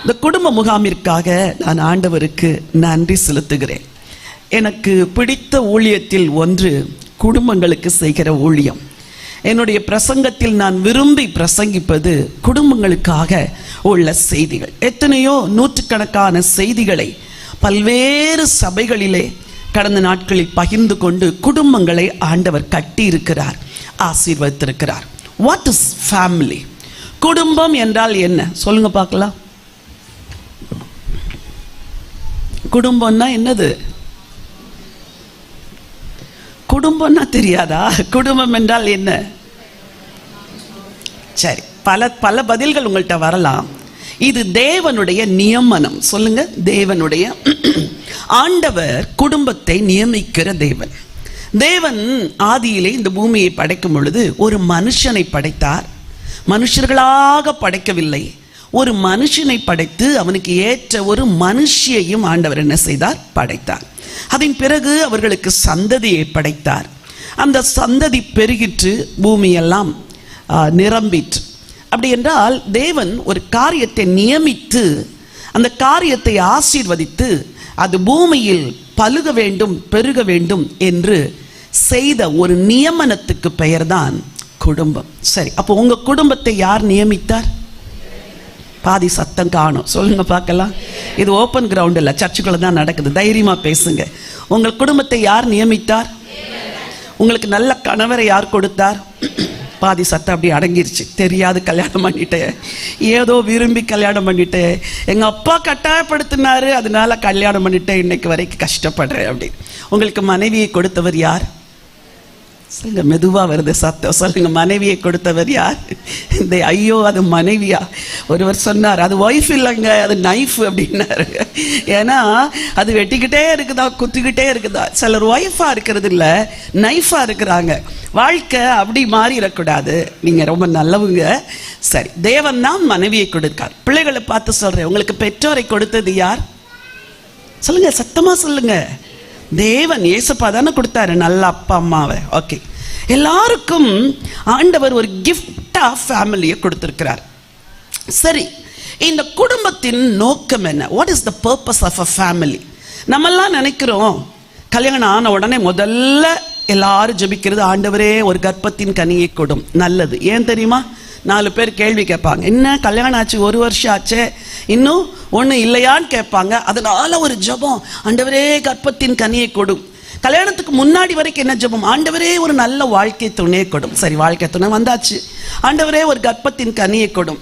இந்த குடும்ப முகாமிற்காக நான் ஆண்டவருக்கு நன்றி செலுத்துகிறேன். எனக்கு பிடித்த ஊழியத்தில் ஒன்று குடும்பங்களுக்கு செய்கிற ஊழியம். என்னுடைய பிரசங்கத்தில் நான் விரும்பி பிரசங்கிப்பது குடும்பங்களுக்காக உள்ள செய்திகள். எத்தனையோ நூற்றுக்கணக்கான செய்திகளை பல்வேறு சபைகளிலே கடந்த நாட்களில் பகிர்ந்து கொண்டு குடும்பங்களை ஆண்டவர் கட்டி இருக்கிறார், ஆசீர்வதித்திருக்கிறார். What is family? குடும்பம் என்றால் என்ன சொல்லுங்க பார்க்கலாம். குடும்பம்னா என்னது? குடும்பம்னா தெரியாதா? குடும்பம் என்றால் என்ன? சரி, பல பதில்கள் உங்கள்கிட்ட வரலாம். இது தேவனுடைய நியமனம். சொல்லுங்க, தேவனுடைய. ஆண்டவர் குடும்பத்தை நியமிக்கிற தேவன். தேவன் ஆதியிலே இந்த பூமியை படைக்கும் பொழுது ஒரு மனுஷனை படைத்தார். மனுஷர்களாக படைக்கவில்லை, ஒரு மனுஷனை படைத்து அவனுக்கு ஏற்ற ஒரு மனுஷியையும் ஆண்டவர் என்ன செய்தார்? படைத்தார். அதன் பிறகு அவர்களுக்கு சந்ததியை படைத்தார். அந்த சந்ததி பெருகிற்று, பூமியெல்லாம் நிரம்பிற்று. அப்படி என்றால் தேவன் ஒரு காரியத்தை நியமித்து அந்த காரியத்தை ஆசீர்வதித்து அது பூமியில் பலுக வேண்டும், பெருக வேண்டும் என்று செய்த ஒரு நியமனத்துக்கு பெயர்தான் குடும்பம். சரி, அப்போ உங்க குடும்பத்தை யார் நியமித்தார்? பாதி சத்தம் காணும். சொல்லுங்க பார்க்கலாம். இது ஓப்பன் கிரவுண்ட் இல்லை, சர்ச்சுக்குள்ள தான் நடக்குது. தைரியமா பேசுங்க. உங்கள் குடும்பத்தை யார் நியமித்தார்? உங்களுக்கு நல்ல கணவரை யார் கொடுத்தார்? பாதி சத்தம் அப்படி அடங்கிருச்சு. தெரியாது, கல்யாணம் பண்ணிட்டேன், ஏதோ விரும்பி கல்யாணம் பண்ணிட்டேன், எங்க அப்பா கட்டாயப்படுத்தினாரு, அதனால கல்யாணம் பண்ணிட்டேன், இன்னைக்கு வரைக்கும் கஷ்டப்படுறேன் அப்படி. உங்களுக்கு மனைவியை கொடுத்தவர் யார்? சொல்லுங்க, மெதுவா வருது சத்தம். சொல்லுங்க, மனைவியை கொடுத்தவர் யார்? இந்த ஐயோ அது மனைவியா? ஒருவர் சொன்னார் அது ஒய்ஃப் இல்லைங்க, அது நைஃப் அப்படின்னாரு. ஏன்னா அது வெட்டிக்கிட்டே இருக்குதா, குத்திக்கிட்டே இருக்குதா. சிலர் ஒய்ஃபா இருக்கிறது இல்லை, நைஃபா இருக்கிறாங்க. வாழ்க்கை அப்படி மாறிடக்கூடாது. நீங்க ரொம்ப நல்லவங்க. சரி, தேவன் தான் மனைவியை கொடுத்தார். பிள்ளைகளை பார்த்து சொல்றேன், உங்களுக்கு பெற்றோரை கொடுத்தது யார்? சொல்லுங்க, சத்தமா சொல்லுங்க. தேவன். இயேசுப்பா தானே கொடுத்தாரு நல்ல அப்பா அம்மாவை. ஓகே, எல்லாருக்கும் ஆண்டவர் ஒரு கிஃப்டா ஃபேமிலியை கொடுத்திருக்கிறார். சரி, இந்த குடும்பத்தின் நோக்கம் என்ன? What is the purpose of a family? நம்மெல்லாம் நினைக்கிறோம் கல்யாணம் ஆன உடனே முதல்ல எல்லாரும் ஜெபிக்கிறது, ஆண்டவரே ஒரு கர்ப்பத்தின் கனியை கொடும். நல்லது. ஏன் தெரியுமா? 4 பேர் கேள்வி கேட்பாங்க. என்ன கல்யாணம் ஆச்சு, 1 வருஷம் ஆச்சு, இன்னும் ஒண்ணு இல்லையான்னு கேட்பாங்க. அதனால ஒரு ஜெபம், ஆண்டவரே கர்ப்பத்தின் கனியை கொடும். கல்யாணத்துக்கு முன்னாடி வரைக்கும் என்ன ஜெபம்? ஆண்டவரே ஒரு நல்ல வாழ்க்கை துணையை கொடும். சரி, வாழ்க்கை துணை வந்தாச்சு. ஆண்டவரே ஒரு கர்ப்பத்தின் கனியை கொடும்.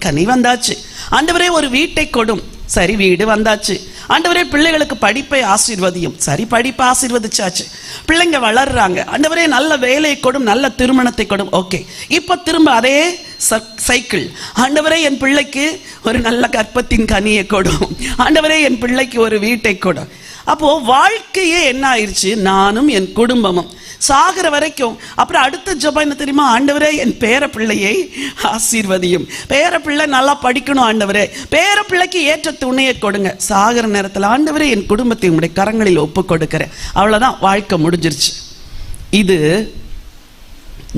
கனி வந்தாச்சு. ஆண்டவரே ஒரு வீட்டை கொடும். சரி, வீடு வந்தாச்சு. ஆண்டவரே பிள்ளைகளுக்கு படிப்பை ஆசீர்வதியும். சரி, படிப்பை ஆசீர்வதிச்சாச்சு. பிள்ளைங்க வளர்றாங்க. ஆண்டவரே நல்ல வேலையை கொடும், நல்ல திருமணத்தை கொடும். ஓகே, இப்ப திரும்ப அதே சைக்கிள். ஆண்டவரே என் பிள்ளைக்கு ஒரு நல்ல கர்ப்பத்தின் கனியை கொடும். ஆண்டவரே என் பிள்ளைக்கு ஒரு வீட்டை கொடும். அப்போ வாழ்க்கையே என்ன ஆயிடுச்சு? நானும் என் குடும்பமும் சாகிற வரைக்கும். அப்புறம் அடுத்த ஜெபம் என்ன தெரியுமா? ஆண்டவரே என் பேர பிள்ளையை ஆசீர்வதியும். பேர பிள்ளை நல்லா படிக்கணும் ஆண்டவரே, பேர பிள்ளைக்கு ஏற்ற துணையை கொடுங்க. சாகிற நேரத்தில் ஆண்டவரே என் குடும்பத்தை உங்களுடைய கரங்களில் ஒப்பு கொடுக்கிறேன். அவ்வளவுதான், வாழ்க்கை முடிஞ்சிருச்சு. இது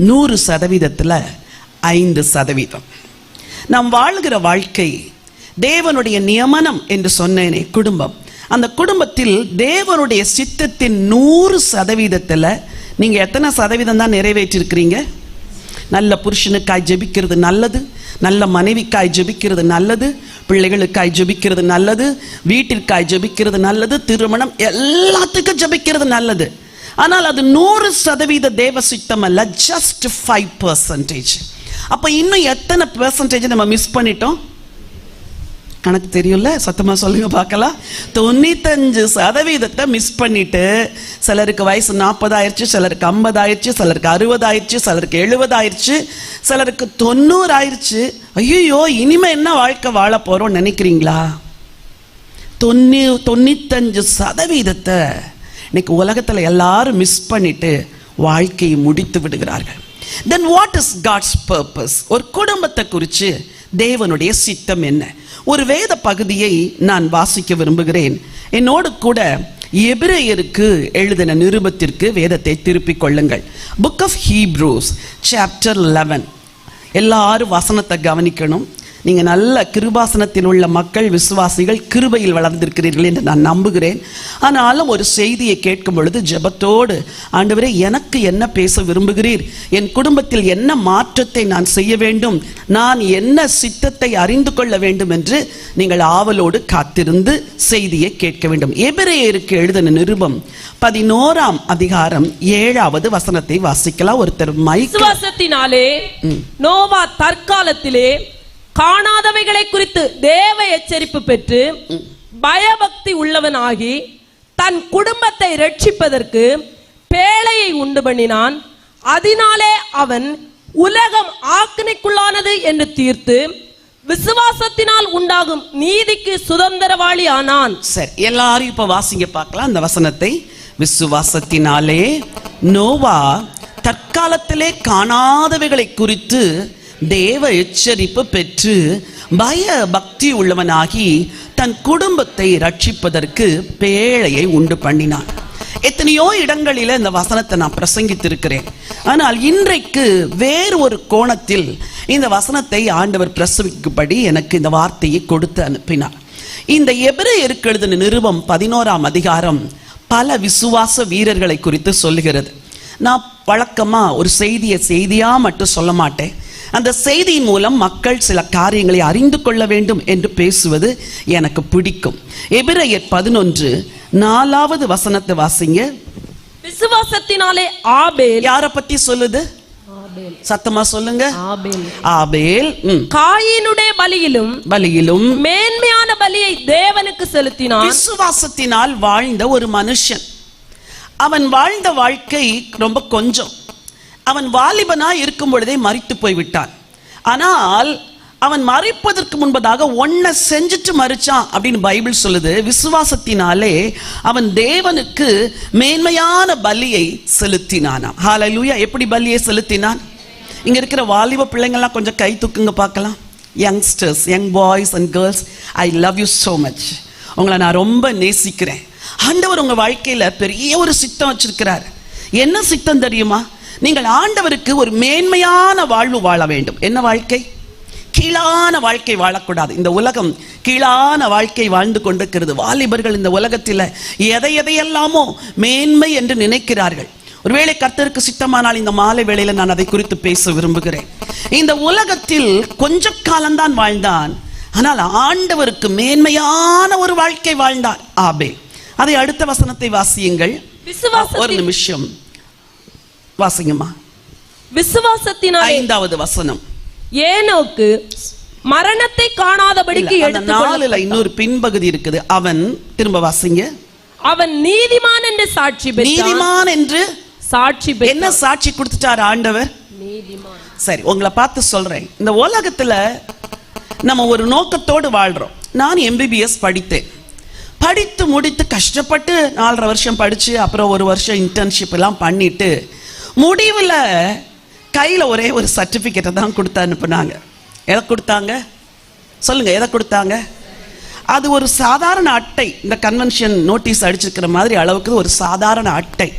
100%, 5%. நாம் வாழ்கிற வாழ்க்கை தேவனுடைய நியமனம் என்று சொன்னேனே, குடும்பம். அந்த குடும்பத்தில் தேவனுடைய சித்தத்தின் 100%, நீங்க எத்தனை சதவீதம் தான் நிறைவேற்றிருக்கிறீங்க? நல்ல புருஷனுக்காய் ஜெபிக்கிறது நல்லது, நல்ல மனைவிக்காய் ஜெபிக்கிறது நல்லது, பிள்ளைகளுக்காய் ஜெபிக்கிறது நல்லது, வீட்டிற்காய் ஜெபிக்கிறது நல்லது, திருமணம் எல்லாத்துக்கும் ஜெபிக்கிறது நல்லது. ஆனால் அது 100% தேவ சித்தம் அல்ல, ஜஸ்ட் 5%. அப்ப இன்னும் எத்தனை பெர்சன்டேஜ் நம்ம மிஸ் பண்ணிட்டோம்? கணக்கு தெரியும்ல, சத்தமா சொல்லுங்க பார்க்கலாம். 95% மிஸ் பண்ணிட்டு, சிலருக்கு வயசு 40 ஆயிடுச்சு, சிலருக்கு 50 ஆயிடுச்சு, சிலருக்கு 60 ஆயிடுச்சு, சிலருக்கு 70 ஆயிடுச்சு, சிலருக்கு 90 ஆயிடுச்சு. ஐயோ, இனிமே என்ன வாழ்க்கை வாழ போறோம் நினைக்கிறீங்களா? 95% இன்னைக்கு உலகத்துல எல்லாரும் மிஸ் பண்ணிட்டு வாழ்க்கையை முடித்து விடுகிறார்கள். Then what is God's purpose? ஒரு குடும்பத்தை குறித்து தேவனுடைய சித்தம் என்ன? ஒரு வேத பகுதியை நான் வாசிக்க விரும்புகிறேன். என்னோடு கூட எபிரேயருக்கு எழுதின நிருபத்திற்கு வேதத்தை திருப்பிக் கொள்ளுங்கள். Book of Hebrews chapter 11. எல்லாரும் வசனத்தை கவனிக்கணும். நீங்க நல்ல கிருபாசனத்தில் உள்ள மக்கள், விசுவாசிகள், கிருபையில் வளர்ந்திருக்கிறீர்கள் என்று நான் நம்புகிறேன். ஆனாலும் ஒரு செய்தியை கேட்கும் பொழுது ஜெபத்தோடு, ஆண்டவரே எனக்கு என்ன பேச விரும்புகிறீர், என் குடும்பத்தில் என்ன மாற்றத்தை நான் செய்ய வேண்டும், நான் என்ன சித்தத்தை அறிந்து கொள்ள வேண்டும் என்று நீங்கள் ஆவலோடு காத்திருந்து செய்தியை கேட்க வேண்டும். எபிரேயருக்கு எழுதின நிருபம் 11ஆம் அதிகாரம் 7வது வசனத்தை வாசிக்கலாம். ஒருத்தர் விசுவாசத்தினாலே நோவா தற்காலத்திலே காணாதவைகளை குறித்து தேவ எச்சரிப்பு பெற்று பயபக்தி உள்ளவனாகி தன் குடும்பத்தை ரட்சிப்பதற்கு பேழையை உண்டு பண்ணினான். அதனாலே அவன் உலகம் ஆக்கினைக்குள்ளானது என்று தீர்த்து விசுவாசத்தினால் உண்டாகும் நீதிக்கு சுதந்திரவாளி ஆனான். சரி, எல்லாரும் இப்ப வாசிங்க பார்க்கலாம் அந்த வசனத்தை. விசுவாசத்தினாலே நோவா தற்காலத்திலே காணாதவைகளை குறித்து தேவ எச்சரிப்பு பெற்று பய பக்தி உள்ளவனாகி தன் குடும்பத்தை ரட்சிப்பதற்கு பேழையை உண்டு பண்ணினான். எத்தனையோ இடங்களில இந்த வசனத்தை நான் பிரசங்கித்திருக்கிறேன். ஆனால் இன்றைக்கு வேறு ஒரு கோணத்தில் இந்த வசனத்தை ஆண்டவர் பிரசவிக்கும்படி எனக்கு இந்த வார்த்தையை கொடுத்து அனுப்பினார். இந்த எபிரேயருக்கு எழுதின நிருபம் 11ஆம் அதிகாரம் பல விசுவாச வீரர்களை குறித்து சொல்லுகிறது. நான் வழக்கமா ஒரு செய்தியா மட்டும் சொல்ல மாட்டேன். அந்த செய்தியின் மூலம் மக்கள் சில காரியங்களை அறிந்து கொள்ள வேண்டும் என்று பேசுவது எனக்கு பிடிக்கும். எபிரேயர் 11:4வது வசனத்தை வாசிங்க. விசுவாசத்தினாலே ஆபேல். யாரை பத்தி சொல்லுது? சத்தமா சொல்லுங்க. ஆபேல் காயினுடைய பலியிலும் மேன்மையான பலியை தேவனுக்கு செலுத்தினான். விசுவாசத்தினால் வாழ்ந்த ஒரு மனுஷன். அவன் வாழ்ந்த வாழ்க்கை ரொம்ப கொஞ்சம். அவன் வாலிபனாய் இருக்கும் பொழுதே மரித்து போய்விட்டான். ஆனால் அவன் மரிப்பதற்கு முன்பதாக ஒன்ன செஞ்சுட்டு மரிச்சான் அப்படின்னு பைபிள் சொல்லுது. விசுவாசத்தினாலே அவன் தேவனுக்கு மேன்மையான பலியை செலுத்தினானாம். ஹல்லேலூயா. எப்படி பலியை செலுத்தினான்? இங்க இருக்கிற வாலிப பிள்ளைங்கள்லாம் கொஞ்சம் கை தூக்குங்க பார்க்கலாம். Youngsters, young boys and girls, I love you so much. உங்களை நான் ரொம்ப நேசிக்கிறேன். ஆண்டவர் உங்க வாழ்க்கையில பெரிய ஒரு சித்தம் வச்சிருக்கிறார். என்ன சித்தம் தெரியுமா? நீங்கள் ஆண்டவருக்கு ஒரு மேன்மையான வாழ்வு வாழ வேண்டும். என்ன வாழ்க்கை? கீழான வாழ்க்கை வாழக்கூடாது. இந்த உலகம் கீழான வாழ்க்கை வாழ்ந்து கொண்டிருக்கிறது. வாலிபர்கள் இந்த உலகத்தில் எதையெல்லாமோ மேன்மை என்று நினைக்கிறார்கள். ஒருவேளை கர்த்தருக்கு சித்தமானால் இந்த மாலை வேளையில நான் அதை குறித்து பேச விரும்புகிறேன். இந்த உலகத்தில் கொஞ்ச காலம்தான் வாழ்ந்தான், ஆனால் ஆண்டவருக்கு மேன்மையான ஒரு வாழ்க்கை வாழ்ந்தார் ஆபேல். அதை அடுத்த வசனத்தை வாசியுங்கள். ஒரு நிமிஷம் வாசிங்கம்மா. விசுவாசத்தினால் 5வது வசனம். ஏனோக்கு மரணத்தை காணாதபடிக்கு எடுத்துக்கொள்ள இன்னொரு பின்பகுதி இருக்குது. அவன் திரும்ப வாசிங்க. அவன் நீதிமான் என்று சாட்சி பெற்றான். நீதிமான் என்று சாட்சி. என்ன சாட்சி கொடுத்துட்டார் ஆண்டவர்? நீதிமான். சரி, உங்களை பார்த்து சொல்றேன். இந்த உலகத்துல நம்ம ஒரு நோக்கத்தோடு வாழ்றோம். நான் MBBS படித்தேன். படித்து முடித்து கஷ்டப்பட்டு 4.5 வருஷம் படிச்சு அப்புறம் 1 வருஷம் இன்டர்ன்ஷிப் எல்லாம் பண்ணிட்டு முடிவில் கையில் ஒரே ஒரு சர்டிஃபிகேட்டை தான் கொடுத்து அனுப்புனாங்க. எதை கொடுத்தாங்க சொல்லுங்க? எதை கொடுத்தாங்க? அது ஒரு சாதாரண அட்டை. இந்த கன்வென்ஷன் நோட்டீஸ் அடிச்சிருக்கிற மாதிரி அளவுக்கு ஒரு சாதாரண அட்டை.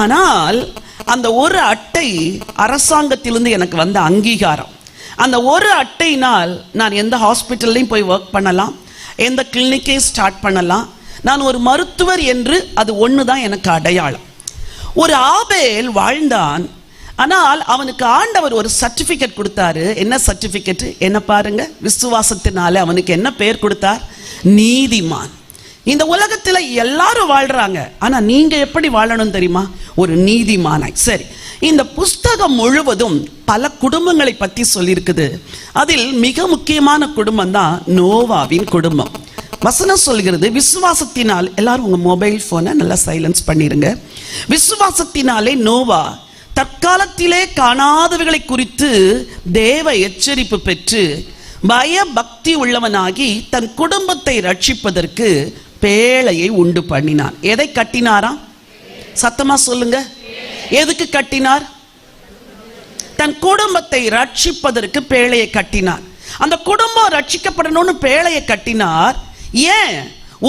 ஆனால் அந்த ஒரு அட்டை அரசாங்கத்திலிருந்து எனக்கு வந்த அங்கீகாரம். அந்த ஒரு அட்டையினால் நான் எந்த ஹாஸ்பிட்டல்லையும் போய் ஒர்க் பண்ணலாம், எந்த கிளினிக்கை ஸ்டார்ட் பண்ணலாம். நான் ஒரு மருத்துவர் என்று அது ஒன்று தான் எனக்கு அடையாளம். ஒரு ஆபேல் வாழ்ந்தான், ஆனால் அவனுக்கு ஆண்டவர் ஒரு சர்டிபிகேட் கொடுத்தாரு. என்ன சர்டிபிகேட்? என்ன பாருங்க. விசுவாசத்தினால அவனுக்கு என்ன பெயர் கொடுத்தார்? நீதிமான். இந்த உலகத்துல எல்லாரும் வாழ்றாங்க, ஆனா நீங்க எப்படி வாழணும் தெரியுமா? ஒரு நீதிமானாய். சரி, இந்த புஸ்தகம் முழுவதும் பல குடும்பங்களை பற்றி சொல்லியிருக்குது. அதில் மிக முக்கியமான குடும்பம் தான் நோவாவின் குடும்பம். வசனம் சொல்கிறது, விசுவாசத்தினால், எல்லாரும் உங்க மொபைல் போனை நல்லா சைலன்ஸ் பண்ணிருங்க. விசுவாசத்தினாலே நோவா தற்காலத்திலே காணாதவைகளை குறித்து தேவ எச்சரிப்பு பெற்று பய பக்தி உள்ளவனாகி தன் குடும்பத்தை ரட்சிப்பதற்கு பேழையை உண்டு பண்ணினான். எதை கட்டினாராம்? சத்தமா சொல்லுங்க. எதுக்கு கட்டினார்? தன் குடும்பத்தை ரட்சிப்பதற்கு பேழையை கட்டினார். அந்த குடும்பம் ரட்சிக்கப்படணும்னு பேழையை கட்டினார். ஏன்?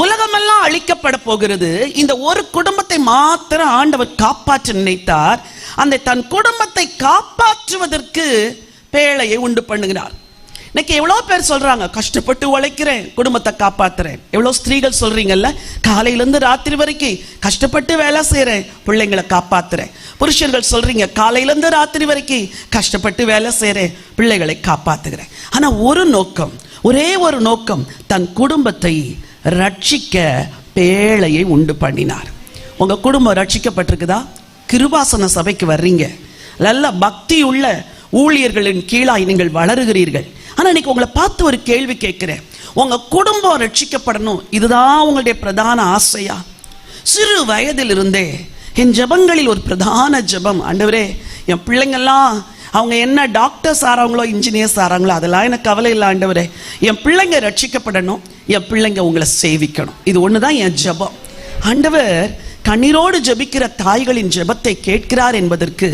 உலகமெல்லாம் அழிக்கப்பட போகிறது, இந்த ஒரு குடும்பத்தை மாத்திரம் ஆண்டவர் காப்பாற்ற நினைத்தார். அந்த தன் குடும்பத்தை காப்பாற்றுவதற்கு பேழையை உண்டு பண்ணுகிறார். இன்னைக்கு எவ்வளவு பேர் சொல்றாங்க, கஷ்டப்பட்டு உழைக்கிறேன், குடும்பத்தை காப்பாத்துறேன். எவ்வளவு ஸ்திரீகள் சொல்றீங்கல்ல, காலையில இருந்து ராத்திரி வரைக்கும் கஷ்டப்பட்டு வேலை செய்யறேன், பிள்ளைங்களை காப்பாத்துறேன். புருஷர்கள் சொல்றீங்க, காலையில இருந்து ராத்திரி வரைக்கும் கஷ்டப்பட்டு வேலை செய்யறேன், பிள்ளைகளை காப்பாத்துகிறேன். ஆனா ஒரு நோக்கம், ஒரே ஒரு நோக்கம், தன் குடும்பத்தை ரட்சிக்க பேழையை உண்டு பண்ணினார். உங்க குடும்பம் ரட்சிக்கப்பட்டிருக்குதா? கிருபாசன சபைக்கு வர்றீங்க, நல்ல பக்தி உள்ள ஊழியர்களின் கீழாய் நீங்கள் வளருகிறீர்கள். ஆனா இன்னைக்கு உங்களை பார்த்து ஒரு கேள்வி கேட்கிறேன், உங்க குடும்பம் ரட்சிக்கப்படணும், இதுதான் உங்களுடைய பிரதான ஆசையா? சிறு வயதில் இருந்தே என் ஜெபங்களில் ஒரு பிரதான ஜெபம், ஆண்டவரே என் பிள்ளைங்கள்லாம் அவங்க என்ன டாக்டர்ஸ் ஆறாங்களோ இன்ஜினியர்ஸ் ஆறாங்களோ அதெல்லாம் எனக்கு கவலை இல்லை ஆண்டவரே, என் பிள்ளைங்க ரட்சிக்கப்படணும், என் பிள்ளைங்க உங்களை சேவிக்கணும். இது ஒண்ணுதான் என் ஜெபம். ஆண்டவர் கண்ணீரோடு ஜெபிக்கிற தாய்களின் ஜெபத்தை கேட்கிறார் என்பதற்கு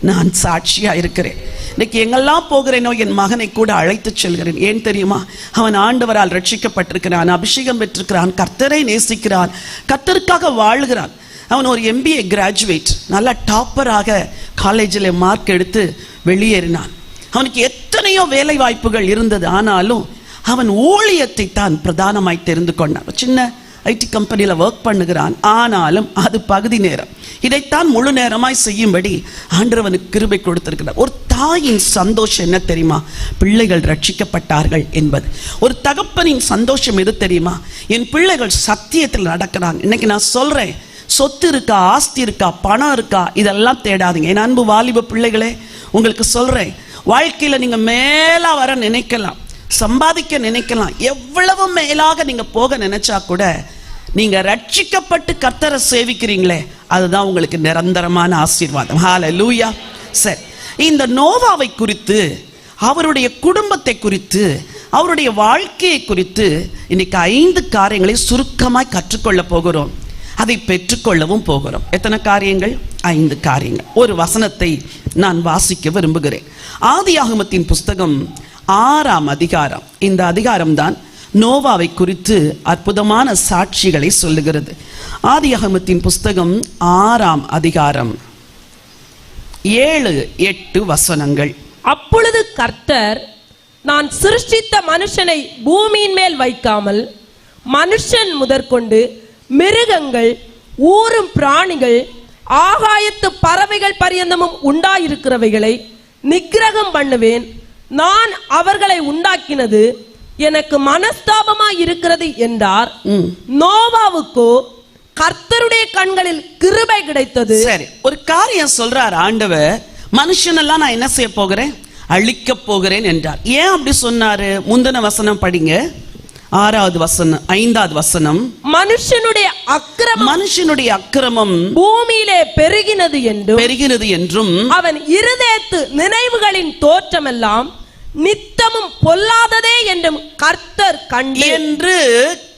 நான் சாட்சியா இருக்கிறேன். இன்னைக்கு எங்கெல்லாம் போகிறேனோ என் மகனை கூட அழைத்து செல்கிறேன். ஏன் தெரியுமா? அவன் ஆண்டவரால் ரட்சிக்கப்பட்டிருக்கிறான், அபிஷேகம் பெற்றிருக்கிறான், கர்த்தரை நேசிக்கிறான், கர்த்தருக்காக வாழ்கிறான். அவன் ஒரு MBA கிராஜுவேட், நல்ல டாப்பராக காலேஜில் மார்க் எடுத்து வெளியேறினான். அவனுக்கு எத்தனையோ வேலை வாய்ப்புகள் இருந்தது, ஆனாலும் அவன் ஊழியத்தை தான் பிரதானமாய் தெரிந்து கொண்டான். சின்ன IT கம்பெனியில் ஒர்க் பண்ணுகிறான், ஆனாலும் அது பகுதி நேரம், இதைத்தான் முழு நேரமாய் செய்யும்படி ஆண்டவனுக்கு கிருபை கொடுத்திருக்கிறார். ஒரு தாயின் சந்தோஷம் என்ன தெரியுமா? பிள்ளைகள் ரட்சிக்கப்பட்டார்கள் என்பது. ஒரு தகப்பனின் சந்தோஷம் எது தெரியுமா? என் பிள்ளைகள் சத்தியத்தில் நடக்கிறாங்க. இன்னைக்கு நான் சொல்றேன், சொத்து இருக்கா, ஆஸ்தி இருக்கா, பணம் இருக்கா, இதெல்லாம் தேடாதீங்க. என் அன்பு வாலிப பிள்ளைகளே, உங்களுக்கு சொல்றேன், வாழ்க்கையில நீங்க மேல வர நினைக்கலாம், சம்பாதிக்க நினைக்கலாம், எவ்வளவு மேலாக நீங்க போக நினைச்சா கூட நீங்க ரட்சிக்கப்பட்டு கர்த்தரை சேவிக்கிறீங்களே, அதுதான் உங்களுக்கு நிரந்தரமான ஆசீர்வாதம். ஹல்லேலூயா. சரி, இந்த நோவாவை குறித்து, அவருடைய குடும்பத்தை குறித்து, அவருடைய வாழ்க்கையை குறித்து இன்னைக்கு 5 காரியங்களை சுருக்கமாய் கற்றுக்கொள்ள போகிறோம். அதை பெற்றுக்கொள்ளவும் போகிறோம். எத்தனை காரியங்கள்? 5 காரியங்கள். ஒரு வசனத்தை நான் வாசிக்க விரும்புகிறேன். ஆதியாகமத்தின் புஸ்தகம் 6ஆம் அதிகாரம். இந்த அதிகாரம் தான் நோவாவை குறித்து அற்புதமான சாட்சிகளை சொல்லுகிறது. ஆதியாகமத்தின் புஸ்தகம் 6ஆம் அதிகாரம் 7-8 வசனங்கள். அப்பொழுது கர்த்தர், நான் சிருஷ்டித்த மனுஷனை பூமியின் மேல் வைக்காமல் மனுஷன் முதற்கொண்டு மிருகங்கள், ஊரும் பிராணிகள், ஆகாயத்து பறவைகள் பரியந்தமும் உண்டாயிருக்கிறவைகளை நிக்கிரகம் பண்ணுவேன். நான் அவர்களை உண்டாக்கினது எனக்கு மனஸ்தாபமாய் இருக்கிறது என்றார். நோவாவுக்கோ கர்த்தருடைய கண்களில் கிருபை கிடைத்தது. சரி, ஒரு காரியம் சொல்றார் ஆண்டவர், மனுஷனெல்லாம் நான் என்ன செய்ய போகிறேன்? அழிக்க போகிறேன் என்றார். ஏன் அப்படி சொன்னாரு? முந்தின வசனம் படிங்க, 6வது வசனம், 5வது வசனம். மனுஷனுடைய அக்கிரமம் பூமியிலே பெருகினது என்றும் அவன் இருதயத்து நினைவுகளின் தோற்றமெல்லாம் நித்தமும் பொல்லாததே என்றும் கர்த்தர் என்று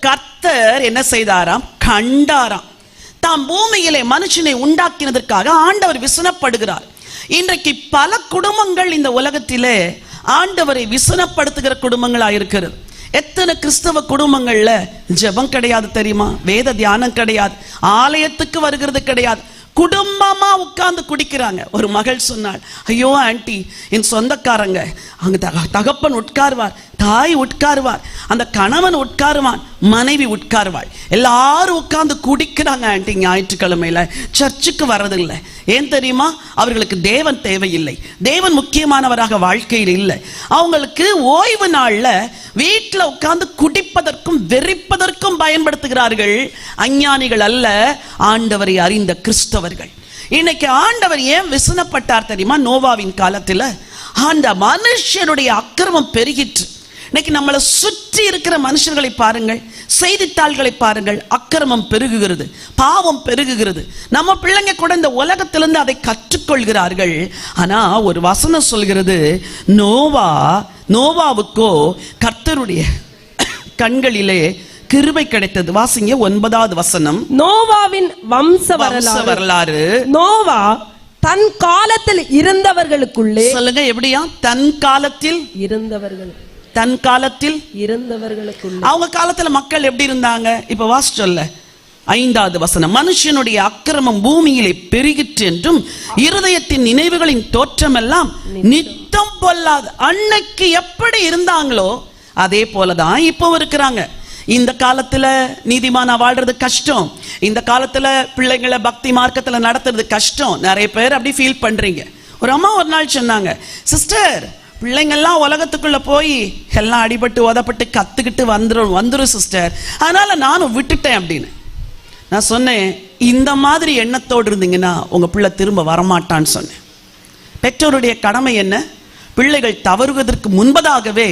கர்த்தர் என்ன செய்தாராம்? கண்டாராம். தாம் பூமியிலே மனுஷனை உண்டாக்கினதற்காக ஆண்டவர் விசனப்படுகிறார். இன்றைக்கு பல குடும்பங்கள் இந்த உலகத்திலே ஆண்டவரை விசனப்படுத்துகிற குடும்பங்களாயிருக்கிறது. எத்தனை கிறிஸ்தவ குடும்பங்கள்ல ஜெபம் கிடையாது தெரியுமா? வேத தியானம் கிடையாது, ஆலயத்துக்கு வருகிறது கிடையாது, குடும்பமா உட்கார்ந்து குடிக்கிறாங்க. ஒரு மகள் சொன்னாள், ஐயோ ஆண்டி, என் சொந்தக்காரங்க அங்க தகப்பன் உட்காருவார், தாய் உட்காருவார், அந்த கணவன் உட்காருவான், மனைவி உட்காருவாள், எல்லாரும் உட்கார்ந்து குடிக்கிறாங்க ஆண்டி. ஞாயிற்றுக்கிழமையில சர்ச்சுக்கு வர்றதில்லை. ஏன் தெரியுமா? அவர்களுக்கு தேவன் தேவையில்லை, தேவன் முக்கியமானவராக வாழ்க்கையில் இல்லை. அவங்களுக்கு ஓய்வு நாள்ல வீட்டில் உட்கார்ந்து குடிப்பதற்கும் வெறிப்பதற்கும் பயன்படுத்துகிறார்கள். அஞ்ஞானிகள் அல்ல, ஆண்டவரை அறிந்த கிறிஸ்தவர்கள். இன்னைக்கு ஆண்டவர் ஏன் விசனப்பட்டார் தெரியுமா? நோவாவின் காலத்துல அந்த மனுஷனுடைய அக்கிரமம் பெருகிற்று. இன்னைக்கு நம்மளை சுற்றி இருக்கிற மனுஷர்களை பாருங்கள், செய்தித்தாள்களை பாருங்கள், அக்கிரமம் பெருகுகிறது, பாவம் பெருகுகிறது. நம்ம பிள்ளைங்க கூட இந்த உலகத்திலிருந்து அதை கற்றுக்கொள்கிறார்கள். ஆனா ஒரு வசனம் சொல்கிறது, நோவாவுக்கோ கர்த்தருடைய கண்களிலே கிருபை கிடைத்தது. வாசிங்க 9வது வசனம். நோவாவின் வம்ச வரலாறு. நோவா தன் காலத்தில் இருந்தவர்களுக்குள்ளே, சொல்லுங்க எப்படியா? தன் காலத்தில் இருந்தவர்களுக்குள்ளே. அவங்க காலத்துல மக்கள் எப்படி இருந்தாங்க? இப்ப வாசிச்சொல்ல 5வது வசனம். மனுஷனுடைய அக்கிரமம் பூமியிலே பெருகிற்று என்றும் இருதயத்தின் நினைவுகளின் தோற்றமெல்லாம் நித்த சுத்தம் பொல்லாது. அன்னைக்கு எப்படி இருந்தாங்களோ அதே போலதான் இப்போ இருக்கிறாங்க. இந்த காலத்துல நீதிமானா வாழ்றது கஷ்டம், இந்த காலத்துல பிள்ளைங்களை பக்தி மார்க்கத்துல நடத்துறது கஷ்டம். நிறைய பேர் அப்படி ஃபீல் பண்றீங்க. ஒரு அம்மா ஒரு நாள் சொன்னாங்க, சிஸ்டர் பிள்ளைங்கள்லாம் உலகத்துக்குள்ள போய் எல்லாம் அடிபட்டு உதப்பட்டு கத்துக்கிட்டு வந்துரும் சிஸ்டர், அதனால நானும் விட்டுட்டேன் அப்படின்னு. நான் சொன்னேன், இந்த மாதிரி எண்ணத்தோடு இருந்தீங்கன்னா உங்க பிள்ளை திரும்ப வரமாட்டான்னு சொன்னேன். பெற்றோருடைய கடமை என்ன? பிள்ளைகள் தவறுவதற்கு முன்பதாகவே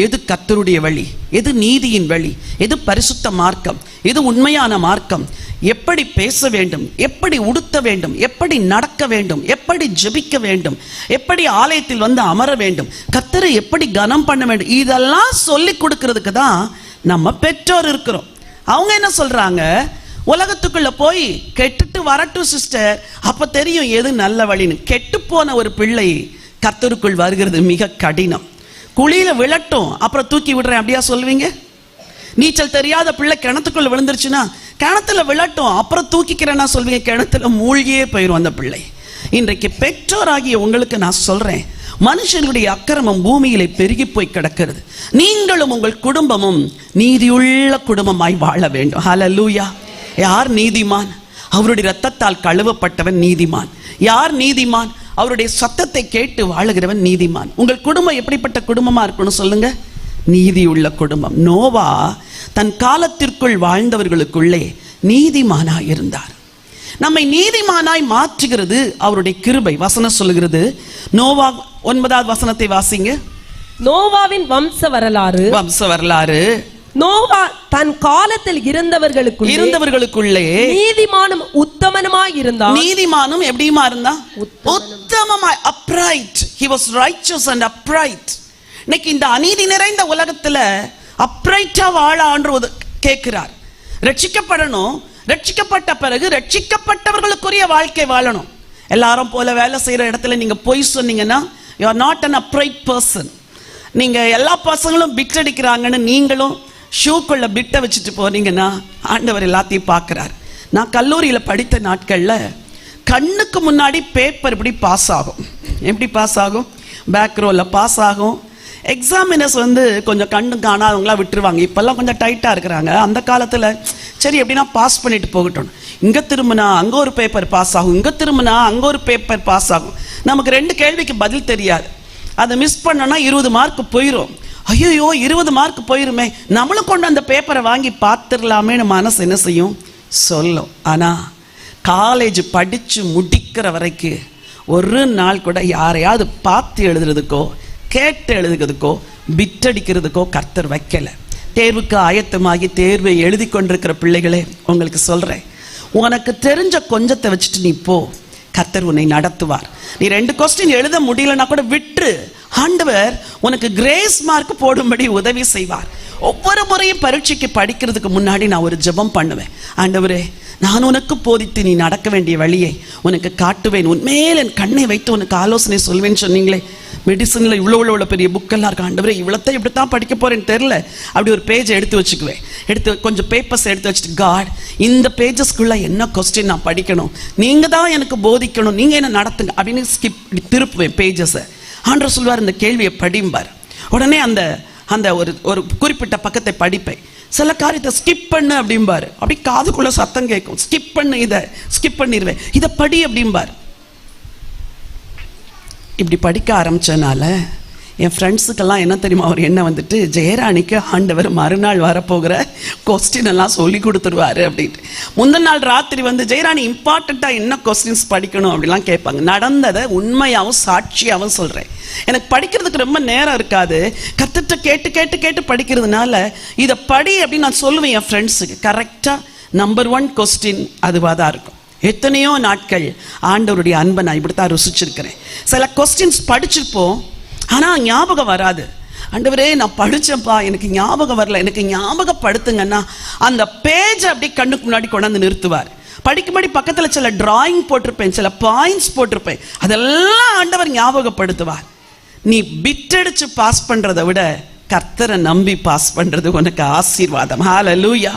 எது கர்த்தருடைய வழி, எது நீதியின் வழி, எது பரிசுத்த மார்க்கம், எது உண்மையான மார்க்கம், எப்படி பேச வேண்டும், எப்படி உடுத்த வேண்டும், எப்படி நடக்க வேண்டும், எப்படி ஜெபிக்க வேண்டும், எப்படி ஆலயத்தில் வந்து அமர வேண்டும், கர்த்தரை எப்படி கனம் பண்ண வேண்டும், இதெல்லாம் சொல்லி கொடுக்கிறதுக்கு தான் நம்ம பெற்றோர் இருக்கிறோம். அவங்க என்ன சொல்றாங்க, உலகத்துக்குள்ள போய் கெட்டுட்டு வரட்டும் சிஸ்டர், அப்ப தெரியும் எது நல்ல வழின்னு. கெட்டு போன ஒரு பிள்ளை கர்த்தருக்குள் வருகிறது மிக கடினம். குழியில விழட்டும் அப்புறம் தூக்கி விடுறேன் அப்படியா சொல்வீங்க? நீச்சல் தெரியாத பிள்ளை கிணத்துக்குள்ள விழுந்துருச்சுன்னா கிணத்துல விழட்டும் அப்புறம் தூக்கிக்கிறேன்னா சொல்வீங்க? கிணத்துல மூழ்கியே போயிடும் அந்த பிள்ளை. இன்றைக்கு பெற்றோராகிய உங்களுக்கு நான் சொல்றேன், மனுஷனுடைய அக்கிரமம் பூமியிலே பெருகி போய் கிடக்கிறது. நீங்களும் உங்கள் குடும்பமும் நீதியுள்ள குடும்பமாய் வாழ வேண்டும். ஹல்லேலூயா. யார் நீதிமான்? அவருடைய இரத்தத்தால் கழுவப்பட்டவன் நீதிமான். யார் நீதிமான்? அவருடைய சத்தத்தை கேட்டு வாழுகிறவன் நீதிமான். உங்கள் குடும்பம் எப்படிப்பட்ட குடும்பமா இருக்கணும் சொல்லுங்க? நீதியுள்ள குடும்பம். நோவா தன் காலத்திற்குள் வாழ்ந்தவர்களுக்குள்ளே நீதிமானாய் இருந்தார். நம்மை நீதிமானாய் மாற்றுகிறது அவருடைய கிருபை. வசனம் சொல்லுகிறது, நோவா 9வது வசனத்தை வாசிங்க. நோவாவின் வம்ச வரலாறு. நோவா தன் காலத்தில் இருந்தவர்களுக்குள்ளே நீதிமானும் உத்தமனுமாய் இருந்தான். நீதிமானும் எப்படிமா இருந்தா? உத்தமமாய், upright. He was righteous and upright. இன்னைக்கு இந்த அநீதி நிறைந்த உலகத்துல அப்ரைட்டா வாழ ஆண்டவர் கேட்கிறார். ரட்சிக்கப்படணும், ரட்சிக்கப்பட்ட பிறகு ரட்சிக்கப்பட்டவர்களுக்குரிய வாழ்க்கை வாழணும். எல்லாரும் போல வேலை செய்யற இடத்துல நீங்க பொய் சொன்னீங்கன்னா you are not an upright person. நீங்க எல்லா பசங்களும் பிட் அடிக்கிறாங்கன்னு நீங்களும் ஷூக்குள்ள பிட்டை வச்சுட்டு போனீங்கன்னா ஆண்டவர் எல்லாத்தையும் பார்க்கிறார். நான் கல்லூரியில படித்த நாட்கள்ல கண்ணுக்கு முன்னாடி பேப்பர் இப்படி பாஸ் ஆகும். எப்படி பாஸ் ஆகும்? பேக் ரோல பாஸ் ஆகும். எக்ஸாமினர்ஸ் வந்து கொஞ்சம் கண்ணு காணாதவங்களா விட்டுருவாங்க. இப்பெல்லாம் கொஞ்சம் டைட்டா இருக்கிறாங்க. அந்த காலத்துல சரி எப்படின்னா பாஸ் பண்ணிட்டு போகட்டும். இங்க திரும்பினா அங்க ஒரு பேப்பர் பாஸ் ஆகும், இங்க திரும்பினா அங்க ஒரு பேப்பர் பாஸ் ஆகும். நமக்கு 2 கேள்விக்கு பதில் தெரியாது. அதை மிஸ் பண்ணனா 20 மார்க் போயிடும். ஐயோ 20 மார்க் போயிருமே, நம்மளும் கொண்டு அந்த பேப்பரை வாங்கி பார்த்துடலாமேன்னு மனசு என்ன செய்யும்? சொல்லும். ஆனா காலேஜ் படிச்சு முடிக்கிற வரைக்கும் ஒரு நாள் கூட யாரையாவது பார்த்து எழுதுறதுக்கோ கேட்டு எழுதுறதுக்கோ பிட்டடிக்கிறதுக்கோ கர்த்தர் வைக்கல. தேர்வுக்கு ஆயத்தமாகி தேர்வை எழுதி கொண்டிருக்கிற பிள்ளைகளே, உங்களுக்கு சொல்றேன், உனக்கு தெரிஞ்ச கொஞ்சத்தை வச்சுட்டு நீ போ, கர்த்தர் உன்னை நடத்துவார். நீ 2 கொஸ்டின் எழுத முடியலன்னா கூட விட்டுரு, ஆண்டவர் உனக்கு கிரேஸ் மார்க் போடும்படி உதவி செய்வார். ஒவ்வொரு முறையும் பரீட்சைக்கு படிக்கிறதுக்கு முன்னாடி நான் ஒரு ஜெபம் பண்ணுவேன். ஆண்டவரே, நான் உனக்கு போதித்து நீ நடக்க வேண்டிய வழியை உனக்கு காட்டுவேன், உன்மேல் என் கண்ணை வைத்து உனக்கு ஆலோசனை சொல்வேன்னு சொன்னீங்களே. மெடிசன்ல இவ்வளோ பெரிய புக்கெல்லாம் இருக்கு. ஆண்டவரே, இவ்வளோத்தான் இப்படித்தான் படிக்க போறேன்னு தெரியல. அப்படி ஒரு பேஜை எடுத்து வச்சுக்குவேன். எடுத்து கொஞ்சம் பேப்பர்ஸ் எடுத்து வச்சுட்டு, காட், இந்த பேஜஸ்க்குள்ள என்ன கொஸ்டின் நான் படிக்கணும், நீங்க தான் எனக்கு போதிக்கணும், நீங்க என்ன நடத்துங்க அப்படின்னு திருப்புவேன் பேஜஸை. ஆண்டவர் சொல்வார், இந்த கேள்வியை படிம்பார். உடனே அந்த அந்த ஒரு குறிப்பிட்ட பக்கத்தை படிப்பேன். சில காரியத்தை ஸ்கிப் பண்ணு அப்படிம்பாரு. அப்படி காதுக்குள்ள சத்தம் கேட்கும், ஸ்கிப் பண்ணு, இதை ஸ்கிப் பண்ணிடுவேன், இதை படி அப்படிம்பார். இப்படி படிக்க ஆரம்பிச்சனால என் ஃப்ரெண்ட்ஸுக்கெல்லாம் என்ன தெரியுமா அவர் என்ன வந்துட்டு, ஜெயராணிக்கு ஆண்டவர் மறுநாள் வரப்போகிற கொஸ்டின் எல்லாம் சொல்லி கொடுத்துருவாரு அப்படின்ட்டு. முந்தின நாள் ராத்திரி வந்து, ஜெயராணி இம்பார்ட்டண்ட்டாக என்ன கொஸ்டின்ஸ் படிக்கணும் அப்படிலாம் கேட்பாங்க. நடந்ததை உண்மையாகவும் சாட்சியாகவும் சொல்கிறேன். எனக்கு படிக்கிறதுக்கு ரொம்ப நேரம் இருக்காது. கத்துட்டு கேட்டு கேட்டு கேட்டு படிக்கிறதுனால இதை படி அப்படின்னு நான் சொல்லுவேன் என் ஃப்ரெண்ட்ஸுக்கு. கரெக்டாக நம்பர் 1 கொஸ்டின் அதுவாக தான் இருக்கும். எத்தனையோ நாட்கள் ஆண்டவருடைய அன்பை நான் இப்படித்தான் ருசிச்சிருக்கிறேன். சில கொஸ்டின்ஸ் படிச்சிருப்போம், ஆனால் ஞாபகம் வராது. ஆண்டவரே, நான் படித்தேன்ப்பா, எனக்கு ஞாபகம் வரல, எனக்கு ஞாபகப்படுத்துங்கன்னா அந்த பேஜை அப்படியே கண்ணுக்கு முன்னாடி கொண்டாந்து நிறுத்துவார். படிக்கும்படி பக்கத்தில் சில டிராயிங் போட்டிருப்பேன், சில பாயிண்ட்ஸ் போட்டிருப்பேன், அதெல்லாம் ஆண்டவர் ஞாபகப்படுத்துவார். நீ பிட்டடிச்சு பாஸ் பண்றதை விட கர்த்தரை நம்பி பாஸ் பண்றது உனக்கு ஆசீர்வாதம். ஹல்லேலூயா.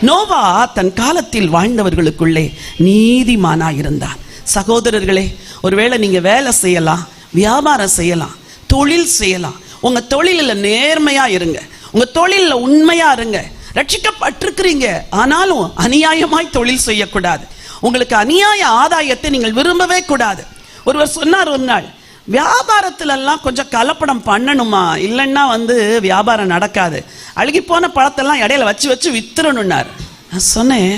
நோவா தன் காலத்தில் வாழ்ந்தவர்களுக்குள்ளே நீதிமானாய் இருந்தான். சகோதரர்களே, ஒருவேளை நீங்க வேலை செய்யலாம், வியாபாரம் செய்யலாம், தொழில் செய்யலாம். உங்க தொழிலில் நேர்மையா இருங்க, உங்க தொழிலில் உண்மையா இருங்க. ரட்சிக்கப்பட்டிருக்கிறீங்க, ஆனாலும் அநியாயமாய் தொழில் செய்யக்கூடாது. உங்களுக்கு அநியாய ஆதாயத்தை நீங்கள் விரும்பவே கூடாது. ஒருவர் சொன்னார் ஒரு நாள், வியாபாரத்துல எல்லாம் கொஞ்சம் கலப்படம் பண்ணணுமா, இல்லைன்னா வியாபாரம் நடக்காது. அழுகி போன பழத்தெல்லாம் இடையில வச்சு வச்சு வித்துறணும்னார். நான் சொன்னேன்,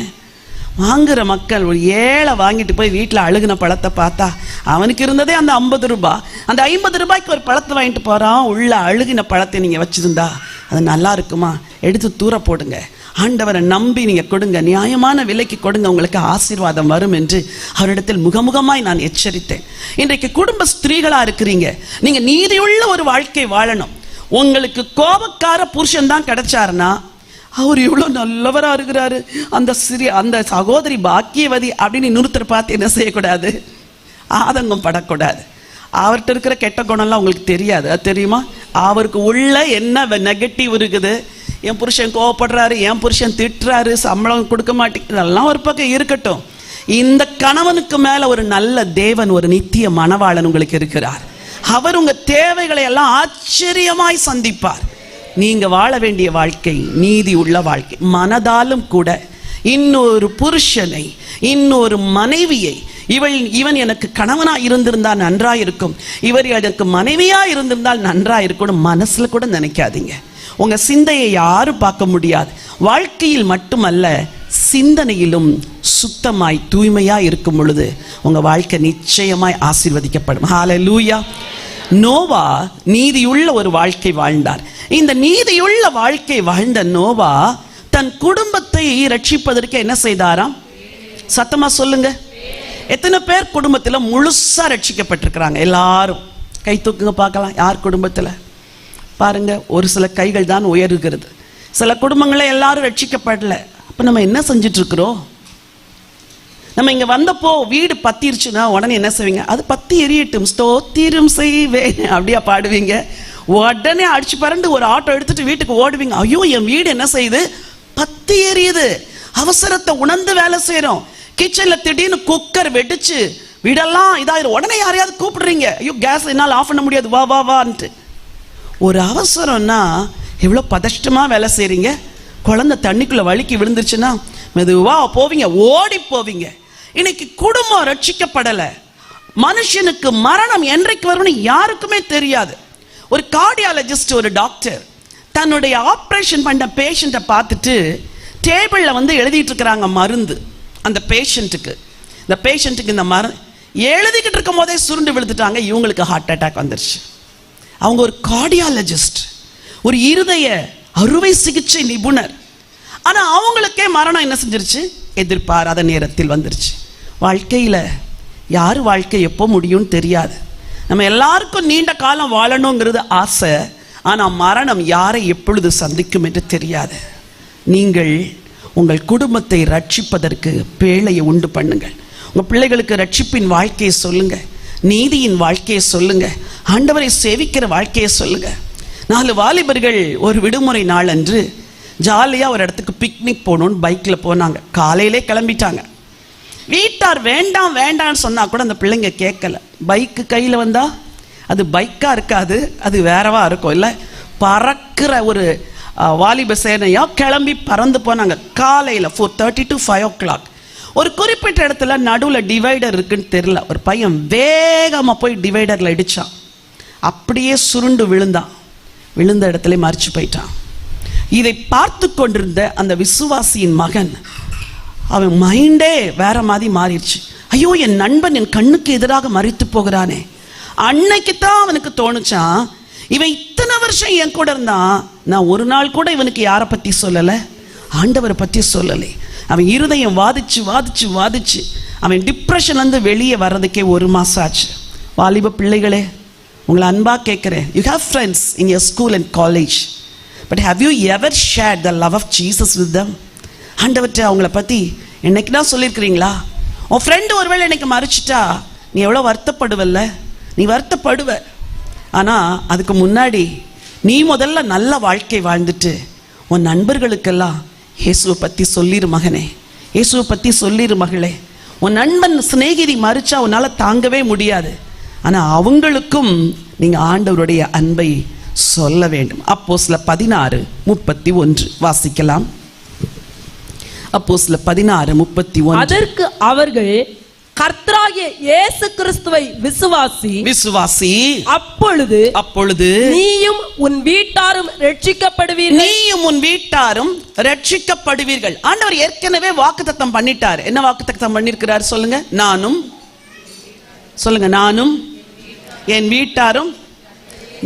வாங்குற மக்கள் ஒரு ஏழை வாங்கிட்டு போய் வீட்டில் அழுகின பழத்தை பார்த்தா அவனுக்கு இருந்ததே அந்த 50 ரூபாய், அந்த 50 ரூபாய்க்கு ஒரு பழத்தை வாங்கிட்டு போறான். உள்ள அழுகின பழத்தை நீங்க வச்சிருந்தா அது நல்லா இருக்குமா? எடுத்து தூர போடுங்க. ஆண்டவரை நம்பி நீங்க கொடுங்க, நியாயமான விலைக்கு கொடுங்க, உங்களுக்கு ஆசீர்வாதம் வரும் என்று அவரிடத்தில் முகமுகமாய் நான் எச்சரித்தேன். இன்றைக்கு குடும்ப ஸ்திரீகளா இருக்கிறீங்க, நீங்க நீதியுள்ள ஒரு வாழ்க்கை வாழணும். உங்களுக்கு கோபக்கார புருஷன் தான் கிடைச்சாருன்னா அவர் இவ்வளோ நல்லவரா இருக்கிறாரு, அந்த சகோதரி பாக்கியவதி அப்படின்னு இன்னொருத்தர் பார்த்து என்ன செய்யக்கூடாது, ஆதங்கம் படக்கூடாது. அவர்கிட்ட இருக்கிற கெட்ட குணம்லாம் உங்களுக்கு தெரியாது, அது தெரியுமா? அவருக்கு உள்ள என்ன நெகட்டிவ் இருக்குது, என் புருஷன் கோவப்படுறாரு, என் புருஷன் திட்டுறாரு, சம்பளம் கொடுக்க மாட்டேங்குது, அதெல்லாம் ஒரு பக்கம் இருக்கட்டும். இந்த கணவனுக்கு மேல ஒரு நல்ல தேவன், ஒரு நித்திய மணவாளன் உங்களுக்கு இருக்கிறார். அவர் உங்க தேவைகளை எல்லாம் ஆச்சரியமாய் சந்திப்பார். நீங்க வாழ வேண்டிய வாழ்க்கை நீதி உள்ள வாழ்க்கை. மனதாலும் கூட இன்னொரு புருஷனை, இன்னொரு மனைவியை, இவன் எனக்கு கணவனா இருந்திருந்தால் நன்றாயிருக்கும், இவர் எனக்கு மனைவியா இருந்திருந்தால் நன்றாயிருக்கும் மனசுல கூட நினைக்காதீங்க. உங்க சிந்தையை யாரும் பார்க்க முடியாது. வாழ்க்கையில் மட்டுமல்ல, சிந்தனையிலும் சுத்தமாய் தூய்மையா இருக்கும் பொழுது உங்க வாழ்க்கை நிச்சயமாய் ஆசீர்வதிக்கப்படும். ஹல்லேலூயா. நோவா நீதியுள்ள ஒரு வாழ்க்கை வாழ்ந்தார். இந்த நீதியுள்ள வாழ்க்கை வாழ்ந்த நோவா தன் குடும்பத்தை ரட்சிப்பதற்கு என்ன செய்தாராம்? சத்தமா சொல்லுங்க. எத்தனை பேர் குடும்பத்தில் முழுசா ரட்சிக்கப்பட்டிருக்கிறாங்க? எல்லாரும் கை தூக்குங்க பார்க்கலாம். யார் குடும்பத்தில் பாருங்க, ஒரு சில கைகள் தான் உயர்கிறது. சில குடும்பங்களே எல்லாரும் ரட்சிக்கப்படல. அப்ப நம்ம என்ன செஞ்சுட்டு இருக்கிறோம்? நம்ம இங்க வந்தப்போ வீடு பத்திருச்சுன்னா உடனே என்ன செய்வீங்க? அது பத்தி எரியட்டும், ஸ்தோத்திரம் செய்வேன் அப்படியா பாடுவீங்க? உடனே அடிச்சு பரண்டு ஒரு ஆட்டோ எடுத்துட்டு வீட்டுக்கு ஓடுவீங்க. ஐயோ, என் வீடு என்ன செய்யுது? பத்தி எரியுது. அவசரத்தை உணர்ந்து வேலை செய்யறோம். கிச்சன்ல திடீர்னு குக்கர் வெடிச்சு வீடெல்லாம் இதாயிரும். உடனே யாரையாவது கூப்பிடுறீங்க, ஐயோ கேஸ் என்னால் ஆஃப் பண்ண முடியாது, வா வா வான்ட்டு. ஒரு அவசரம்னா எவ்வளவு பதஷ்டமா வேலை செய்றீங்க. குழந்தை தண்ணிக்குள்ள வழுக்கி விழுந்துருச்சுன்னா மெதுவா போவீங்க, ஓடி போவீங்க. இன்னைக்கு குடும்பம் ரட்சிக்கப்படல. மனுஷனுக்கு மரணம் என்றைக்கு வரும்னு யாருக்குமே தெரியாது. ஒரு கார்டியாலஜிஸ்ட், ஒரு டாக்டர் தன்னுடைய ஆப்ரேஷன் பண்ண பேஷண்ட்டை பார்த்துட்டு டேபிளில் எழுதிட்டு இருக்கிறாங்க மருந்து அந்த பேஷண்ட்டுக்கு. இந்த பேஷண்ட்டுக்கு இந்த மருந்து எழுதிக்கிட்டு இருக்கும் போதே சுருண்டு விழுந்துட்டாங்க. இவங்களுக்கு ஹார்ட் அட்டாக் வந்துருச்சு. அவங்க ஒரு கார்டியாலஜிஸ்ட், ஒரு இருதய அறுவை சிகிச்சை நிபுணர். ஆனா அவங்களுக்கே மரணம் என்ன செஞ்சிருச்சு? எதிர்பாராத நேரத்தில் வந்துருச்சு. வாழ்க்கையில யாரு வாழ்க்கை எப்போ முடியும்னு தெரியாது. நம்ம எல்லாருக்கும் நீண்ட காலம் வாழணுங்கிறது ஆசை. ஆனா மரணம் யாரை எப்பொழுது சந்திக்கும் என்று தெரியாது. நீங்கள் உங்கள் குடும்பத்தை ரட்சிப்பதற்கு பேழையை உண்டு பண்ணுங்கள். உங்க பிள்ளைகளுக்கு ரட்சிப்பின் வாழ்க்கையை சொல்லுங்க, நீதியின் வாழ்க்கையை சொல்லுங்க, ஆண்டவரை சேவிக்கிற வாழ்க்கையை சொல்லுங்க. 4 வாலிபர்கள் ஒரு விடுமுறை நாள் அன்று ஜாலியா ஒரு இடத்துக்கு பிக்னிக் போகணும்னு பைக்ல போனாங்க. காலையிலே கிளம்பிட்டாங்க. வீட்டார் வேண்டாம் வேண்டாம்னு சொன்னா கூட அந்த பிள்ளைங்க கேட்கல. பைக்கு கையில வந்தா அது பைக்கா இருக்காது, அது வேறவா இருக்கும். இல்ல பறக்கிற ஒரு வாலிப சேனையா கிளம்பி பறந்து போனாங்க. காலையில 4:30 to 5 o'clock. ஒரு குறிப்பிட்ட இடத்துல நடுவில் டிவைடர் இருக்குன்னு தெரியல. ஒரு பையன் வேகமா போய் டிவைடர்ல இடிச்சான். அப்படியே சுருண்டு விழுந்தான். விழுந்த இடத்துல மறிச்சு போயிட்டான். இதை பார்த்து கொண்டிருந்த அந்த விசுவாசியின் மகன், அவன் மைண்டே வேற மாதிரி மாறிடுச்சு. ஐயோ, என் நண்பன் என் கண்ணுக்கு எதிராக மறித்து போகிறானே. அன்னைக்கு தான் அவனுக்கு தோணுச்சான், இவன் இத்தனை வருஷம் என் கூட இருந்தான், நான் ஒரு நாள் கூட இவனுக்கு யாரை பத்தி சொல்லல, ஆண்டவரை பத்தி சொல்லலை. அவன் இருதயம் வாதிச்சு வாதிச்சு வாதிச்சு அவன் டிப்ரெஷன்ல இருந்து வெளியே வர்றதுக்கே 1 மாசம் ஆச்சு. வாலிப பிள்ளைகளே, உங்களை அன்பா கேட்கிறேன். You have friends in your school and college, but have you ever shared the love of Jesus with them? ஆண்டவர்கிட்ட அவங்கள பத்தி என்னைக்கு தான் சொல்லியிருக்கிறீங்களா? உன் ஃப்ரெண்டு ஒருவேளை இன்னைக்கு மறிச்சிட்டா நீ எவ்வளோ வருத்தப்படுவல்ல? நீ வருத்தப்படுவ. ஆனா அதுக்கு முன்னாடி நீ முதல்ல நல்ல வாழ்க்கை வாழ்ந்துட்டு உன் நண்பர்களுக்கெல்லாம் இயேசுவை பத்தி சொல்லிரு மகனே, இயேசுவை பத்தி சொல்லிரு மகளே. உன் நண்பன் சிநேகிதி மறிச்சா உன்னால தாங்கவே முடியாது. ஆனா அவங்களுக்கும் நீங்க ஆண்டவருடைய அன்பை சொல்ல வேண்டும். அப்போஸ்தலர் 16:31 வாசிக்கலாம். அப்போஸ்தலர் 16:31. அதற்கு அவர்கள், கர்த்தராகிய இயேசு கிறிஸ்துவை விசுவாசி, அப்பொழுது நீயும் உன் வீட்டாரும் ரட்சிக்கப்படுவீர்கள். ஆண்டவர் ஏற்கனவே வாக்குத்தத்தம் பண்ணிட்டார். என்ன வாக்குத்தத்தம் பண்ணிருக்கிறார் சொல்லுங்க? நானும் என் வீட்டாரும்.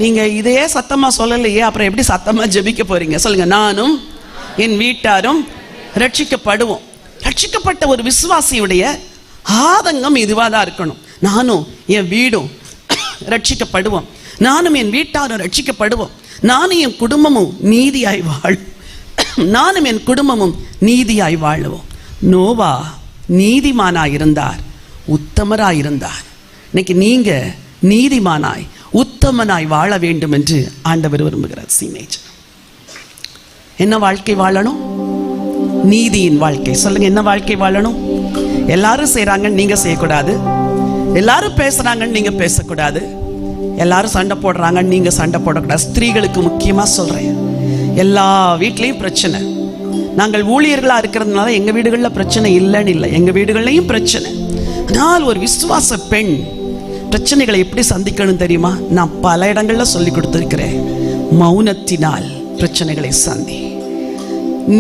நீங்க இதையே சத்தமா சொல்லலையே, அப்புறம் எப்படி சத்தமா ஜெபிக்க போறீங்க? சொல்லுங்க, நானும் என் வீட்டாரும் ரட்சிக்கப்படுவோம். ரட்சிக்கப்பட்ட ஒரு விசுவாசியுடைய ஆதங்கம் இதுவாதான் இருக்கணும். நானும் என் வீடும் ரட்சிக்கப்படுவோம், நானும் என் வீட்டாரும் ரட்சிக்கப்படுவோம், நானும் என் குடும்பமும் நீதியாய் வாழுவோம். நோவா நீதிமானாயிருந்தார், உத்தமராயிருந்தார். இன்னைக்கு நீங்க நீதிமானாய் உத்தமனாய் வாழ வேண்டும் என்று ஆண்டவர் விரும்புகிறார். சீனேஜ் என்ன வாழ்க்கை வாழணும்? நீதியின் வாழ்க்கை. சொல்லுங்க, என்ன வாழ்க்கை வாழணும்? எல்லாரும் செய்றாங்கன்னு நீங்க செய்யக்கூடாது, எல்லாரும் பேசுறாங்கன்னு நீங்க பேசக்கூடாது, எல்லாரும் சண்டை போடுறாங்கன்னு நீங்க சண்டை போடக்கூடாது. ஸ்திரீகளுக்கு முக்கியமா சொல்றேன், எல்லா வீட்லயும் பிரச்சனை. நாங்கள் ஊழியர்களா இருக்கிறதுனால எங்க வீடுகள்ல பிரச்சனை இல்லைன்னு இல்லை, எங்க வீடுகள்லயும் பிரச்சனை. ஆனால் ஒரு விசுவாச பெண் பிரச்சனைகளை எப்படி சந்திக்கணும் தெரியுமா? நான் பல இடங்கள்ல சொல்லி கொடுத்திருக்கிறேன். மௌனத்தினால் பிரச்சனைகளை சந்தி.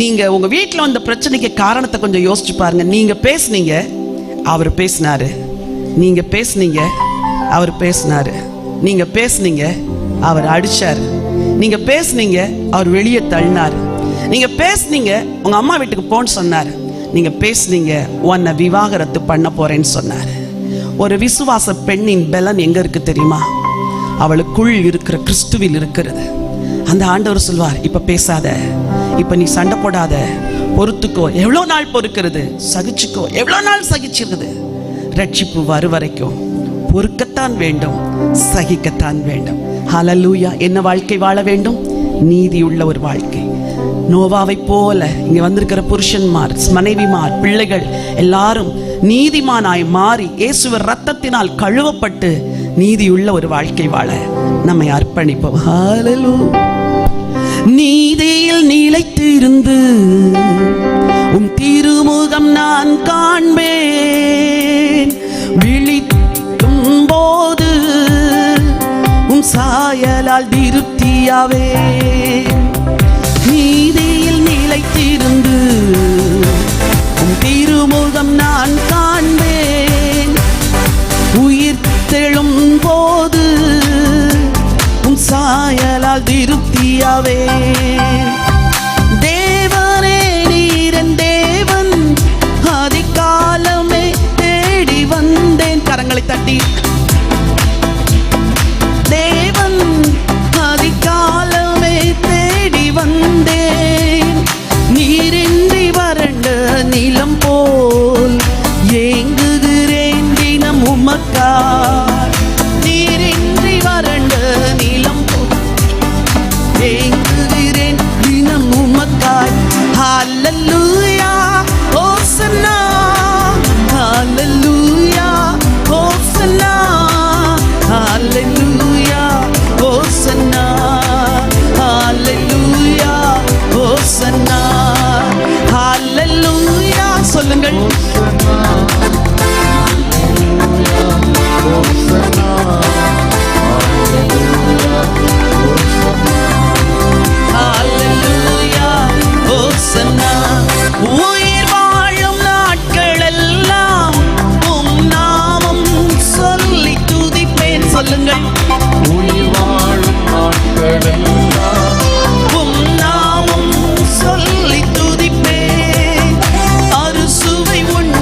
நீங்க உங்க வீட்டில் வந்த பிரச்சனைக்கு காரணத்தை கொஞ்சம் யோசிச்சு பாருங்க. நீங்க பேசுனீங்க, அவர் பேசினாரு. நீங்க பேசுனீங்க, அவர் பேசினாரு. நீங்க பேசுனீங்க, அவர் அடிச்சாரு. நீங்க பேசுனீங்க, அவர் வெளியே தள்ளினாரு. நீங்க பேசுனீங்க, உங்க அம்மா வீட்டுக்கு போன்னு சொன்னாரு. நீங்க பேசுனீங்க, உன்னை விவாகரத்து பண்ண போறேன்னு சொன்னாரு. ஒரு விசுவாச பெண்ணின் பலன் எங்க இருக்கு தெரியுமா? அவளுக்குள் இருக்கிற கிறிஸ்துவில் இருக்கிறது. அந்த ஆண்டவர் சொல்வார், இப்ப பேசாத, இப்ப நீ சண்டை போடாத, பொறுத்துக்கோ. எவ்வளவு நாள் பொறுக்கிறது? சகிச்சுக்கோ. எவ்வளவு நாள் சகிச்சிருக்குது? ரட்சிப்பு வரும் வரைக்கும் பொறுக்கத்தான் வேண்டும், சகிக்கத்தான் வேண்டும். ஹல்லேலூயா. என்ன வாழ்க்கை வாழ வேண்டும்? நீதியுள்ள ஒரு வாழ்க்கை. நோவாவை போல இங்க வந்திருக்கிற புருஷன்மார், மனைவிமார், பிள்ளைகள் எல்லாரும் நீதிமானாய் மாறி இயேசுவின் ரத்தத்தினால் கழுவப்பட்டு நீதியுள்ள ஒரு வாழ்க்கை வாழ நம்மை அர்ப்பணிப்போம். ஹல்லேலூயா. நீதியில் நிலைத்திருந்து உம் திருமுகம் நான் காண்பேன், விழிக்கும் போது உம் சாயலால் திருப்தியாவே. நீதியில் நிலைத்திருந்து உம் திருமுகம் நான் காண்பேன், உயிர் தெழும் போது உம் சாயலால் திருப்தியாவே. தேவனே நீரன் தேவன், அதிகாலமே தேடி வந்தேன். கரங்களை தட்டி, தேவன் அதிகாலமே தேடி வந்தேன். நீரின்றி வறண்ட நிலம் போல் ஏங்குகிறேன் தினம் உமக்காய். நீரின்றி வறண்ட நிலம் போல் ஏங்குகிறேன் தினம் உமக்காய். ஹல்லேலூயா, ஹோசன்னா, ஹல்லேலூயா, ஹோசன்னா, ஹல்லேலூயா, ஹோசன்னா, ஹல்லேலூயா, ஹோசன்னா, ஹல்லேலூயா. சொல்லுங்கள், ஹல்லேலூயா, ஹோசன்னா. உயிர் வாழும் நாட்கள் எல்லாம் உம் நாமம் சொல்லி துதிப்பேன். சொல்லுங்கள், உயிர் வாழும் நாட்களெல்லாம் உம் நாமம் சொல்லி துதிப்பேன். அறுசுவை உண்ண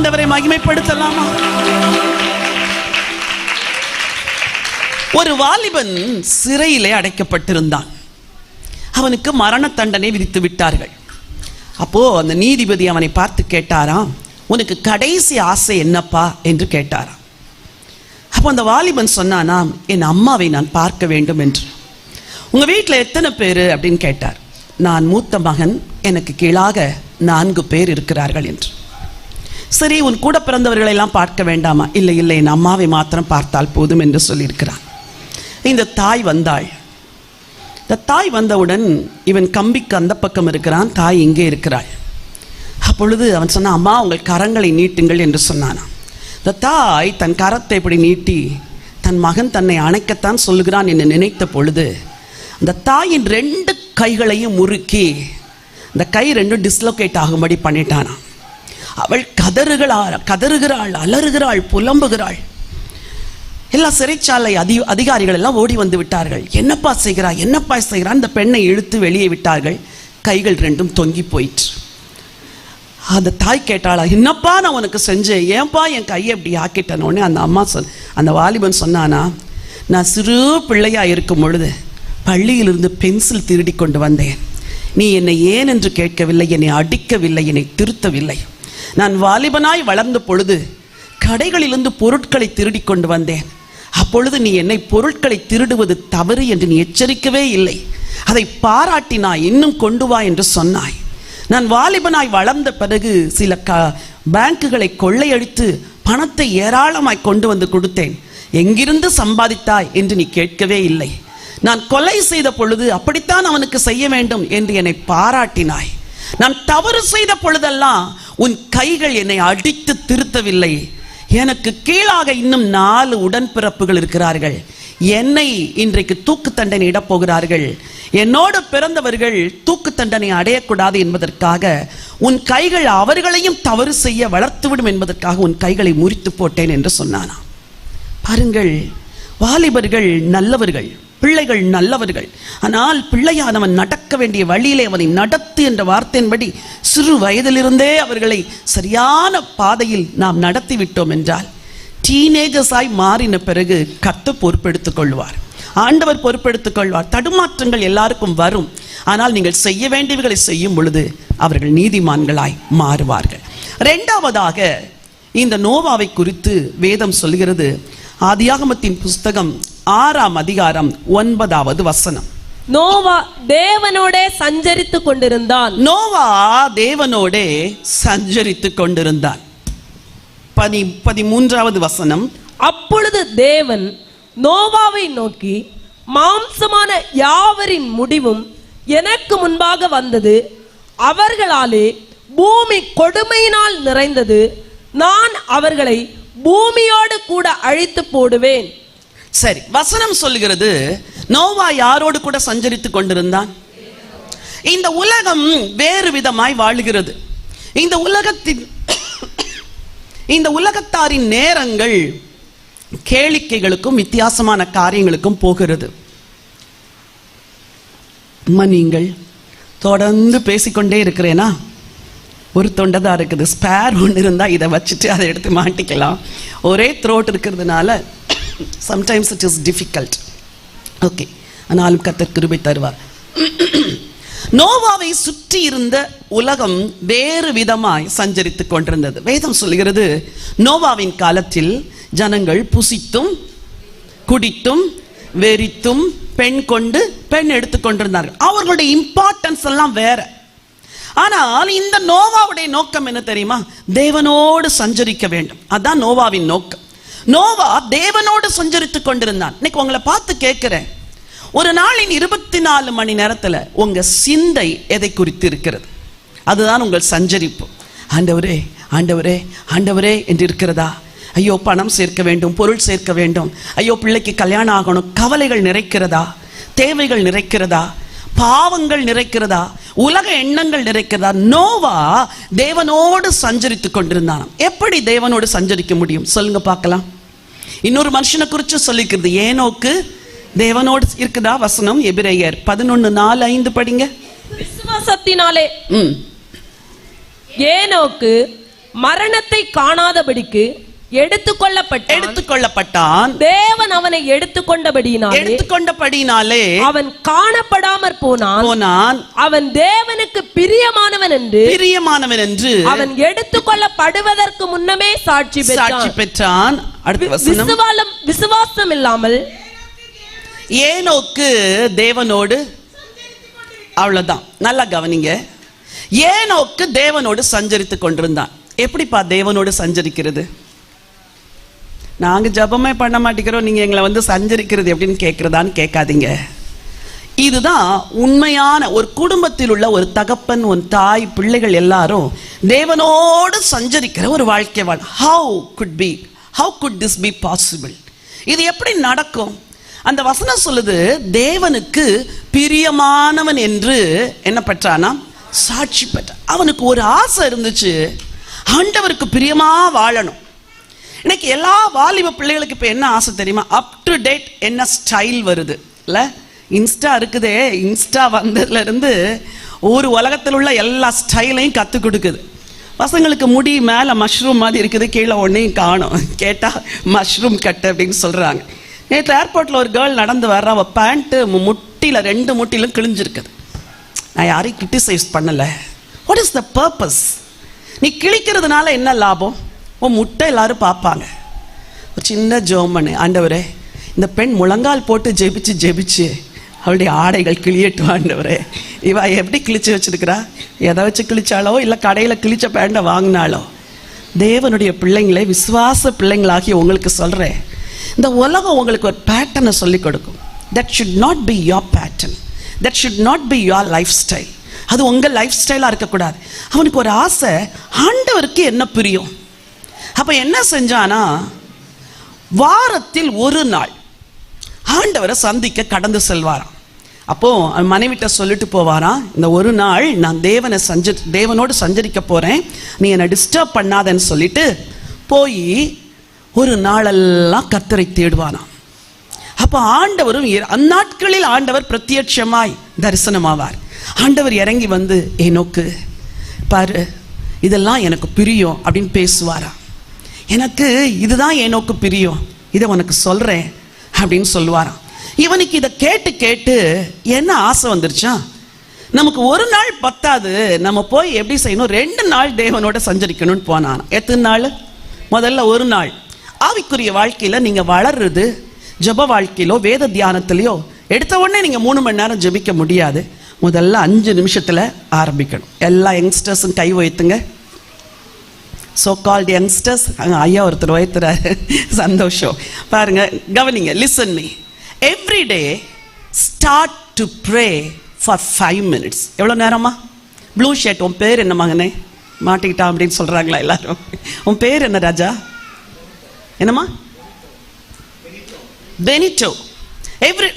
ஆண்டவரை மகிமைப்படுத்தலாமா? ஒரு வாலிபன் சிறையிலே அடைக்கப்பட்டிருந்தான். அவனுக்கு மரண தண்டனை விதித்து விட்டார்கள். அப்போ அந்த நீதிபதி அவனை பார்த்து கேட்டாராம், உனக்கு கடைசி ஆசை என்னப்பா என்று கேட்டாராம். அப்போ அந்த வாலிபன் சொன்னானாம், என் அம்மாவை நான் பார்க்க வேண்டும் என்று. உங்க வீட்டில் எத்தனை பேர் அப்படின்னு கேட்டார். நான் மூத்த மகன், எனக்கு கீழாக 4 பேர் இருக்கிறார்கள் என்று. சரி, உன் கூட பிறந்தவர்களை எல்லாம் பார்க்க வேண்டாமா? இல்லை இல்லை, என் அம்மாவை மாத்திரம் பார்த்தால் போதும் என்று சொல்லியிருக்கிறான். இந்த தாய் வந்தாள். இந்த தாய் வந்தவுடன் இவன் கம்பிக்கு அந்த பக்கம் இருக்கிறான், தாய் இங்கே இருக்கிறாள். அப்பொழுது அவன் சொன்னான், அம்மா உங்கள் கரங்களை நீட்டுங்கள் என்று சொன்னானாம். இந்த தாய் தன் கரத்தை இப்படி நீட்டி தன் மகன் தன்னை அணைக்கத்தான் சொல்லுகிறான் என்று நினைத்த பொழுது அந்த தாயின் 2 கைகளையும் முறுக்கி இந்த கை 2 டிஸ்லோகேட் ஆகும்படி பண்ணிட்டானாம். அவள் கதறுகிறாள், அலறுகிறாள், புலம்புகிறாள். எல்லா சிறைச்சாலை அதிகாரிகள் எல்லாம் ஓடி வந்து விட்டார்கள். என்னப்பா செய்கிறாய், என்னப்பா செய்கிறான்? அந்த பெண்ணை இழுத்து வெளியே விட்டார்கள். கைகள் 2 தொங்கி போயிற்று. அந்த தாய் கேட்டாளா, என்னப்பா நான் உனக்கு செஞ்சேன், ஏன்பா என் கையை இப்படி ஆக்கிட்டனோடனே அந்த வாலிபன் சொன்னானா, நான் சிறு பிள்ளையா இருக்கும் பொழுது பள்ளியிலிருந்து பென்சில் திருடி கொண்டு வந்தேன். நீ என்னை ஏன் என்று கேட்கவில்லை, என்னை அடிக்கவில்லை, என்னை திருத்தவில்லை. நான் வாலிபனாய் வளர்ந்த பொழுது கடைகளிலிருந்து பொருட்களை திருடி கொண்டு வந்தேன். அப்பொழுது நீ என்னை பொருட்களை திருடுவது தவறு என்று நீ எச்சரிக்கவே இல்லை. அதை பாராட்டினாய், இன்னும் கொண்டு வா என்று சொன்னாய். நான் வாலிபனாய் வளர்ந்த பிறகு சில பேங்குகளை கொள்ளையடித்து பணத்தை ஏராளமாய் கொண்டு வந்து கொடுத்தேன். எங்கிருந்து சம்பாதித்தாய் என்று நீ கேட்கவே இல்லை. நான் கொலை செய்த பொழுது அப்படித்தான் அவனுக்கு செய்ய வேண்டும் என்று என்னை பாராட்டினாய். நான் தவறு செய்த பொழுதெல்லாம் உன் கைகள் என்னை அடித்து திருத்தவில்லை. எனக்கு கீழாக இன்னும் 4 உடன்பிறப்புகள் இருக்கிறார்கள். என்னை இன்றைக்கு தூக்கு தண்டனை இடப்போகிறார்கள். என்னோடு பிறந்தவர்கள் தூக்கு தண்டனை அடையக்கூடாது என்பதற்காக உன் கைகள் அவர்களையும் தவறு செய்ய வளர்த்துவிடும் என்பதற்காக உன் கைகளை முறித்து போட்டேன் என்று சொன்னானா. பாருங்கள், வாலிபர்கள் நல்லவர்கள், பிள்ளைகள் நல்லவர்கள். ஆனால் பிள்ளையானவன் நடக்க வேண்டிய வழியிலே அவனை நடத்து என்ற வார்த்தையின்படி சிறு வயதிலிருந்தே அவர்களை சரியான பாதையில் நாம் நடத்தி விட்டோம் என்றால் டீனேஜர்ஸாய் மாறின பிறகு கர்த்தர் பொறுப்பெடுத்துக் கொள்வார், ஆண்டவர் பொறுப்பெடுத்துக் கொள்வார். தடுமாற்றங்கள் எல்லாருக்கும் வரும். ஆனால் நீங்கள் செய்ய வேண்டியவர்களை செய்யும் பொழுது அவர்கள் நீதிமான்களாய் மாறுவார்கள். 2வதாக இந்த நோவாவை குறித்து வேதம் சொல்கிறது. ஆதியாகமத்தின் புஸ்தகம் 6ஆம் அதிகாரம் 9வது வசனம். நோவா தேவனோடே சஞ்சரித்துக் கொண்டிருந்தான். நோவா தேவனோடே சஞ்சரித்துக் கொண்டிருந்தான். 13வது வசனம். அப்பொழுது தேவன் நோவாவை நோக்கி, மாம்சமான யாவரின் முடிவும் எனக்கு முன்பாக வந்தது, அவர்களாலே பூமி கொடுமையினால் நிறைந்தது, நான் அவர்களை பூமியோடு கூட அழித்து போடுவேன். சரி, வசனம் சொல்லுகிறது நோவா யாரோடு கூட சஞ்சரித்துக் கொண்டிருந்தான்? இந்த உலகம் வேறு விதமாய் வாழுகிறது. இந்த உலகத்தாரின் நேரங்கள் கேளிக்கைகளுக்கும் வித்தியாசமான காரியங்களுக்கும் போகிறது. நீங்கள் தொடர்ந்து பேசிக்கொண்டே இருக்கிறேனா? ஒரு தொண்டைதான் இருக்குது, ஸ்பேர் ஒன்று இருந்தால் இதை வச்சுட்டு அதை எடுத்து மாட்டிக்கலாம். ஒரே த்ரோட் இருக்கிறதுனால sometimes it is difficult. Okay, ஆனாலும் கர்த்தர் கிருபை தருவார். நோவாவை சுற்றி இருந்த உலகம் வேறு விதமாய் சஞ்சரித்துக் கொண்டிருந்தது. வேதம் சொல்கிறது, நோவாவின் காலத்தில் ஜனங்கள் புசித்தும் குடித்தும் வெறித்தும் பெண் கொண்டு பெண் எடுத்துக்கொண்டிருந்தார்கள். அவர்களுடைய இம்பார்ட்டன்ஸ் எல்லாம் வேற. ஆனால் இந்த நோவாவுடைய நோக்கம் என்ன தெரியுமா? தேவனோடு சஞ்சரிக்க வேண்டும். அதான் நோவாவின் நோக்கம். நோவா தேவனோடு சஞ்சரித்துக் கொண்டிருந்தான். இன்னைக்கு உங்களை பார்த்து கேட்கிறேன், ஒரு நாளின் 24 மணி நேரத்தில் உங்க சிந்தை எதை குறித்து இருக்கிறது? அதுதான் உங்கள் சஞ்சரிப்பு. ஆண்டவரே ஆண்டவரே ஆண்டவரே என்று இருக்கிறதா? ஐயோ பணம் சேர்க்க வேண்டும், பொருள் சேர்க்க வேண்டும், ஐயோ பிள்ளைக்கு கல்யாணம் ஆகணும், கவலைகள் நிறைக்கிறதா? தேவைகள் நிறைக்கிறதா? பாவங்கள் நிறைக்கிறதா? உலக எண்ணங்கள் நிறைக்கிறதா? நோவா தேவனோடு சஞ்சரித்துக் கொண்டிருந்தான். எப்படி தேவனோடு சஞ்சரிக்க முடியும் சொல்லுங்க பார்க்கலாம். இன்னொரு மனுஷனை குறித்து சொல்லிக்கிறது, ஏனோக்கு தேவனோடு இருக்குதா? வசனம் எபிரேயர் 11:4-5 படிங்க. விசுவாசத்தினாலே ஏனோக்கு மரணத்தை காணாதபடிக்கு எடுத்துக்கொள்ளப்பட்டான். தேவன் அவனை எடுத்துக்கொண்டபடியினாலே அவன் காணப்படாமற் போனான். அவன் தேவனுக்கு பிரியமானவன் என்று அவன் எடுத்துக்கொள்ளப்படுவதற்கு முன்னமே சாட்சி பெற்றான். விசுவாசம் இல்லாமல் ஏனோக்கு தேவனோடு, அவ்வளவுதான், நல்லா கவனிங்க. ஏனோக்கு தேவனோடு சஞ்சரித்துக் கொண்டிருந்தான். எப்படிப்பா தேவனோடு சஞ்சரிக்கிறது? நாங்க ஜபமே பண்ண மாட்டேங்கிறோம், நீங்க எங்களை வந்து சஞ்சரிக்கிறது எப்படின்னு கேட்கிறதான்னு கேட்காதீங்க. இதுதான் உண்மையான ஒரு குடும்பத்தில் உள்ள ஒரு தகப்பன், ஒரு தாய், பிள்ளைகள் எல்லாரும் தேவனோடு சஞ்சரிக்கிற ஒரு வாழ்க்கை வாழ். How could this be possible? இது எப்படி நடக்கும்? அந்த வசனம் சொல்லுது, தேவனுக்கு பிரியமானவன் என்று என்ன பெற்றானா? சாட்சி பெற்றான். அவனுக்கு ஒரு ஆசை இருந்துச்சு, ஆண்டவருக்கு பிரியமா வாழணும். இன்னைக்கு எல்லா வாலிப பிள்ளைகளுக்கு இப்ப என்ன ஆசை தெரியுமா? அப் டு டேட் என்ன ஸ்டைல் வருது இல்ல? இன்ஸ்டா இருக்குதே, இன்ஸ்டா வந்ததுல இருந்து ஒரு உலகத்தில் உள்ள எல்லா ஸ்டைலையும் கத்து கொடுக்குது. பசங்களுக்கு முடி மேல மஷ்ரூம் மாதிரி இருக்குது, கீழே ஒன்னையும் காணும். கேட்டா மஷ்ரூம் கட்டு அப்படின்னு சொல்றாங்க. நேற்று ஏர்போர்ட்ல ஒரு கேர்ள் நடந்து வர்ற, அவ பேண்ட் முட்டில 2 முட்டிலும் கிழிஞ்சிருக்குது. நான் யாரையும் கிரிட்டிசைஸ் பண்ணல. What is the purpose? நீ கிழிக்கிறதுனால என்ன லாபம்? உன் முட்டை எல்லாரும் பார்ப்பாங்க. ஒரு சின்ன ஜோமனு, ஆண்டவரே இந்த பெண் முழங்கால் போட்டு ஜெபிச்சு அவளுடைய ஆடைகள் கிழியட்டு ஆண்டவரே. இவ எப்படி கிழிச்சு வச்சிருக்கிறா? எதை வச்சு கிழிச்சாலோ இல்லை கடையில் கிழிச்ச பேண்டை வாங்கினாலோ? தேவனுடைய பிள்ளைங்களை, விசுவாச பிள்ளைங்களாகி உங்களுக்கு சொல்றேன், இந்த உலகம் உங்களுக்கு ஒரு பேட்டர்னை சொல்லிக் கொடுக்கும். That should not be your pattern, that should not be your life style. அது உங்கள் லைஃப் ஸ்டைலாக இருக்கக்கூடாது. அவனுக்கு ஒரு ஆசை, ஆண்டவருக்கு என்ன பிரியம். அப்ப என்ன செஞ்சானா, வாரத்தில் ஒரு நாள் ஆண்டவரை சந்திக்க கடந்து செல்வாராம். அப்போ மனைவிட்ட சொல்லிட்டு போவாராம், இந்த ஒரு நாள் நான் தேவனோடு சஞ்சரிக்க போறேன், நீ என்னை டிஸ்டர்ப் பண்ணாதன்னு சொல்லிட்டு போய் ஒரு நாளெல்லாம் கர்த்தரை தேடுவானாம். அப்ப ஆண்டவரும் அந்நாட்களில் ஆண்டவர் பிரத்யட்சமாய் தரிசனமாவார். ஆண்டவர் இறங்கி வந்து, ஏனோக்கு பாரு, இதெல்லாம் எனக்கு பிரியம் அப்படின்னு பேசுவாராம். எனக்கு இதுதான் ஏனோக்கு பிரியம், இதை உனக்கு சொல்றேன் அப்படின்னு சொல்லுவாராம். இவனுக்கு இதை கேட்டு கேட்டு என்ன ஆசை வந்துருச்சா, நமக்கு ஒரு நாள் பத்தாது, நம்ம போய் எப்படி செய்யணும், 2 நாள் தேவனோட சஞ்சரிக்கணும்னு போனான். எத்தனை நாள்? முதல்ல ஒரு நாள். ஆவிக்குரிய வாழ்க்கையில நீங்க வளர்றது ஜப வாழ்க்கையிலோ வேத தியானத்திலையோ எடுத்த உடனே நீங்க 3 மணி நேரம் ஜபிக்க முடியாது. முதல்ல 5 நிமிஷத்துல ஆரம்பிக்கணும். எல்லா யங்ஸ்டர்ஸும் கை வைத்துங்க. சோ கால்ட் யங்ஸ்டர்ஸ், ஐயா ஒருத்தர் வைத்துறாரு, சந்தோஷம். பாருங்க, கவனிங்க, listen me. Every day start to pray for 5 minutes. எவ்வளோ நேரமா? ப்ளூ ஷர்ட், உன் பேர் என்ன மகனே? மாட்டிக்கிட்டான் அப்படின்னு சொல்றாங்களா எல்லாரும்? உன் பேர் என்ன ராஜா? என்னம்மா? பெனிட்டோ.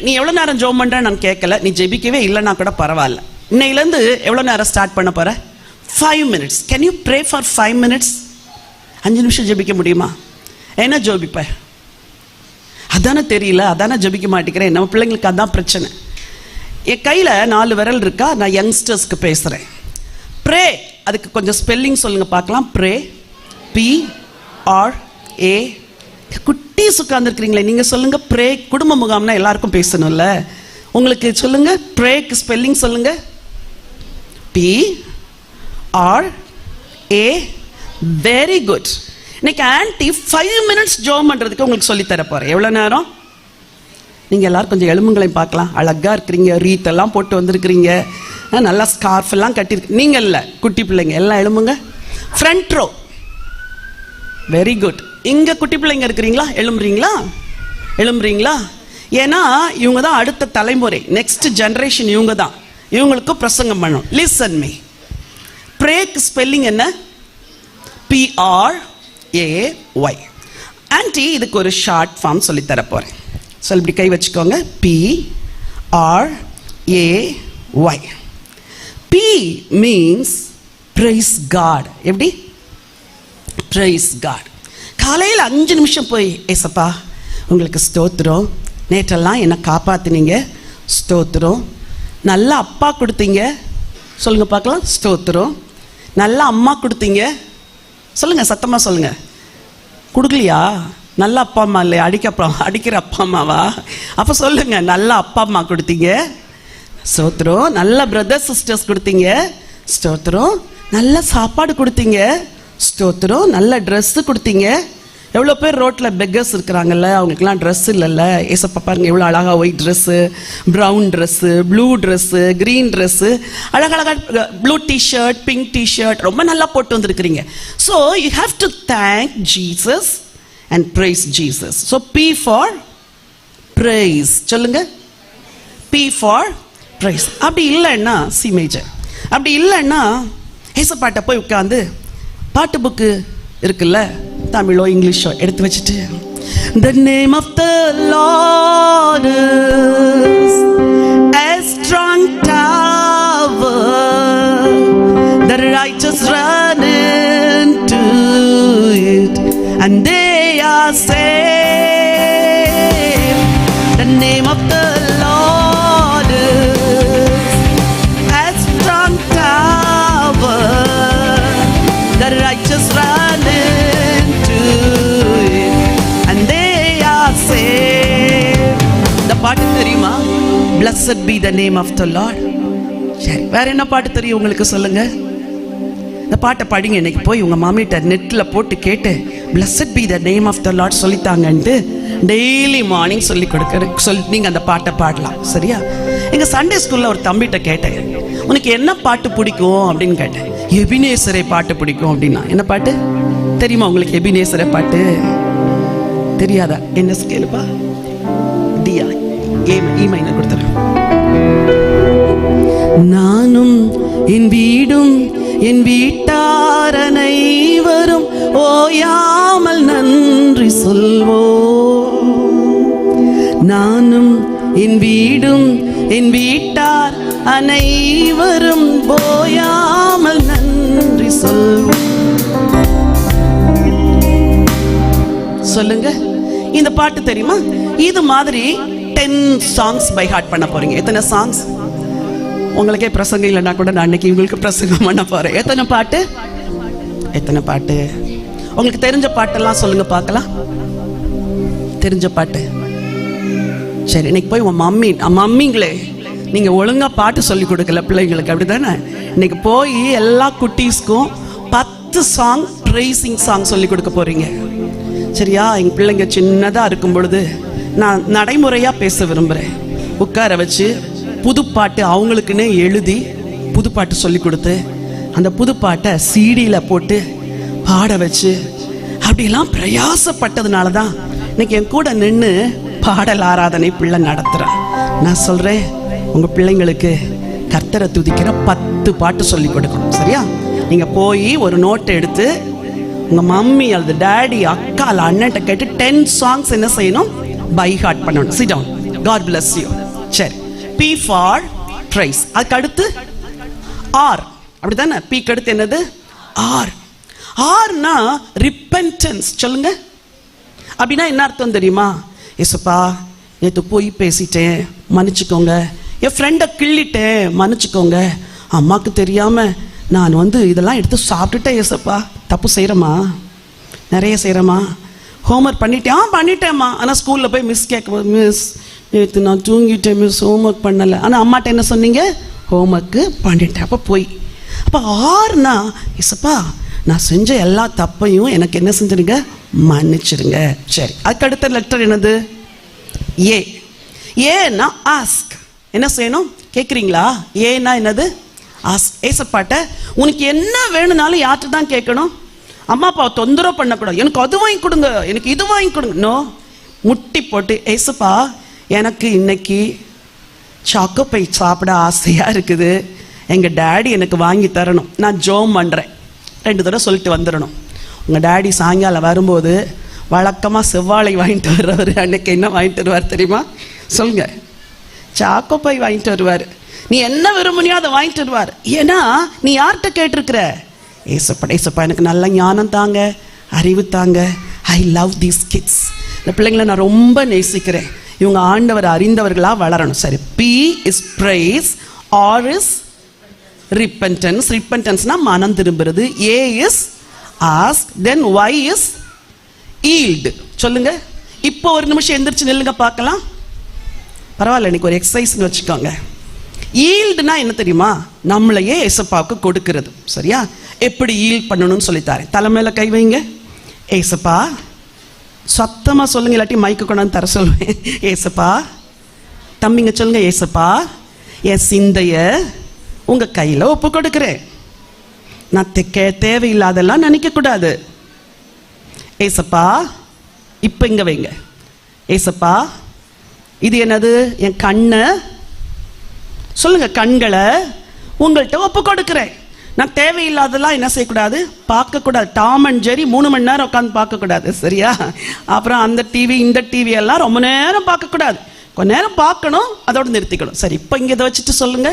நீ எவ்வளோ நேரம் ஜோம் பண்ற நான் கேட்கல, நீ ஜெபிக்கவே இல்லைன்னா கூட பரவாயில்ல. இன்னையிலேருந்து எவ்வளோ நேரம் ஸ்டார்ட் பண்ண போற? 5 minutes. Can you pray for 5 minutes? 5 நிமிஷம் ஜெபிக்க முடியுமா? என்ன ஜெபிப்ப? அதானே தெரியல, அதானே ஜெபிக்க மாட்டேங்கிறேன். நம்ம பிள்ளைங்களுக்கு அதான் பிரச்சனை. என் கையில் 4 விரல் இருக்கா, நான் யங்ஸ்டர்ஸ்க்கு பேசுகிறேன். ப்ரே, அதுக்கு கொஞ்சம் ஸ்பெல்லிங் சொல்லுங்க பார்க்கலாம். Pray, PRA. குட்டீஸ் உட்கார்ந்துருக்கிறீங்களே, நீங்கள் சொல்லுங்க. ப்ரே, குடும்ப முகாம்னா எல்லாருக்கும் பேசணும்ல, உங்களுக்கு சொல்லுங்க. ப்ரேக்கு ஸ்பெல்லிங் சொல்லுங்க. PRA. Very good. இன்னைக்கு ஆன்டி 5 minutes ஜோம் பண்றதுக்கு உங்களுக்கு சொல்லி தர போறேன். எவ்வளவு நேரம்? நீங்க எல்லாரும் கொஞ்சம் எலும்புங்களையும் பார்க்கலாம். அழகா இருக்கிறீங்க, ரீத் எல்லாம் போட்டு வந்திருக்கிறீங்க, நல்லா ஸ்கார்ஃப் எல்லாம் கட்டிருக்கு. நீங்க இல்ல, குட்டி பிள்ளைங்க எல்லாம் எழும்புங்க. Front row. Very good. இங்க குட்டி பிள்ளைங்க இருக்கிறீங்களா? எழும்புறீங்களா? ஏன்னா இவங்க தான் அடுத்த தலைமுறை, நெக்ஸ்ட் ஜெனரேஷன். இவங்க தான், இவங்களுக்கு பிரசங்கம் பண்ணணும். Listen me. ப்ரேக்கு ஸ்பெல்லிங் என்ன? PRAY. ஆன்டி இதுக்கு ஒரு ஷார்ட் ஃபார்ம் சொல்லி தர போறேன். சொல்லி இப்படி கை வச்சுக்கோங்க. PRAY. P means praise God. எப்படி? praise God. காலையில் 5 நிமிஷம் போய், ஏசப்பா உங்களுக்கு ஸ்தோத்திரம், நேற்றெல்லாம் என்னை காப்பாத்தினீங்க, ஸ்தோத்திரம். நல்ல அப்பா கொடுத்தீங்க, சொல்லுங்க பார்க்கலாம். ஸ்தோத்திரம். நல்ல அம்மா கொடுத்தீங்க, சொல்லுங்க, சத்தமா சொல்லுங்க. கொடுக்கலையா? நல்ல அப்பா அம்மா இல்லையா? அடிக்கிற அப்பா அம்மாவா? அப்ப சொல்லுங்க, நல்ல அப்பா அம்மா கொடுத்தீங்க, ஸ்தோத்திரம். நல்ல பிரதர்ஸ் சிஸ்டர்ஸ் கொடுத்தீங்க, ஸ்தோத்திரம். நல்ல சாப்பாடு கொடுத்தீங்க, ஸ்தோத்திரம். நல்ல ட்ரெஸ் கொடுத்தீங்க. எவ்வளோ பேர் ரோட்டில் பெக்கர்ஸ் இருக்கிறாங்கல்ல, அவங்களுக்குலாம் ட்ரெஸ் இல்லைல்ல. ஏசப்பா பாருங்க எவ்வளோ அழகாக white dress, brown dress, blue dress, green dress, அழகழகாக ப்ளூ டிஷர்ட், பிங்க் டிஷர்ட், ரொம்ப நல்லா போட்டு வந்திருக்கிறீங்க. So you have to thank Jesus and praise Jesus. So P for praise. சொல்லுங்க, பி ஃபார் ப்ரைஸ். அப்படி இல்லைன்னா சி மேஜர். அப்படி இல்லைன்னா ஏசப்பாட்ட போய் உட்காந்து பாட்டு புக்கு இருக்குல்ல, தமிழோ இங்கிலீஷோ எடுத்து வச்சுட்டு, The name of the Lord is a strong tower, the righteous run into it and they are saved. The name of the Lord is a strong tower, the righteous run into it and they are saved. இந்த பாட்டு தெரியுமா? Blessed be the name of the Lord. சரி, வேற என்ன பாட்டு தெரியும் உங்களுக்கு? சொல்லுங்க. இந்த பாட்டை படிங்க. இன்னைக்கு போய் உங்க மாமிட்ட நெட்ல போட்டு கேட்டு Blessed be the name of the Lord சொல்லித்தாங்கன்ட்டு டெய்லி மார்னிங் சொல்லி நீங்க அந்த பாட்டை பாடலாம். சரியா? எங்க சண்டே ஸ்கூல்ல ஒரு தம்பிட்ட கேட்டேன், உனக்கு என்ன பாட்டு பிடிக்கும் அப்படின்னு கேட்டேன். எபினேசரை பாட்டு பிடிக்கும் அப்படின்னா. என்ன பாட்டு தெரியுமா உங்களுக்கு? எபினேசரை பாட்டு தெரியாதா? என்ன ஸ்கேலுப்பா? டியா, இ மைனர் கொடுத்துறேன். நானும் என் வீடும் என் வீட்டார் அனைவரும் ஓயாமல் நன்றி சொல்வோம். நானும் என் வீடும் என் வீட்டார் அனைவரும் ஓயாமல் நன்றி சொல்வோம். சொல்லுங்க, இந்த பாட்டு தெரியுமா? இது மாதிரி 10 songs பை ஹார்ட் பண்ண போறீங்க. எத்தனை சாங்ஸ்? உங்களுக்கே பிரசங்கம் இல்லைன்னா கூட நான் அன்னைக்கு உங்களுக்கு பிரசங்கம் பண்ண போறேன். எத்தனை பாட்டு? எத்தனை பாட்டு? உங்களுக்கு தெரிஞ்ச பாட்டெல்லாம் சொல்லுங்க பார்க்கலாம். தெரிஞ்ச பாட்டு. சரி, இன்னைக்கு போய் உன் மம்மிங்களே, நீங்க ஒழுங்கா பாட்டு சொல்லி கொடுக்கல பிள்ளைங்களுக்கு, அப்படிதானே? இன்னைக்கு போய் எல்லா குட்டீஸ்க்கும் 10 சாங் ப்ரைசிங் சாங் சொல்லி கொடுக்க போறீங்க. சரியா? எங்க பிள்ளைங்க சின்னதா இருக்கும் பொழுது நான் நடைமுறையா பேச விரும்புறேன். உட்கார வச்சு புதுப்பாட்டு அவங்களுக்குன்னே எழுதி புதுப்பாட்டு சொல்லி கொடுத்து அந்த புதுப்பாட்டை சிடியில போட்டு பாட வச்சு அப்படிலாம் பிரயாசப்பட்டதுனால தான் இன்னைக்கு என் கூட நின்று பாடல் ஆராதனை பிள்ளை நடத்துறேன். நான் சொல்றேன், உங்க பிள்ளைங்களுக்கு கர்த்தரை துதிக்கிற 10 பாட்டு சொல்லி கொடுக்கணும். சரியா? நீங்க போய் ஒரு நோட்டை எடுத்து உங்க மம்மி அல்லது டேடி அக்கா அல்ல அண்ணன்ட்ட கேட்டு 10 songs என்ன செய்யணும்? பை ஹார்ட் பண்ணணும். Sit down. God bless you. சரி, பி ஃபார் பிரைஸ். அதுக்கு அடுத்து ஆர், அப்படிதானே? பிக்கு அடுத்து என்னது? ஆர். ஆர்னா ரிப்பென்டன்ஸ். சொல்லுங்க, அப்படின்னா என்ன அர்த்தம் தெரியுமா? ஏசப்பா, நேற்று போய் பேசிட்டேன், மன்னிச்சுக்கோங்க. என் ஃப்ரெண்டை கிள்ளிட்டேன், மன்னிச்சுக்கோங்க. அம்மாவுக்கு தெரியாம நான் இதெல்லாம் எடுத்து சாப்பிட்டுட்டேன். ஏசப்பா, தப்பு செய்கிறேம்மா, நிறைய செய்கிறேம்மா. ஹோம்ஒர்க் பண்ணிட்டேம்மா. ஆனால் ஸ்கூலில் போய் மிஸ் கேட்கும்போது, மிஸ் நேற்று நான் தூங்கிட்டேன் மிஸ், ஹோம்ஒர்க் பண்ணலை. ஆனால் அம்மாட்ட என்ன சொன்னீங்க? ஹோம்ஒர்க்கு பண்ணிட்டேன். அப்போ போய் அப்போ ஆறுனா, ஏசப்பா நான் செஞ்ச எல்லா தப்பையும் எனக்கு என்ன செஞ்சிருங்க? மன்னிச்சிருங்க. சரி, அதுக்கு அடுத்த லெட்டர் என்னது? ஏ. ஏன்னா ஆஸ்க். என்ன செய்யணும்? கேட்குறீங்களா? ஏன்னா என்னது? ஆஸ்க். ஏசப்பாட்ட உனக்கு என்ன வேணும்னாலும் யார்கிட்ட தான் கேட்கணும்? அம்மா அப்பாவை தொந்தரவு பண்ணக்கூடாது. எனக்கு அது வாங்கி கொடுங்க, எனக்கு இது வாங்கி கொடுங்க. நோ, முட்டி போட்டு ஏசப்பா எனக்கு இன்னைக்கு சாக்கோ பை சாப்பிட ஆசையா இருக்குது, எங்க டேடி எனக்கு வாங்கி தரணும். நான் ஜோம் பண்றேன். 2 தடவை சொல்லிட்டு வந்துடணும். உங்க டேடி சாயங்காலம் வரும்போது வழக்கமா செவ்வாழை வாங்கிட்டு வர்றவர் அன்னைக்கு என்ன வாங்கிட்டு வருவார் தெரியுமா? சொல்லுங்க. சாக்கோ பை வாங்கிட்டு வருவார். நீ என்ன விரும்புனியோ அதை வாங்கிட்டு வருவார். ஏன்னா நீ யார்கிட்ட கேட்டிருக்கிற? ஏசப்பா, ஏசப்பா எனக்கு நல்ல ஞானம் தாங்க, அறிவு தாங்க. I love these kids. இந்த பிள்ளைங்களை நான் ரொம்ப நேசிக்கிறேன். இவங்க ஆண்டவர் அறிந்தவர்களா வளரணும். சரி, P is praise, R is repentance. ரிப்பென்டன்ஸ்னா மனம் திரும்புறது. A is ask, then why is yield. சொல்லுங்க. இப்போ ஒரு நிமிஷம் எந்திரிச்சு நில்லுங்க பார்க்கலாம். பரவாயில்ல, இன்னைக்கு ஒரு எக்ஸசைஸ்னு வச்சுக்கோங்க. ஈல்டுனா என்ன தெரியுமா? நம்மளையே ஏசப்பாவுக்கு கொடுக்கிறது. சரியா? எப்படி ஈல்ட் பண்ணணும்னு சொல்லித்தாரேன். தலைமையில கை வைங்க. ஏசப்பா, சத்தமா சொல்லுங்க, இல்லாட்டி மைக்கு கொண்டாந்து தர சொல்லுவேன். ஏசப்பா, தம்பிங்க சொல்லுங்க. ஏசப்பா, என் சிந்தைய உங்க கையில ஒப்பு கொடுக்கிறேன். நான் தேவையில்லாதெல்லாம் நினைக்க கூடாது. ஏசப்பா, இப்ப இங்க வைங்க. ஏசப்பா, இது என்னது? என் கண்ணை சொல்லுங்க, கண்களை உங்கள்கிட்ட ஒப்பு கொடுக்கிறேன். நான் தேவையில்லாதெல்லாம் என்ன செய்யக்கூடாது? பார்க்கக்கூடாது. டாம் அண்ட் ஜெரி 3 மணி நேரம் உட்காந்து பார்க்கக்கூடாது. சரியா? அப்புறம் அந்த டிவி இந்த டிவி எல்லாம் ரொம்ப நேரம் பார்க்கக்கூடாது. கொஞ்ச நேரம் பார்க்கணும், அதோட நிறுத்திக்கணும். சரி, இப்போ இங்கே இதை வச்சுட்டு சொல்லுங்க.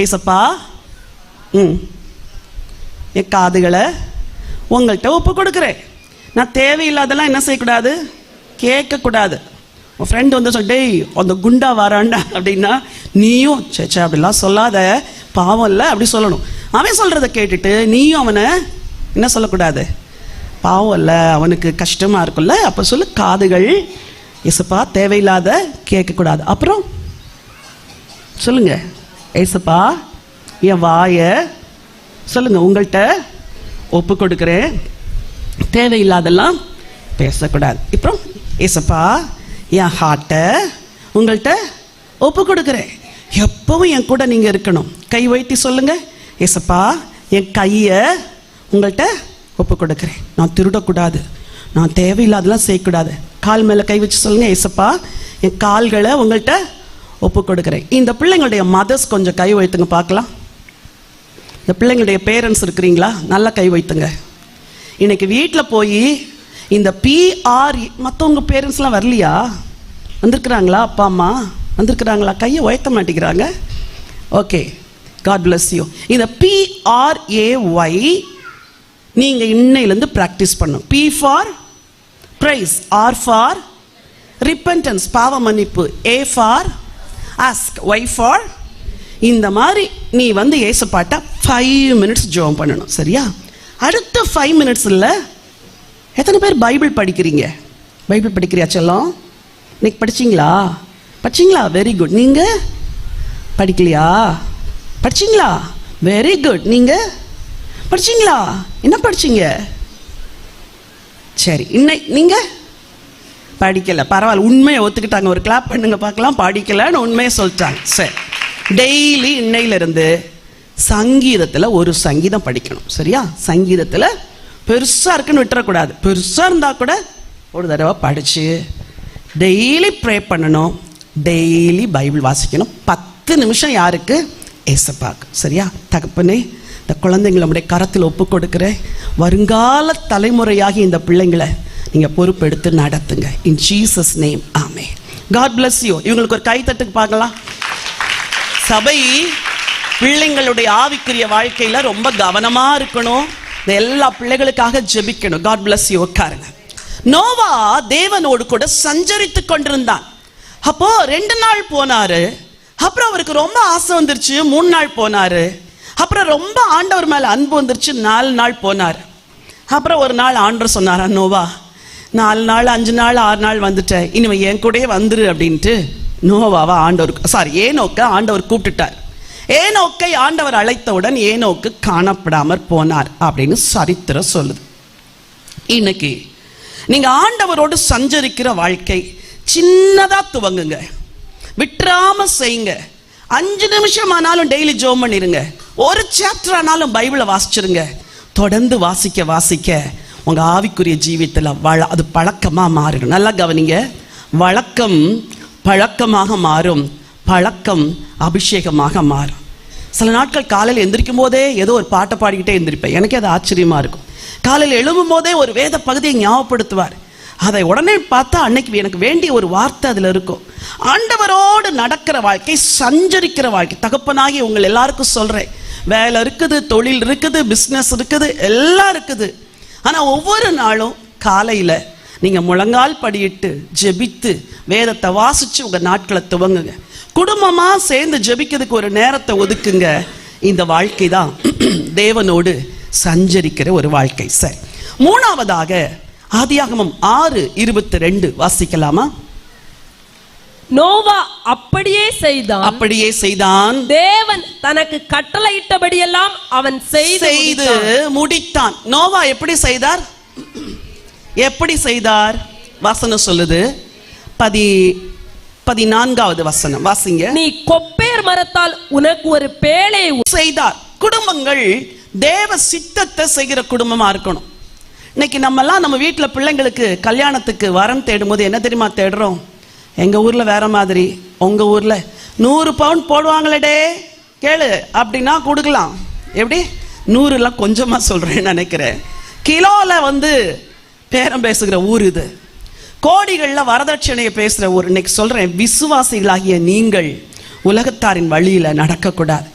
ஏசப்பா, என் காதுகளை உங்கள்கிட்ட ஒப்பு கொடுக்குறேன். நான் தேவையில்லாதெல்லாம் என்ன செய்யக்கூடாது? கேட்கக்கூடாது. உன் ஃப்ரெண்டு வந்து சொல், டேய் அந்த குண்டா வரான்டா அப்படின்னா நீயும் சேச்சா அப்படிலாம் சொல்லாத, பாவம் இல்லை அப்படி சொல்லணும். அவன் சொல்கிறத கேட்டுட்டு நீயும் அவனை என்ன சொல்லக்கூடாது? பாவம் இல்லை, அவனுக்கு கஷ்டமாக இருக்குல்ல, அப்போ சொல்லு, காதுகள் ஏசப்பா தேவையில்லாத கேட்கக்கூடாது. அப்புறம் சொல்லுங்க, ஏசப்பா என் வாயை சொல்லுங்க உங்கள்கிட்ட ஒப்பு கொடுக்குறேன், தேவையில்லாதெல்லாம் பேசக்கூடாது. அப்புறம் ஏசப்பா என் ஹார்ட்டை உங்கள்கிட்ட ஒப்பு கொடுக்குறேன், எப்பவும் என் கூட நீங்கள் இருக்கணும். கை வைத்தி சொல்லுங்க, ஏசப்பா என் கையை உங்கள்கிட்ட ஒப்பு கொடுக்குறேன், நான் திருடக்கூடாது, நான் தேவையில்லாதெல்லாம் செய்யக்கூடாது. கால் மேலே கை வச்சு சொல்லுங்க, ஏசப்பா என் கால்களை உங்கள்கிட்ட ஒப்பு கொடுக்குறேன். இந்த பிள்ளைங்களுடைய மதர்ஸ் கொஞ்சம் கை வைத்துங்க பார்க்கலாம். இந்த பிள்ளைங்களுடைய பேரண்ட்ஸ் இருக்கிறீங்களா? நல்லா கை வைத்துங்க. இன்னைக்கு வீட்டில் போய் இந்த PR மற்றவங்க பேரண்ட்ஸ்லாம் வரலையா? வந்திருக்கிறாங்களா? அப்பா அம்மா வந்திருக்கிறாங்களா? கையை உயர்த்த மாட்டேங்கிறாங்க. Okay, God bless you. இந்த PRAY நீங்கள் இன்னையிலேருந்து ப்ராக்டிஸ் பண்ணும். P for praise, R for repentance பாவ மன்னிப்பு, A for ask, Y for. இந்த மாதிரி நீ வந்து ஏசப்பாட்ட 5 மினிட்ஸ் ஜெபம் பண்ணணும். சரியா? அடுத்த 5 மினிட்ஸ் இல்லை, எத்தனை பேர் பைபிள் படிக்கிறீங்க? பைபிள் படிக்கிறியா செல்லம்? இன்னைக்கு படிச்சிங்களா? படிச்சிங்களா? Very good. நீங்கள் படிக்கலையா? படிச்சிங்களா? Very good. நீங்கள் படிச்சிங்களா? என்ன படிச்சிங்க? சரி, நீங்கள் படிக்கலை, பரவாயில்ல. உண்மையை ஒத்துக்கிட்டாங்க. ஒரு கிளாப் பண்ணுங்க பார்க்கலாம். படிக்கலைன்னு உண்மையை சொல்லிட்டாங்க. சரி, டெய்லி இன்னையிலிருந்து சங்கீதத்தில் ஒரு சங்கீதம் படிக்கணும். சரியா? சங்கீதத்தில் பெருசாக இருக்குன்னு விட்டுறக்கூடாது. பெருசாக இருந்தால் கூட ஒரு தடவை படித்து டெய்லி ப்ரே பண்ணணும். டெய்லி பைபிள் வாசிக்கணும். 10 நிமிஷம் யாருக்கு? ஏசப்பாக்கு. சரியா? தகப்பனே, இந்த குழந்தைங்களை நம்முடைய கரத்தில் ஒப்பு கொடுக்குற வருங்கால தலைமுறையாகி இந்த பிள்ளைங்களை நீங்கள் பொறுப்பெடுத்து நடத்துங்க. In Jesus name, amen. God bless you. இவங்களுக்கு ஒரு கைத்தட்டுக்கு பார்க்கலாம். சபை பிள்ளைங்களுடைய ஆவிக்குரிய வாழ்க்கையில் ரொம்ப கவனமாக இருக்கணும். இந்த எல்லா பிள்ளைகளுக்காக ஜெபிக்கணும். God bless you. உட்காருங்க. நோவா தேவனோடு கூட சஞ்சரித்து கொண்டிருந்தான். அப்போ 2 நாள் போனாரு. அப்புறம் அவருக்கு ரொம்ப ஆசை வந்துருச்சு. 3 நாள் போனாரு. அப்புறம் ரொம்ப ஆண்டவர் மேல அன்பு வந்துருச்சு. 4 நாள் போனார். அப்புறம் ஒரு நாள் ஆண்டவர் சொன்னாரா, நோவா 4 நாள் 5 நாள் 6 நாள் வந்துட்டேன், இனிமே என் கூடயே வந்துரு அப்படின்ட்டு நோவாவை ஏனோக்கை ஆண்டவர் கூப்பிட்டுட்டார். ஏனோக்கை ஆண்டவர் அழைத்தவுடன் ஏனோக்கு காணப்படாமற் போனார் அப்படின்னு சரித்திரம் சொல்லுது. இன்னைக்கு நீங்க ஆண்டவரோடு சஞ்சரிக்கிற வாழ்க்கை சின்னதா துவங்குங்க, விட்டுறாம செய்யுங்க. 5 நிமிஷம் ஆனாலும் டெய்லி ஜெபம் பண்ணிருங்க. ஒரு சாப்டர் ஆனாலும் பைபிளை வாசிச்சிருங்க. தொடர்ந்து வாசிக்க வாசிக்க உங்க ஆவிக்குரிய ஜீவியத்தில் அது பழக்கமா மாறிடும். நல்லா கவனிங்க. வழக்கம் பழக்கமாக மாறும், பழக்கம் அபிஷேகமாக மாறும். சில நாட்கள் காலையில் எந்திரிக்கும் போதே ஏதோ ஒரு பாட்டை பாடிக்கிட்டே எந்திரிப்பேன். எனக்கே அது ஆச்சரியமா இருக்கும். காலையில் எழும்பும் போதே ஒரு வேத பகுதியை ஞாபகப்படுத்துவார். அதை உடனே பார்த்தா அன்னைக்கு எனக்கு வேண்டிய ஒரு வார்த்தை அதில் இருக்கும். ஆண்டவரோடு நடக்கிற வாழ்க்கை, சஞ்சரிக்கிற வாழ்க்கை. தகப்பனாகி உங்கள் எல்லாருக்கும் சொல்றேன், வேலை இருக்குது, தொழில் இருக்குது, பிஸ்னஸ் இருக்குது, எல்லாம் இருக்குது. ஆனால் ஒவ்வொரு நாளும் காலையில் நீங்கள் முழங்கால் படியிட்டு ஜெபித்து வேதத்தை வாசித்து உங்கள் நாட்களை துவங்குங்க. குடும்பமாக சேர்ந்து ஜெபிக்கிறதுக்கு ஒரு நேரத்தை ஒதுக்குங்க. இந்த வாழ்க்கை தான் தேவனோடு சஞ்சரிக்கிற ஒரு வாழ்க்கை. சரி, மூணாவதாக ஆதியாகமம் 6:22 வாசிக்கலாமா? நோவா அப்படியே செய்தான். தேவன் தனக்கு கட்டளையிட்டபடியெல்லாம் அவன் செய்து முடித்தான். நோவா எப்படி செய்தார்? வசனம் சொல்லுது, 14வது வசனம் வாசிங்க. நீ கொப்பேர் மரத்தால் உனக்கு ஒரு பேழை செய்தார். குடும்பங்கள் தேவ சித்தத்தை செய்கிற குடும்பமா இருக்கணும். இன்னைக்கு நம்ம வீட்டுல பிள்ளைங்களுக்கு கல்யாணத்துக்கு வரம் தேடும் போது என்ன தெரியுமா தேடுறோம்? எங்க ஊர்ல வேற மாதிரி, உங்க ஊர்ல 100 பவுன் போடுவாங்களே கேளு அப்படின்னா கொடுக்கலாம். எப்படி 100 கொஞ்சமா சொல்றேன்னு நினைக்கிறேன். கிலோல பேரம் பேசுகிற ஊர் இது. கோடிகள்ல வரதட்சணையை பேசுற ஊர். இன்னைக்கு சொல்றேன், விசுவாசிகளாகிய நீங்கள் உலகத்தாரின் வழியில நடக்கக்கூடாது.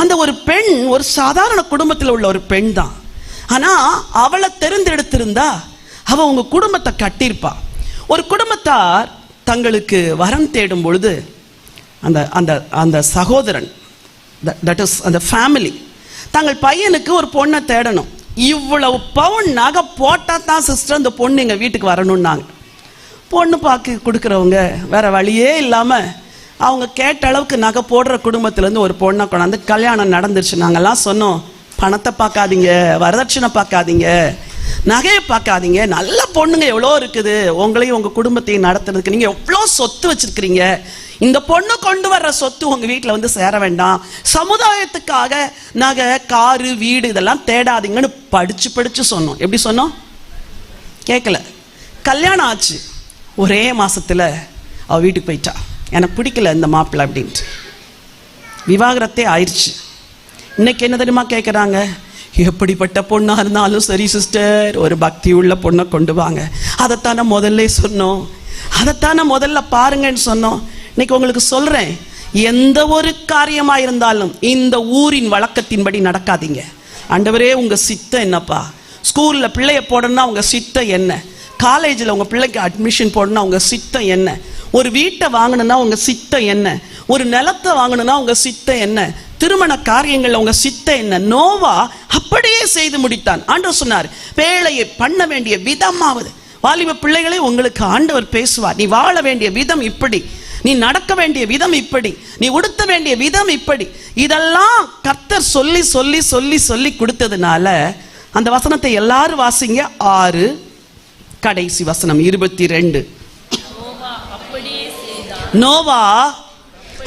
அந்த ஒரு பெண் ஒரு சாதாரண குடும்பத்தில் உள்ள ஒரு பெண் தான். ஆனா அவளை தெரிந்தெடுத்திருந்தா அவ உங்க குடும்பத்தை கட்டியிருப்பா. ஒரு குடும்பத்தார் தங்களுக்கு வரம் தேடும் பொழுது அந்த சகோதரன், தட் இஸ் அந்த ஃபேமிலி, தங்கள் பையனுக்கு ஒரு பொண்ணை தேடணும். இவ்வளவு பவுன் நகை போட்டா தான் சிஸ்டர் அந்த பொண்ணு எங்க வீட்டுக்கு வரணும்னாங்க. பொண்ணு பார்க்க கொடுக்குறவங்க வேற வழியே இல்லாம அவங்க கேட்ட அளவுக்கு நகை போடுற குடும்பத்திலேருந்து ஒரு பொண்ணை கொண்டாந்து கல்யாணம் நடந்துருச்சு. நாங்கெல்லாம் சொன்னோம், பணத்தை பார்க்காதீங்க, வரதட்சணை பார்க்காதீங்க, நகையை பார்க்காதீங்க, நல்ல பொண்ணுங்க எவ்வளோ இருக்குது, உங்களையும் உங்கள் குடும்பத்தையும் நடத்துறதுக்கு நீங்கள் எவ்வளோ சொத்து வச்சிருக்கிறீங்க, இந்த பொண்ணு கொண்டு வர்ற சொத்து உங்கள் வீட்டில் சேர வேண்டாம், சமுதாயத்துக்காக நகை காரு வீடு இதெல்லாம் தேடாதீங்கன்னு படிச்சு சொன்னோம். எப்படி சொன்னோம்? கேட்கல. கல்யாணம் ஆச்சு, ஒரே மாசத்துல அவ வீட்டுக்கு போயிட்டா. எனக்கு பிடிக்கல இந்த மாப்பிள்ளை அப்படின்ட்டு விவாகரத்தே ஆயிடுச்சு. இன்னைக்கு என்ன தெரியுமா கேட்குறாங்க? எப்படிப்பட்ட பொண்ணா இருந்தாலும் சரி சிஸ்டர், ஒரு பக்தி உள்ள பொண்ணை கொண்டு வாங்க. அதைத்தானே முதல்ல சொன்னோம், அதைத்தானே முதல்ல பாருங்கன்னு சொன்னோம். இன்னைக்கு உங்களுக்கு சொல்றேன், எந்த ஒரு காரியமா இருந்தாலும் இந்த ஊரின் வழக்கத்தின்படி நடக்காதீங்க. ஆண்டவரே உங்க சித்தம் என்னப்பா? ஸ்கூல்ல பிள்ளைய போடணும்னா உங்க சித்தம் என்ன? காலேஜில் உங்க பிள்ளைக்கு அட்மிஷன் போடணும்னா உங்க சித்தம் என்ன? ஒரு வீட்டை வாங்கணும்னா உங்க சித்தம் என்ன? ஒரு நிலத்தை வாங்கணும்னா உங்க சித்தம் என்ன? திருமண காரியங்கள்ல உங்க சித்தம் என்ன? நோவா அப்படியே செய்து முடித்தான். ஆண்டவர் சொன்னார், வேலையை பண்ண வேண்டிய விதமாவது. வாலிப பிள்ளைகளே, உங்களுக்கு ஆண்டவர் பேசுவார். நீ வாழ வேண்டிய விதம் இப்படி, நீ நடக்க வேண்டிய விதம் இப்படி, நீ உடுத்த வேண்டிய விதம் இப்படி. இதெல்லாம் கர்த்தர் சொல்லி சொல்லி சொல்லி சொல்லி கொடுத்ததுனால அந்த வசனத்தை எல்லாரும் வாசிங்க. 6 கடைசி வசனம் 22. நோவா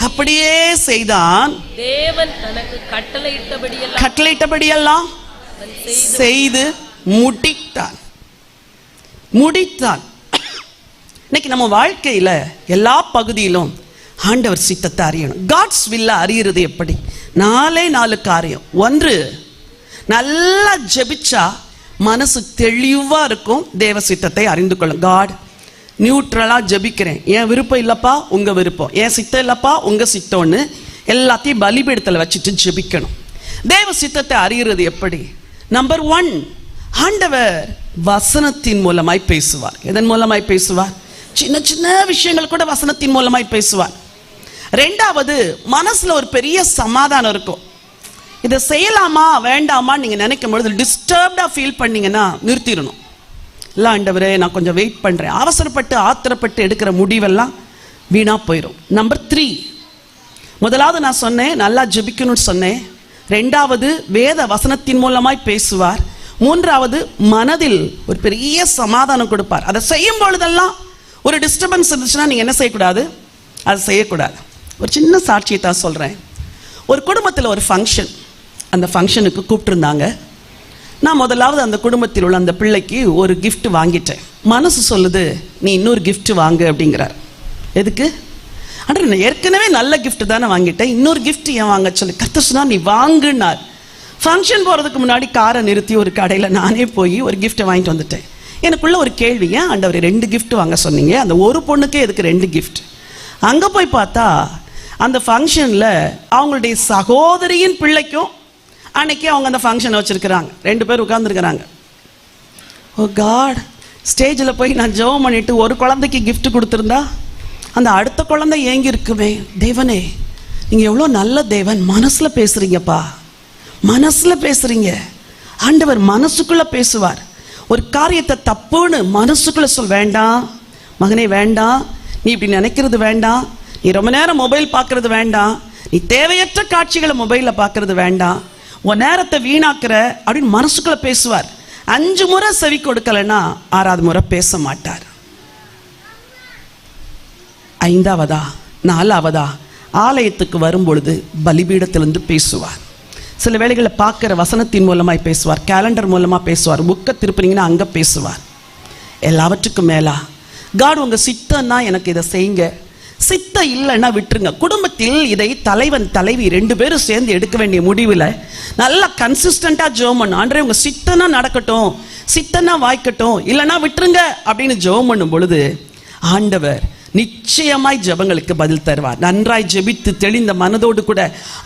அப்படியே செய்தான். தேவன் தனக்கு கட்டளையிட்டபடியெல்லாம் செய்து முடித்தான். இன்னைக்கு நம்ம வாழ்க்கையில எல்லா பகுதியிலும் ஆண்டவர் சித்தத்தை அறியணும். காட்ஸ் வில்ல அறியறது எப்படி? 4 காரியம். 1, நல்லா ஜெபிச்சா மனசு தெளிவா இருக்கும். தேவ சித்தத்தை அறிந்து கொள்ளும். காட், நியூட்ரலா ஜெபிக்கிறேன், என் விருப்பம் இல்லப்பா உங்க விருப்பம், என் சித்தம் இல்லப்பா உங்க சித்தம்னு எல்லாத்தையும் பலிபீடத்தில் வச்சுட்டு ஜெபிக்கணும். தேவ சித்தத்தை அறியறது எப்படி? நம்பர் 1, ஆண்டவர் வசனத்தின் மூலமாய் பேசுவார். எதன் மூலமாய் பேசுவார்? சின்ன சின்ன விஷயங்கள் கூட வசனத்தின் மூலமாய் பேசுவார். 2வது, மனசுல ஒரு பெரிய சமாதானம் இருக்கும். இதை செய்யலாமா வேண்டாமா நீங்க நினைக்கும் பொழுது டிஸ்டர்ப்டா ஃபீல் பண்ணீங்கன்னா நிறுத்திடணும். இல்லை ஆண்டவரே நான் கொஞ்சம் வெயிட் பண்றேன். அவசரப்பட்டு ஆத்திரப்பட்டு எடுக்கிற முடிவெல்லாம் வீணா போயிடும். நம்பர் 3, முதலாவது நான் சொன்னேன் நல்லா ஜெபிக்கணும்னு சொன்னேன். 2வது, வேத வசனத்தின் மூலமாய் பேசுவார். 3வது, மனதில் ஒரு பெரிய சமாதானம் கொடுப்பார். அதை செய்யும் பொழுதெல்லாம் ஒரு டிஸ்டர்பன்ஸ் இருந்துச்சுன்னா நீங்க என்ன செய்யக்கூடாது? அதை செய்யக்கூடாது. ஒரு சின்ன சாட்சியை தான் சொல்றேன். ஒரு குடும்பத்தில் ஒரு ஃபங்க்ஷன், அந்த ஃபங்க்ஷனுக்கு கூப்பிட்டுருந்தாங்க. நான் முதலாவது அந்த குடும்பத்தில் உள்ள அந்த பிள்ளைக்கு ஒரு கிஃப்ட் வாங்கிட்டேன். மனசு சொல்லுது நீ இன்னொரு கிஃப்ட் வாங்கு அப்படிங்கிறார். எதுக்கு? அன்று ஏற்கனவே நல்ல கிஃப்ட் தானே வாங்கிட்டேன், இன்னொரு கிஃப்ட் ஏன் வாங்க சொல்லி கர்த்தர் சொன்னார் நீ வாங்குனார். ஃபங்க்ஷன் போகிறதுக்கு முன்னாடி காரை நிறுத்தி ஒரு கடையில் நானே போய் ஒரு கிஃப்ட்டை வாங்கிட்டு வந்துட்டேன். எனக்குள்ள ஒரு கேள்வி, ஏன் ஆண்டவர் 2 கிஃப்ட் வாங்க சொன்னீங்க? அந்த ஒரு பொண்ணுக்கே எதுக்கு 2 கிஃப்ட்? அங்கே போய் பார்த்தா அந்த ஃபங்க்ஷனில் அவங்களுடைய சகோதரியின் பிள்ளைக்கும் அன்னைக்கு அவங்க அந்த ஃபங்க்ஷனை வச்சிருக்கிறாங்க. 2 பேர் உட்கார்ந்துருக்கிறாங்க. ஓ காட், ஸ்டேஜில் போய் நான் ஜெபம் பண்ணிட்டு ஒரு குழந்தைக்கு கிஃப்ட் கொடுத்துருந்தா அந்த அடுத்த குழந்தை ஏங்கி இருக்குமே. தேவனே நீங்கள் எவ்வளோ நல்ல தேவன், மனசில் பேசுகிறீங்கப்பா, மனசில் பேசுகிறீங்க. ஆண்டவர் மனசுக்குள்ளே பேசுவார். ஒரு காரியத்தை தப்புன்னு மனசுக்குள்ள வேண்டாம் மகனே, வேண்டாம், நீ இப்படி நினைக்கிறது வேண்டாம், நீ ரொம்ப நேரம் மொபைல் பார்க்கறது வேண்டாம், நீ தேவையற்ற காட்சிகளை மொபைலில் பார்க்கறது வேண்டாம், உன் நேரத்தை வீணாக்குற அப்படின்னு மனசுக்குள்ள பேசுவார். 5 முறை செவி கொடுக்கலைன்னா 6வது முறை பேச மாட்டார். 5வதா 4வதா ஆலயத்துக்கு வரும்பொழுது பலிபீடத்திலிருந்து பேசுவார். சில வேளைகளில் பார்க்குற வசனத்தின் மூலமாய் பேசுவார், கேலண்டர் மூலமாக பேசுவார், புக்கை திருப்பினீங்கன்னா அங்கே பேசுவார். எல்லாவற்றுக்கும் மேலா காட் உங்கள் சித்தம்னா எனக்கு இதை செய்யுங்க, சித்தம் இல்லைன்னா விட்டுருங்க. குடும்பத்தில் இதை தலைவன் தலைவி 2 பேரும் சேர்ந்து எடுக்க வேண்டிய முடிவில் நல்லா கன்சிஸ்டண்ட்டாக ஜெபம் பண்ணணும். ஆண்டவரே உங்கள் சித்தம்னா நடக்கட்டும், சித்தம்னா வாய்க்கட்டும், இல்லைன்னா விட்டுருங்க அப்படின்னு ஜெபம் பண்ணும் பொழுது ஆண்டவர் நிச்சயமாய் ஜெபங்களுக்கு பதில் தருவார். நன்றாய் ஜெபித்து தெளிந்த மனதோடு கூட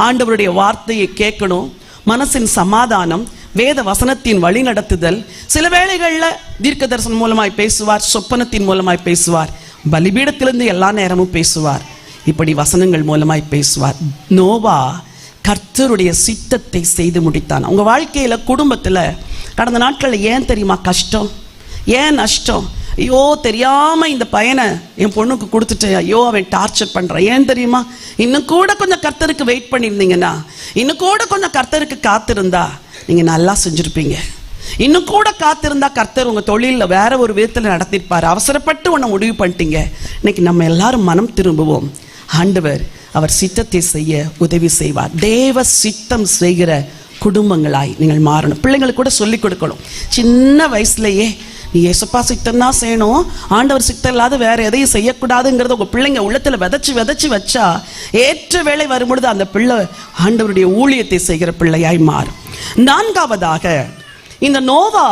ஆண்டவருடைய வார்த்தையை கேட்கணும். மனசின் சமாதானம், வேத வசனத்தின் வழி நடத்துதல், சில வேளைகளில் தீர்க்க தரிசனம் மூலமாய் பேசுவார், சொப்பனத்தின் மூலமாய் பேசுவார், பலிபீடத்திலிருந்து எல்லா நேரமும் பேசுவார், இப்படி வசனங்கள் மூலமாய் பேசுவார். நோவா கர்த்தருடைய சித்தத்தை செய்து முடித்தான். உங்க வாழ்க்கையில குடும்பத்தில் கடந்த நாட்களில் ஏன் தெரியுமா கஷ்டம், ஏன் நஷ்டம்? ஐயோ தெரியாம இந்த பையனை என் பொண்ணுக்கு கொடுத்துட்டேன், ஐயோ அவன் டார்ச்சர் பண்றான். ஏன் தெரியுமா? இன்னும் கூட கொஞ்சம் கர்த்தருக்கு வெயிட் பண்ணியிருந்தீங்கன்னா, இன்னும் கூட கொஞ்சம் கர்த்தருக்கு காத்திருந்தா நீங்க நல்லா செஞ்சிருப்பீங்க. இன்னும் கூட காத்திருந்தா கர்த்தர் உங்க தொழிலில் வேற ஒரு விதத்தில் நடத்திருப்பார். அவசரப்பட்டு உன்னை முடிவு பண்ணிட்டீங்க. இன்னைக்கு நம்ம எல்லாரும் மனம் திரும்புவோம். ஆண்டவர் அவர் சித்தத்தை செய்ய உதவி செய்வார். தேவ சித்தம் செய்கிற குடும்பங்களாய் நீங்கள் மாறணும். பிள்ளைங்களுக்கு கூட சொல்லிக் கொடுக்கணும். சின்ன வயசுலயே நீ ஏசப்பா சித்தம் தான் செய்யணும், ஆண்டவர் சித்தம் இல்லாத வேற எதையும் செய்யக்கூடாதுங்கிறத உங்க பிள்ளைங்க உள்ளத்துல விதைச்சு வச்சா ஏற்ற வேளை வரும்பொழுது அந்த பிள்ளை ஆண்டவருடைய ஊழியத்தை செய்கிற பிள்ளையாய் மாறும். 4வதாக இந்த நோவா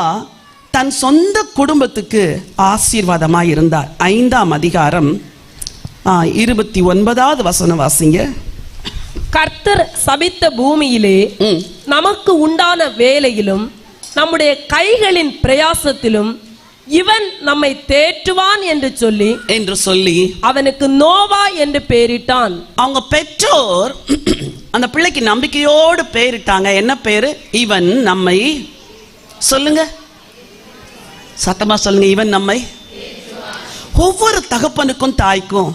தன் சொந்த குடும்பத்துக்கு ஆசீர்வாதமாய் இருந்தார். 5ஆம் அதிகாரம் 29வது வசனம் வாசிங்க. கர்த்தர் சபித்த பூமியிலே நமக்கு உண்டான வேலையிலும் நம்முடைய கைகளின் பிரயாசத்திலும் இவன் நம்மை தேற்றுவான் என்று சொல்லி அவனுக்கு நோவா என்று பெயரிட்டான். அவங்க பெற்றோர் அந்த பிள்ளைக்கு நம்பிக்கையோடு பெயரிட்டாங்க. என்ன பேரு? இவன் நம்மை, சொல்லுங்க சத்தமா சொல்லுங்க, இவன் நம்மை. ஒவ்வொரு தகப்பனுக்கும் தாய்க்கும்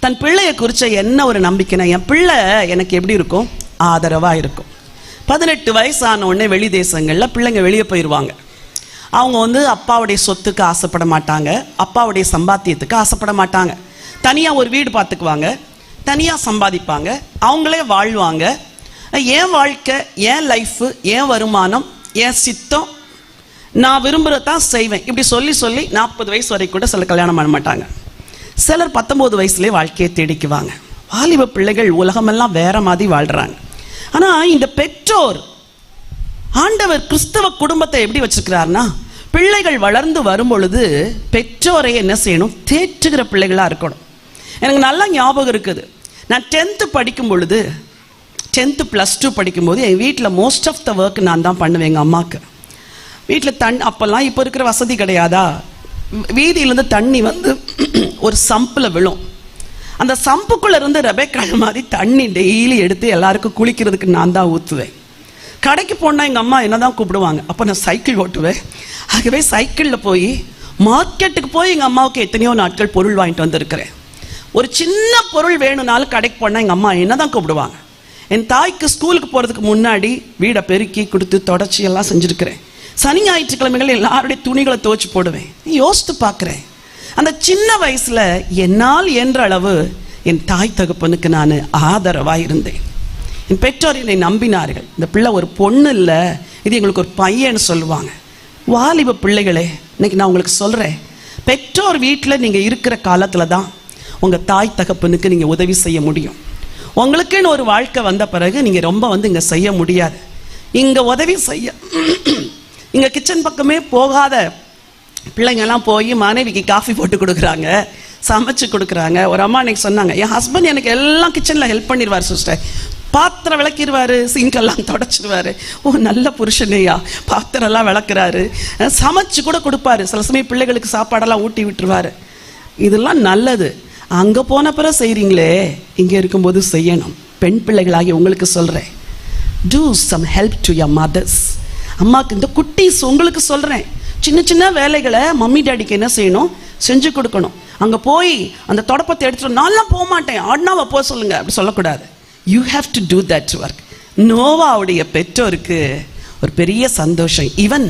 தன் பிள்ளையை குறிச்ச என்ன ஒரு நம்பிக்கைனா, என் பிள்ளை எனக்கு எப்படி இருக்கும்? ஆதரவா இருக்கும். 18 வயசான உடனே வெளி தேசங்களில் பிள்ளைங்க வெளியே போயிடுவாங்க. அவங்க அப்பாவுடைய சொத்துக்கு ஆசைப்பட மாட்டாங்க, அப்பாவுடைய சம்பாத்தியத்துக்கு ஆசைப்பட மாட்டாங்க. தனியாக ஒரு வீடு பார்த்துக்குவாங்க, தனியாக சம்பாதிப்பாங்க, அவங்களே வாழ்வாங்க. என் வாழ்க்கை, என் லைஃபு, என் வருமானம், என் சித்தம், நான் விரும்புகிறதான் செய்வேன் இப்படி சொல்லி 40 வயசு வரைக்கும் கூட சில கல்யாணம் பண்ண மாட்டாங்க. சிலர் 19 வயசுலேயே வாழ்க்கையை தேடிக்குவாங்க. வாலிப பிள்ளைகள் உலகமெல்லாம் வேற மாதிரி வாழ்கிறாங்க. ஆனால் இந்த பெற்றோர், ஆண்டவர் கிறிஸ்தவ குடும்பத்தை எப்படி வச்சிருக்கிறார்னா, பிள்ளைகள் வளர்ந்து வரும் பொழுது பெற்றோரை என்ன செய்யணும்? தேற்றுகிற பிள்ளைகளாக இருக்கணும். எனக்கு நல்லா ஞாபகம் இருக்குது. நான் 10th படிக்கும் பொழுது, 10th +2 படிக்கும்போது என் வீட்டில் மோஸ்ட் ஆஃப் த ஒர்க் நான் தான் பண்ணுவேன். எங்கள் அம்மாவுக்கு வீட்டில் அப்போல்லாம் இப்போ இருக்கிற வசதி கிடையாதா, வீதியிலேருந்து தண்ணி ஒரு சம்பில் விழும். அந்த சம்புக்குள்ள இருந்து ரெபேக்காள் மாதிரி தண்ணி டெய்லி எடுத்து எல்லாருக்கும் குளிக்கிறதுக்கு நான் தான் ஊற்றுவேன். கடைக்கு போனால் எங்கள் அம்மா என்ன தான் கூப்பிடுவாங்க. அப்போ நான் சைக்கிள் ஓட்டுவேன். ஆகவே சைக்கிளில் போய் மார்க்கெட்டுக்கு போய் எங்கள் அம்மாவுக்கு எத்தனையோ நாட்கள் பொருள் வாங்கிட்டு வந்திருக்கிறேன். ஒரு சின்ன பொருள் வேணும்னாலும் கடைக்கு போனால் எங்கள் அம்மா என்ன தான் கூப்பிடுவாங்க. என் தாய்க்கு ஸ்கூலுக்கு போகிறதுக்கு முன்னாடி வீடை பெருக்கி கொடுத்து தொடச்சி எல்லாம் செஞ்சுருக்கிறேன். சனி ஞாயிற்றுக்கிழமைகள் எல்லாருடைய துணிகளை துவைச்சி போடுவேன். யோசித்து பார்க்குறேன், அந்த சின்ன வயசுல என்னால் என்ற அளவு என் தாய் தகப்பனுக்கு நான் ஆதரவாக இருந்தேன். என் பெற்றோர் என்னை நம்பினார்கள். இந்த பிள்ளை ஒரு பொண்ணு இல்லை, இது எங்களுக்கு ஒரு பையன்னு சொல்லுவாங்க. வாலிப பிள்ளைகளே, இன்னைக்கு நான் உங்களுக்கு சொல்கிறேன், பெற்றோர் வீட்டில் நீங்கள் இருக்கிற காலத்தில் தான் உங்கள் தாய் தகப்பனுக்கு நீங்கள் உதவி செய்ய முடியும். உங்களுக்குன்னு ஒரு வாழ்க்கை வந்த பிறகு நீங்கள் ரொம்ப இங்கே செய்ய முடியாது. இங்கே உதவி செய்ய, இங்கே கிச்சன் பக்கமே போகாத பிள்ளைங்கெல்லாம் போய் மனைவிக்கு காஃபி போட்டு கொடுக்குறாங்க, சமைச்சு கொடுக்குறாங்க. ஒரு அம்மா அன்னைக்கு சொன்னாங்க, என் ஹஸ்பண்ட் எனக்கு எல்லாம் கிச்சனில் ஹெல்ப் பண்ணிடுவார் சிஸ்டர், பாத்திரம் விளக்கிடுவார், சிங்கெல்லாம் தொடச்சிடுவார். ஓ நல்ல புருஷனையா, பாத்திரம்லாம் விளக்குறாரு, சமைச்சு கூட கொடுப்பாரு, சில சமயம் பிள்ளைகளுக்கு சாப்பாடெல்லாம் ஊட்டி விட்டுருவாரு. இதெல்லாம் நல்லது. அங்கே போன பிறகு செய்கிறீங்களே, இங்கே இருக்கும்போது செய்யணும். பெண் பிள்ளைகளாகி உங்களுக்கு சொல்கிறேன், do some help to your mothers. அம்மாவுக்கு இந்த குட்டீஸ் உங்களுக்கு சொல்கிறேன், சின்ன சின்ன வேலைகளை மம்மி டாடிக்கு என்ன செய்யணும், செஞ்சு கொடுக்கணும். அங்கே போய் அந்த தொடப்பத்தை எடுத்துட்டு நான்லாம் போக மாட்டேன், அண்ணாவை போக சொல்லுங்க அப்படி சொல்லக்கூடாது. You have to do that work. நோவாவுடைய பெற்றோருக்கு ஒரு பெரிய சந்தோஷம், இவன்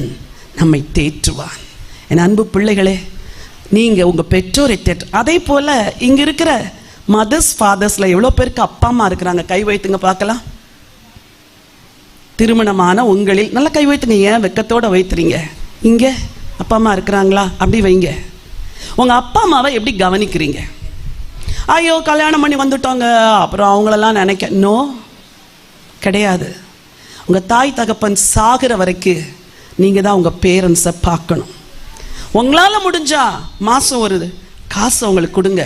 நம்மை தேற்றுவான். என் அன்பு பிள்ளைகளே, நீங்கள் உங்கள் பெற்றோரை தேற்று. அதே போல் இங்கே இருக்கிற மதர்ஸ் ஃபாதர்ஸில் எவ்வளோ பேருக்கு அப்பா அம்மா இருக்கிறாங்க? கை வைத்துங்க பார்க்கலாம். திருமணமான உங்களில் நல்லா கை வைத்துங்க. ஏன் வெக்கத்தோடு வைத்துறீங்க? இங்கே அப்பா அம்மா இருக்கிறாங்களா? அப்படி வைங்க. உங்கள் அப்பா அம்மாவை எப்படி கவனிக்கிறீங்க? ஐயோ கல்யாணம் பண்ணி வந்துட்டோங்க அப்புறம் அவங்களெல்லாம் நினைக்க, நோ, கிடையாது. உங்கள் தாய் தகப்பன் சாகிற வரைக்கும் நீங்கள் தான் உங்கள் பேரண்ட்ஸை பார்க்கணும். உங்களால் முடிஞ்சா மாதம் ஒரு காசு அவங்களுக்கு கொடுங்க.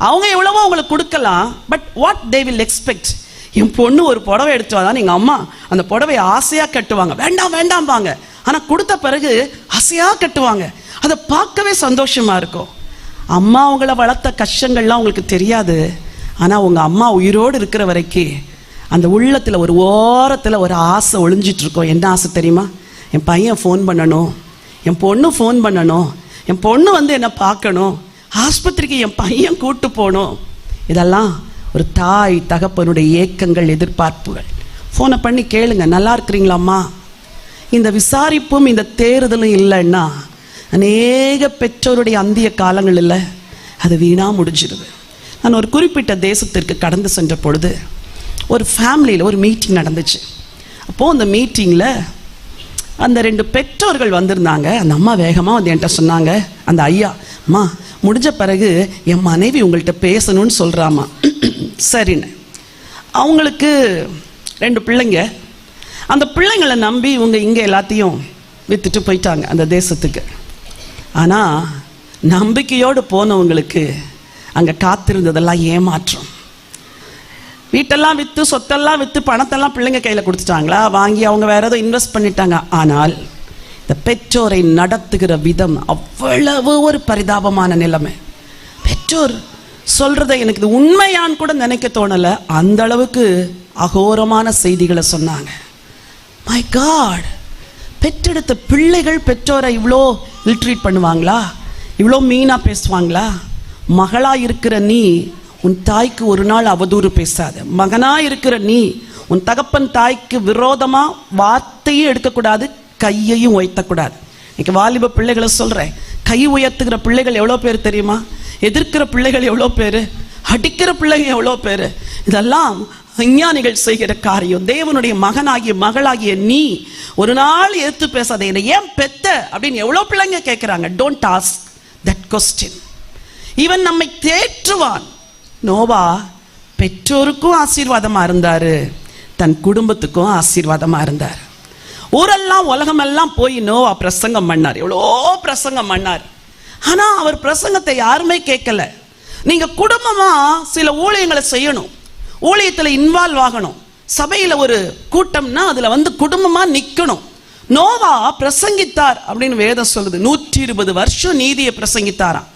அவங்க எவ்வளவோ அவங்களுக்கு கொடுக்கலாம், but what they will expect. என் பொண்ணு ஒரு புடவை எடுத்து வந்தால் எங்கள் அம்மா அந்த புடவை ஆசையாக கட்டுவாங்க, வேண்டாம் வேண்டாம்பாங்க. ஆனால் கொடுத்த பிறகு ஆசையாக கட்டுவாங்க. அதை பார்க்கவே சந்தோஷமாக இருக்கும். அம்மா அவங்கள வளர்த்த கஷ்டங்கள்லாம் உங்களுக்கு தெரியாது. ஆனால் உங்கள் அம்மா உயிரோடு இருக்கிற வரைக்கும் அந்த உள்ளத்தில் ஒரு ஓரத்தில் ஒரு ஆசை ஒளிஞ்சிட்ருக்கோம். என்ன ஆசை தெரியுமா? என் பையன் ஃபோன் பண்ணணும், என் பொண்ணு ஃபோன் பண்ணணும், என் பொண்ணு வந்து என்னை பார்க்கணும், ஆஸ்பத்திரிக்கு என் பையன் கூட்டு போகணும். இதெல்லாம் ஒரு தாய் தகப்பனுடைய ஏக்கங்கள், எதிர்பார்ப்புகள். ஃபோனை பண்ணி கேளுங்க, நல்லா இருக்கிறீங்களாம்மா? இந்த விசாரிப்பும் இந்த தேறுதலும் இல்லைன்னா அநேக பெற்றோருடைய அந்திய காலங்களில் அது வீணாக முடிஞ்சிருது. நான் ஒரு குறிப்பிட்ட தேசத்திற்கு கடந்து சென்ற பொழுது ஒரு ஃபேமிலியில் ஒரு மீட்டிங் நடந்துச்சு. அப்போது அந்த மீட்டிங்கில் அந்த 2 பெற்றோர்கள் வந்திருந்தாங்க. அந்த அம்மா வேகமாக வந்து என்கிட்ட சொன்னாங்க, அந்த ஐயா, அம்மா முடிஞ்ச பிறகு என் மனைவி உங்கள்கிட்ட பேசணும்னு சொல்கிறாம்மா. சரின்னு அவங்களுக்கு 2 பிள்ளைங்க. அந்த பிள்ளைங்களை நம்பி இவங்க இங்கே எல்லாத்தையும் விற்றுட்டு போயிட்டாங்க அந்த தேசத்துக்கு. ஆனால் நம்பிக்கையோடு போனவங்களுக்கு அங்கே காத்திருந்ததெல்லாம் ஏமாற்றம். வீட்டெல்லாம் விற்று, சொத்தெல்லாம் விற்று, பணத்தெல்லாம் பிள்ளைங்க கையில் கொடுத்துட்டாங்களா, வாங்கி அவங்க வேற ஏதோ இன்வெஸ்ட் பண்ணிட்டாங்க. ஆனால் இந்த பெற்றோரை நடத்துகிற விதம் அவ்வளவு ஒரு பரிதாபமான நிலைமை. பெற்றோர் சொல்றதை எனக்கு இது உண்மையான்னு கூட நினைக்க தோணலை. அந்த அளவுக்கு அகோரமான செய்திகளை சொன்னாங்க. மை காட், பெற்றெடுத்த பிள்ளைகள் பெற்றோரை இவ்வளோ இல்ட்ரீட் பண்ணுவாங்களா? இவ்வளோ மீனாக பேசுவாங்களா? மகளாக இருக்கிற நீ உன் தாய்க்கு ஒரு நாள் அவதூறு பேசாத. மகனாக இருக்கிற நீ உன் தகப்பன் தாய்க்கு விரோதமாக வார்த்தையும் எடுக்கக்கூடாது, கையையும் உயர்த்தக்கூடாது. இன்னைக்கு வாலிப பிள்ளைகளை சொல்கிறேன், கை உயர்த்துகிற பிள்ளைகள் எவ்வளோ பேர் தெரியுமா? எதிர்க்கிற பிள்ளைகள் எவ்வளோ பேர்? அடிக்கிற பிள்ளைங்க எவ்வளோ பேர்? இதெல்லாம் விஞ்ஞானிகள் செய்கிற காரியம். தேவனுடைய மகனாகிய மகளாகிய நீ ஒரு நாள் எடுத்து பேசாத, என்னை ஏன் பெத்த அப்படின்னு எவ்வளோ பிள்ளைங்க கேட்குறாங்க. Don't ask that question. இவன் நம்மை தேற்றுவான். நோவா பெற்றோருக்கும் ஆசீர்வாதமாக இருந்தார், தன் குடும்பத்துக்கும் ஆசீர்வாதமாக இருந்தார். ஊரெல்லாம் உலகமெல்லாம் போய் நோவா பிரசங்கம் பண்ணார், எவ்வளோ பிரசங்கம் பண்ணார். ஆனால் அவர் பிரசங்கத்தை யாருமே கேட்கல. நீங்கள் குடும்பமாக சில ஊழியங்களை செய்யணும், ஊழியத்தில் இன்வால்வ் ஆகணும். சபையில் ஒரு கூட்டம்னா அதில் வந்து குடும்பமாக நிற்கணும். நோவா பிரசங்கித்தார் அப்படின்னு வேதம் சொல்லுது. 120 வருஷம் நீதியை பிரசங்கித்தாராம்.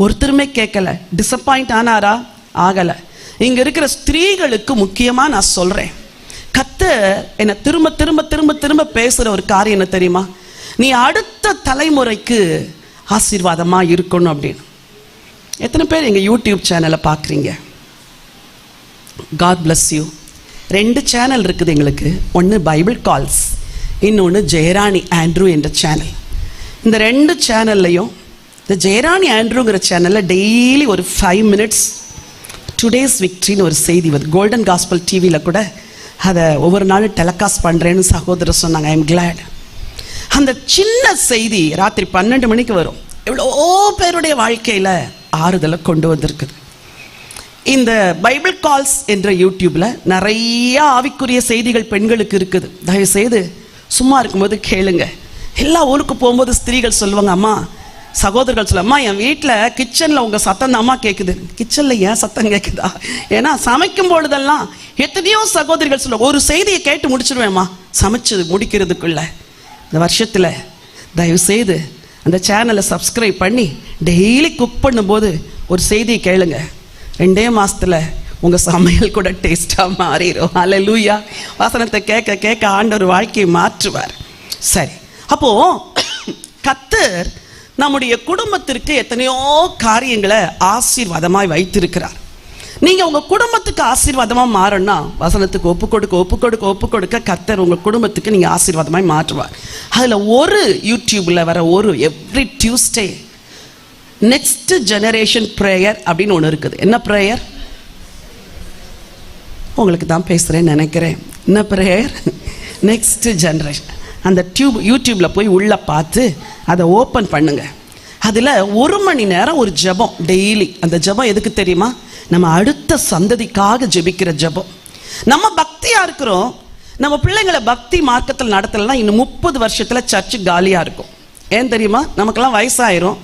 ஒருத்தருமே கேட்கல. டிசப்பாயிண்ட் ஆனாரா? ஆகலை. இங்கே இருக்கிற ஸ்திரீகளுக்கு முக்கியமாக நான் சொல்கிறேன், கர்த்தர் என்னை திரும்ப திரும்ப திரும்ப திரும்ப பேசுகிற ஒரு காரியம் என்ன தெரியுமா? நீ அடுத்த தலைமுறைக்கு ஆசீர்வாதமாக இருக்கணும் அப்படின்னு. எத்தனை பேர் எங்கள் யூடியூப் சேனலை பார்க்குறீங்க? God bless you. 2 சேனல் இருக்குது எங்களுக்கு. ஒன்று பைபிள் கால்ஸ், இன்னொன்று ஜெயராணி ஆண்ட்ரூ என்ற சேனல். இந்த 2 சேனல்லையும் இந்த ஜெயராணி ஆண்ட்ரூங்கிற சேனலில் டெய்லி ஒரு 5 minutes டுடேஸ் விக்ட்ரின்னு ஒரு செய்தி வருது. கோல்டன் காஸ்பல் டிவியில் கூட அதை ஒவ்வொரு நாளும் டெலகாஸ்ட் பண்ணுறேன்னு சகோதரர் சொன்னாங்க. I am glad. அந்த சின்ன செய்தி ராத்திரி 12 மணிக்கு வரும். எவ்வளோ பேருடைய வாழ்க்கையில் ஆறுதலை கொண்டு வந்திருக்குது. இந்த பைபிள் கால்ஸ் என்ற யூடியூப்பில் நிறைய ஆவிக்குரிய செய்திகள் பெண்களுக்கு இருக்குது. தயவுசெய்து சும்மா இருக்கும்போது கேளுங்க. எல்லா ஊருக்கு போகும்போது ஸ்திரீகள் சொல்லுவாங்க, அம்மா, சகோதரர்கள் சொல்ல, அம்மா என் வீட்டில் கிச்சனில் உங்கள் சத்தம் தான் அம்மா கேட்குது. கிச்சனில் ஏன் சத்தம் கேட்குதா? ஏன்னா சமைக்கும் பொழுதெல்லாம் எத்தனையோ சகோதரிகள் சொல்லுவாங்க, ஒரு செய்தியை கேட்டு முடிச்சிடுவேம்மா சமைச்சு முடிக்கிறதுக்குள்ள. இந்த வருஷத்தில் தயவுசெய்து அந்த சேனலை சப்ஸ்கிரைப் பண்ணி டெய்லி குக் பண்ணும்போது ஒரு செய்தியை கேளுங்க. 2 மாதத்தில் உங்கள் சமையல் கூட டேஸ்ட்டாக மாறிடும். அல்லேலூயா. வசனத்தை கேட்க கேட்க ஆண்டவர் வாழ்க்கையை மாற்றுவார். சரி, அப்போது கர்த்தர் நம்முடைய குடும்பத்திற்கு எத்தனையோ காரியங்களை ஆசீர்வாதமாய் வைத்திருக்கிறார். நீங்க உங்க குடும்பத்துக்கு ஆசீர்வாதமா மாறணும்னா வசனத்துக்கு ஒப்பு கொடுக்க கர்த்தர் உங்க குடும்பத்துக்கு நீங்க ஆசீர்வாதமாய் மாற்றுவார். அதுல ஒரு யூடியூப்ல வர ஒரு every Tuesday next generation prayer அப்படின்னு ஒன்று இருக்குது. என்ன பிரேயர்? உங்களுக்கு தான் பேசுறேன்னு நினைக்கிறேன். என்ன பிரேயர்? Next generation. அந்த யூடியூப்ல போய் உள்ள பார்த்து அதை ஓப்பன் பண்ணுங்க. அதுல 1 மணி நேரம் ஒரு ஜெபம் டெய்லி. அந்த ஜெபம் எதுக்கு தெரியுமா? நம்ம அடுத்த சந்ததிக்காக ஜெபிக்கிற ஜெபம். நம்ம பக்தியா இருக்கிறோம், நம்ம பிள்ளைங்களை பக்தி மார்க்கத்தில் நடத்தலைன்னா இன்னும் 30 வருஷத்துல சர்ச்சு காலியா இருக்கும். ஏன் தெரியுமா? நமக்கெல்லாம் வயசாயிரும்,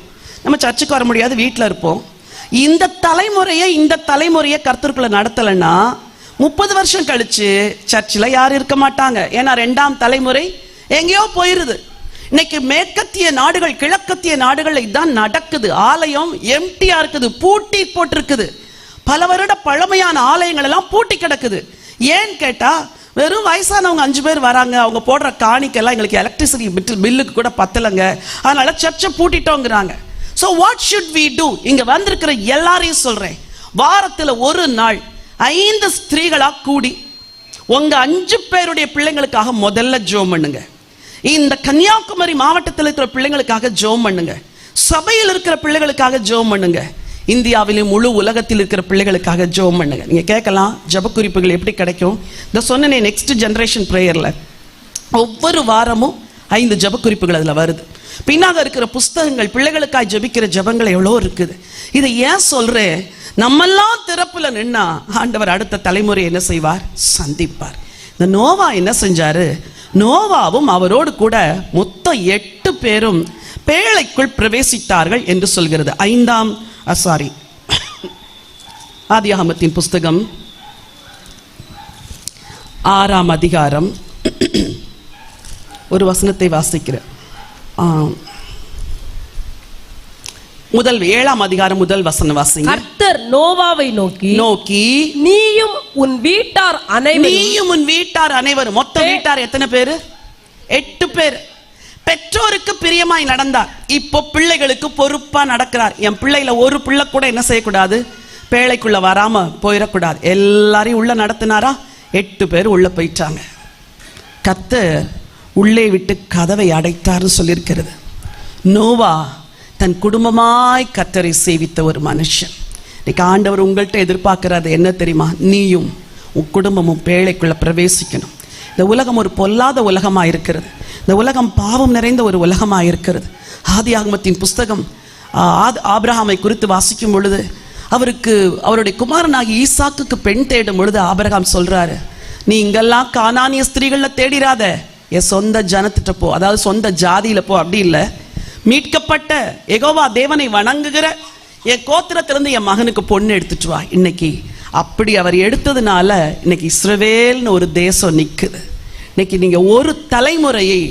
நம்ம சர்ச்சுக்கு வர முடியாது, வீட்டில் இருப்போம். இந்த தலைமுறையை கர்த்தருக்குள்ள நடத்தலைன்னா 30 வருஷம் கழிச்சு சர்ச்சில் யாரும் இருக்க மாட்டாங்க. ஏன்னா 2ஆம் தலைமுறை எங்கேயோ போயிருது. இன்னைக்கு மேற்கத்திய நாடுகள், கிழக்கத்திய நாடுகள் இதான் நடக்குது. ஆலயம் எம்டியா இருக்குது, பூட்டி போட்டிருக்குது. பல வருட பழமையான ஆலயங்கள் எல்லாம் பூட்டி கிடக்குது. ஏன்னு கேட்டா வெறும் வயசானவங்க 5 பேர் வராங்க, அவங்க போடுற காணிக்கெல்லாம் எங்களுக்கு எலக்ட்ரிசிட்டி பில்லுக்கு கூட பத்தலைங்க, அதனால சர்ச்சை பூட்டிட்டோங்கிறாங்க. So what should we do? இங்க வந்திருக்கிற எல்லாரையும் சொல்றேன், வாரத்துல ஒரு நாள் 5 ஸ்திரீகளா கூடி உங்க 5 பேருடைய பிள்ளைங்களுக்காக முதல்ல ஜெபம் பண்ணுங்க. இந்த கன்னியாகுமரி மாவட்டத்தில் இருக்கிற பிள்ளைங்களுக்காக ஜெபம் பண்ணுங்க. சபையில் இருக்கிற பிள்ளைகளுக்காக ஜெபம் பண்ணுங்க. இந்தியாவிலும் முழு உலகத்தில் இருக்கிற பிள்ளைகளுக்காக ஜெபம் பண்ணுங்க. நீங்க கேட்கலாம் ஜெப குறிப்புகள் எப்படி கிடைக்கும்? இந்த சொன்னனே நெக்ஸ்ட் ஜெனரேஷன் பிரேயர்ல ஒவ்வொரு வாரமும் 5 ஜெப குறிப்புகள் அதுல வருது. பின்னாக இருக்கிற புஸ்தகங்கள் பிள்ளைகளுக்காக ஜெபிக்கிற ஜெபங்கள் எவ்வளோ இருக்குது. இதை ஏன் சொல்றேன்? நம்மெல்லாம் திறப்புல நின்னா ஆண்டவர் அடுத்த தலைமுறை என்ன செய்வார்? சந்திப்பார். இந்த நோவா என்ன செஞ்சாரு? நோவாவும் அவரோடு கூட மொத்தம் 8 பேரும் பேழைக்குள் பிரவேசித்தார்கள் என்று சொல்கிறது. ஆதியாகமத்தின் புஸ்தகம் 6ஆம் அதிகாரம் ஒரு வசனத்தை வாசிக்கிறேன். 7ஆம் அதிகாரம் முதல் வசனம் வாசிங்க. கர்த்தர் நோவாவை நோக்கி நீயும் உன் வீட்டார் அனைவரும் மொத்த வீட்டார் எத்தனை பேரு? 8 பேர். பெற்றோருக்கு பிரியமாய் நடந்தார். இப்போ பிள்ளைகளுக்கு பொறுப்பா நடக்கிறார். என் பிள்ளைல ஒரு பிள்ளை கூட என்ன செய்யக்கூடாது? பேழைக்குள்ள வராம போயிடக்கூடாது. எல்லாரையும் உள்ள நடத்தினாரா? 8 பேர் உள்ள போயிட்டாங்க. கர்த்தர் உள்ளே விட்டு கதவை அடைத்தார்னு சொல்லியிருக்கிறது. நோவா தன் குடும்பமாய் கர்த்தரை சேவித்த ஒரு மனுஷன். இன்னைக்கு ஆண்டவர் உங்கள்கிட்ட எதிர்பார்க்கிறது என்ன தெரியுமா? நீயும் உன் குடும்பமும் பேழைக்குள்ள பிரவேசிக்கணும். இந்த உலகம் ஒரு பொல்லாத உலகமாக இருக்கிறது. இந்த உலகம் பாவம் நிறைந்த ஒரு உலகமாக இருக்கிறது. ஆதியாகமத்தின் புஸ்தகம் ஆபிரகாமை குறித்து வாசிக்கும் பொழுது அவருடைய குமாரனாகி ஈசாக்குக்கு பெண் தேடும் பொழுது ஆபிரகாம் சொல்றாரு, நீ இங்கெல்லாம் கானானிய ஸ்திரீகள்ல தேடிராத, என் சொந்த ஜனத்திட்ட போ, அதாவது சொந்த ஜாதியில போ. அப்படி இல்லை, மீட்கப்பட்ட யெகோவா தேவனை வணங்குகிற என் கோத்திரத்திலிருந்து என் மகனுக்கு பொண்ணு எடுத்துட்டு வா. இன்னைக்கு அப்படி அவர் எடுத்ததுனால இன்னைக்கு இஸ்ரவேல்னு ஒரு தேசம் நிற்குது. இன்னைக்கு நீங்க ஒரு தலைமுறையை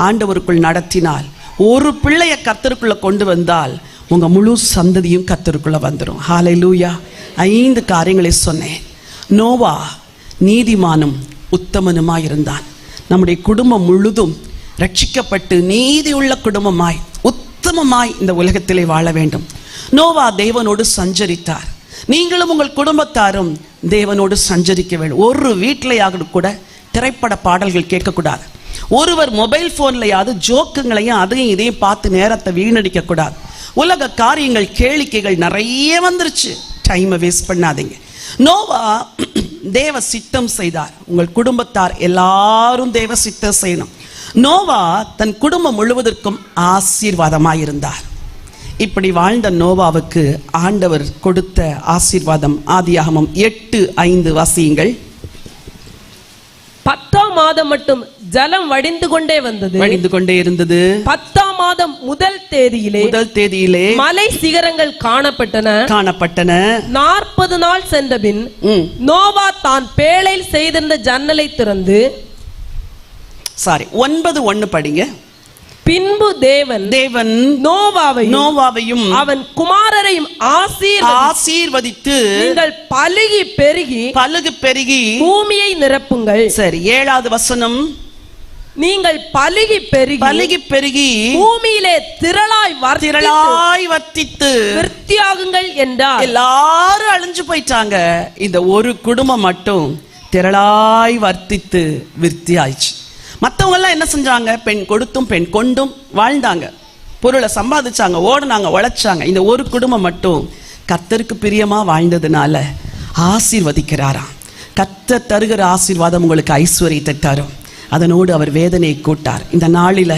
ஆண்டவருக்குள் நடத்தினால், ஒரு பிள்ளைய கர்த்தருக்குள்ள கொண்டு வந்தால் உங்க முழு சந்ததியும் கர்த்தருக்குள்ள வந்துடும். ஹல்லேலூயா. 5 காரியங்களை சொன்னேன். நோவா நீதிமானும் உத்தமனுமாய் இருந்தான். நம்முடைய குடும்பம் முழுதும் ரட்சிக்கப்பட்டு நீதியுள்ள குடும்பமாய் உத்தமமாய் இந்த உலகத்திலே வாழ வேண்டும். நோவா தேவனோடு சஞ்சரித்தார். நீங்களும் உங்கள் குடும்பத்தாரும் தேவனோடு சஞ்சரிக்க வேண்டும். ஒரு வீட்டிலையாவது கூட திரைப்பட பாடல்கள் கேட்கக்கூடாது. ஒருவர் மொபைல் போன்லையாவது ஜோக்குங்களையும் அதையும் இதையும் பார்த்து நேரத்தை வீணடிக்க கூடாது. உலக காரியங்கள் கேளிக்கைகள் நிறைய வந்துருச்சு, டைமை வேஸ்ட் பண்ணாதீங்க. நோவா தேவ சித்தம் செய்தார். உங்கள் குடும்பத்தார் எல்லாரும் தேவ சித்தம் செய்யணும். நோவா தன் குடும்பம் முழுவதற்கும் ஆசீர்வாதமாயிருந்தார். இப்படி வாழ்ந்த நோவாவுக்கு ஆண்டவர் கொடுத்த ஆசீர்வாதம் ஆதியாகமம் 8:5 வாசியுங்கள். 10ஆம் மாதம் மட்டும் ஜலம் வடிந்து கொண்டே இருந்தது. 10ஆம் மாதம் முதல் தேதியிலே மலை சிகரங்கள் காணப்பட்டன. 40 நாள் சென்றபின் நோவா தான் பேழையில் செய்திருந்த ஜன்னலை திறந்து 9:1 படிங்க. பின்பு தேவன் நோவாவையும் அவன் குமாரரையும் ஆசீர்வதித்து நீங்கள் பலுகி பெருகி பூமியை நிரப்புங்கள். சரி, 7வது வசனம். நீங்கள் பலுகி பெருகி பூமியிலே திரளாய் வர்த்தித்து விருத்தியாகுங்கள் என்றார். எல்லாரும் அழிஞ்சு போயிட்டாங்க. இந்த ஒரு குடும்பம் மட்டும் திரளாய் வர்த்தித்து விருத்தியாயிடுச்சு. மற்றவங்க எல்லாம் என்ன செஞ்சாங்க? பெண் கொடுத்தும் பெண் கொண்டும் வாழ்ந்தாங்க, பொருளை சம்பாதிச்சாங்க, ஓடுனாங்க, உழைச்சாங்க. இந்த ஒரு குடும்பம் மட்டும் கர்த்தருக்கு பிரியமா வாழ்ந்ததுனால ஆசீர்வதிக்கிறாராம். கர்த்தர் தருகிற ஆசீர்வாதம் உங்களுக்கு ஐஸ்வர்யத்தை தரும். அதனோடு அவர் வேதனையை கூட்டார். இந்த நாளில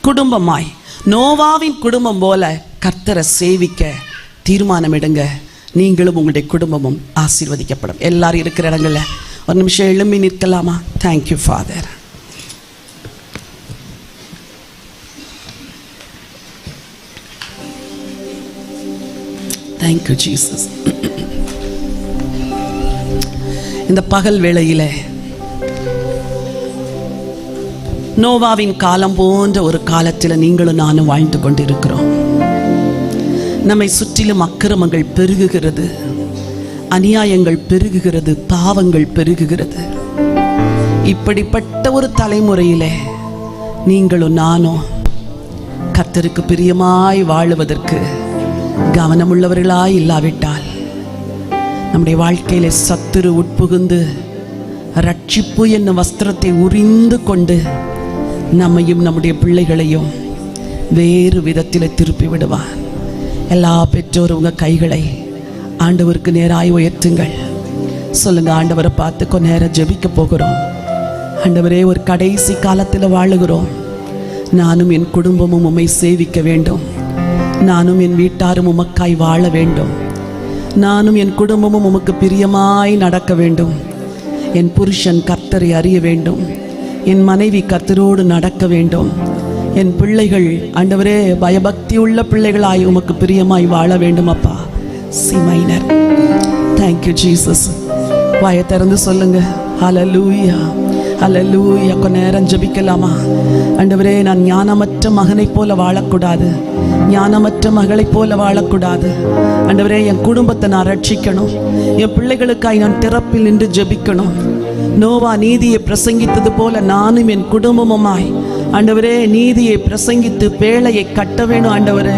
குடும்பமாய் நோவாவின் குடும்பம் போல கர்த்தரை சேவிக்க தீர்மானம் எடுங்க. நீங்களும் உங்களுடைய குடும்பமும் ஆசீர்வதிக்கப்படும். எல்லாரும் இருக்கிற இடங்கள்ல ஒரு நிமிஷம் எழும்பி நிற்கலாமா? Thank you father. Thank you Jesus. இந்த பகல் வேளையிலே நோவாவின் காலம் போன்ற ஒரு காலத்தில் நீங்களும் நானும் வாழ்ந்து கொண்டிருக்கிறோம். நம்மை சுற்றிலும் அக்கிரமங்கள் பெருகுகிறது, அநியாயங்கள் பெருகுகிறது, பாவங்கள் பெருகுகிறது. இப்படிப்பட்ட ஒரு தலைமுறையிலே நீங்களும் நானும் கர்த்தருக்கு பிரியமாய் வாழுவதற்கு கவனமுள்ளவர்களாய் இல்லாவிட்டால் நம்முடைய வாழ்க்கையிலே சத்துரு உட்புகுந்து ரட்சிப்பு என்னும் வஸ்திரத்தை உரிந்து கொண்டு நம்மையும் நம்முடைய பிள்ளைகளையும் வேறு விதத்தில் திருப்பி விடுவான். எல்லா பெற்றோரும் உங்கள் கைகளை ஆண்டவருக்கு நேராய் உயர்த்துங்கள். சொல்லுங்க, ஆண்டவரை பார்த்து கொஞ்ச நேரம் ஜெபிக்க போகிறோம். ஆண்டவரே, ஒரு கடைசி காலத்தில் வாழுகிறோம். நானும் என் குடும்பமும் உம்மை சேவிக்க வேண்டும். நானும் என் வீட்டாரும் உமக்காய் வாழ வேண்டும். நானும் என் குடும்பமும் உமக்கு பிரியமாய் நடக்க வேண்டும். என் புருஷன் கர்த்தரை அறிய வேண்டும். என் மனைவி கர்த்தரோடு நடக்க வேண்டும். என் பிள்ளைகள் ஆண்டவரே பயபக்தி உள்ள பிள்ளைகளாய் உமக்கு பிரியமாய் வாழ வேண்டும். அப்பா சி மைனர். Thank you Jesus. வாயை திறந்து சொல்லுங்க, ஹல்லேலூயா ஹல்லேலூயா. கொஞ்ச நேரம் ஜெபிக்கலாமா? ஆண்டவரே, நான் ஞானமற்ற மகனைப் போல வாழக்கூடாது, ஞானமற்ற மகளைப் போல வாழக்கூடாது. ஆண்டவரே, என் குடும்பத்தை நான் ரட்சிக்கணும். என் பிள்ளைகளுக்காய் நான் திறப்பில் நின்று ஜெபிக்கணும். நோவா நீதியை பிரசங்கித்தது போல நானும் என் குடும்பமுமாய் ஆண்டவரே நீதியை பிரசங்கித்து பேழையை கட்ட வேணும். ஆண்டவரே,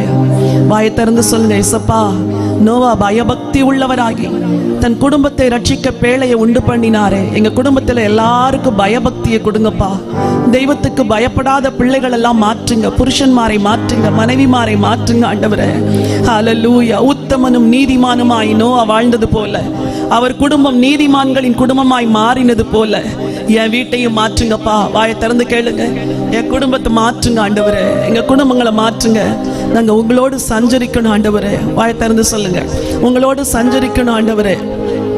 வாயை திறந்து சொல்லுங்க, இசப்பா, நோவா பயபக்தி உள்ளவராகி தன் குடும்பத்தை ரட்சிக்க பேழையை உண்டு பண்ணினாரே, எங்க குடும்பத்துல எல்லாருக்கும் பயபக்தியை கொடுங்கப்பா. தெய்வத்துக்கு பயப்படாத பிள்ளைகள் எல்லாம் மாற்றுங்க, புருஷன்மாரை மாற்றுங்க, மனைவிமாரை மாற்றுங்க. ஆண்டவரே, ஹல்லேலூயா. உத்தமனும் நீதிமானுமாய் நோவா வாழ்ந்தது போல அவர் குடும்பம் நீதிமான்களின் குடும்பமாய் மாறினது போல என் வீட்டையும் மாற்றுங்கப்பா. வாயை திறந்து கேளுங்க, என் குடும்பத்தை மாற்றுங்க ஆண்டவரே, எங்க குடும்பங்களை மாற்றுங்க. நாங்க உங்களோடு சஞ்சரிக்கணும் ஆண்டவரே. வாயை திறந்து சொல்லுங்க, உங்களோடு சஞ்சரிக்கணும் ஆண்டவரே.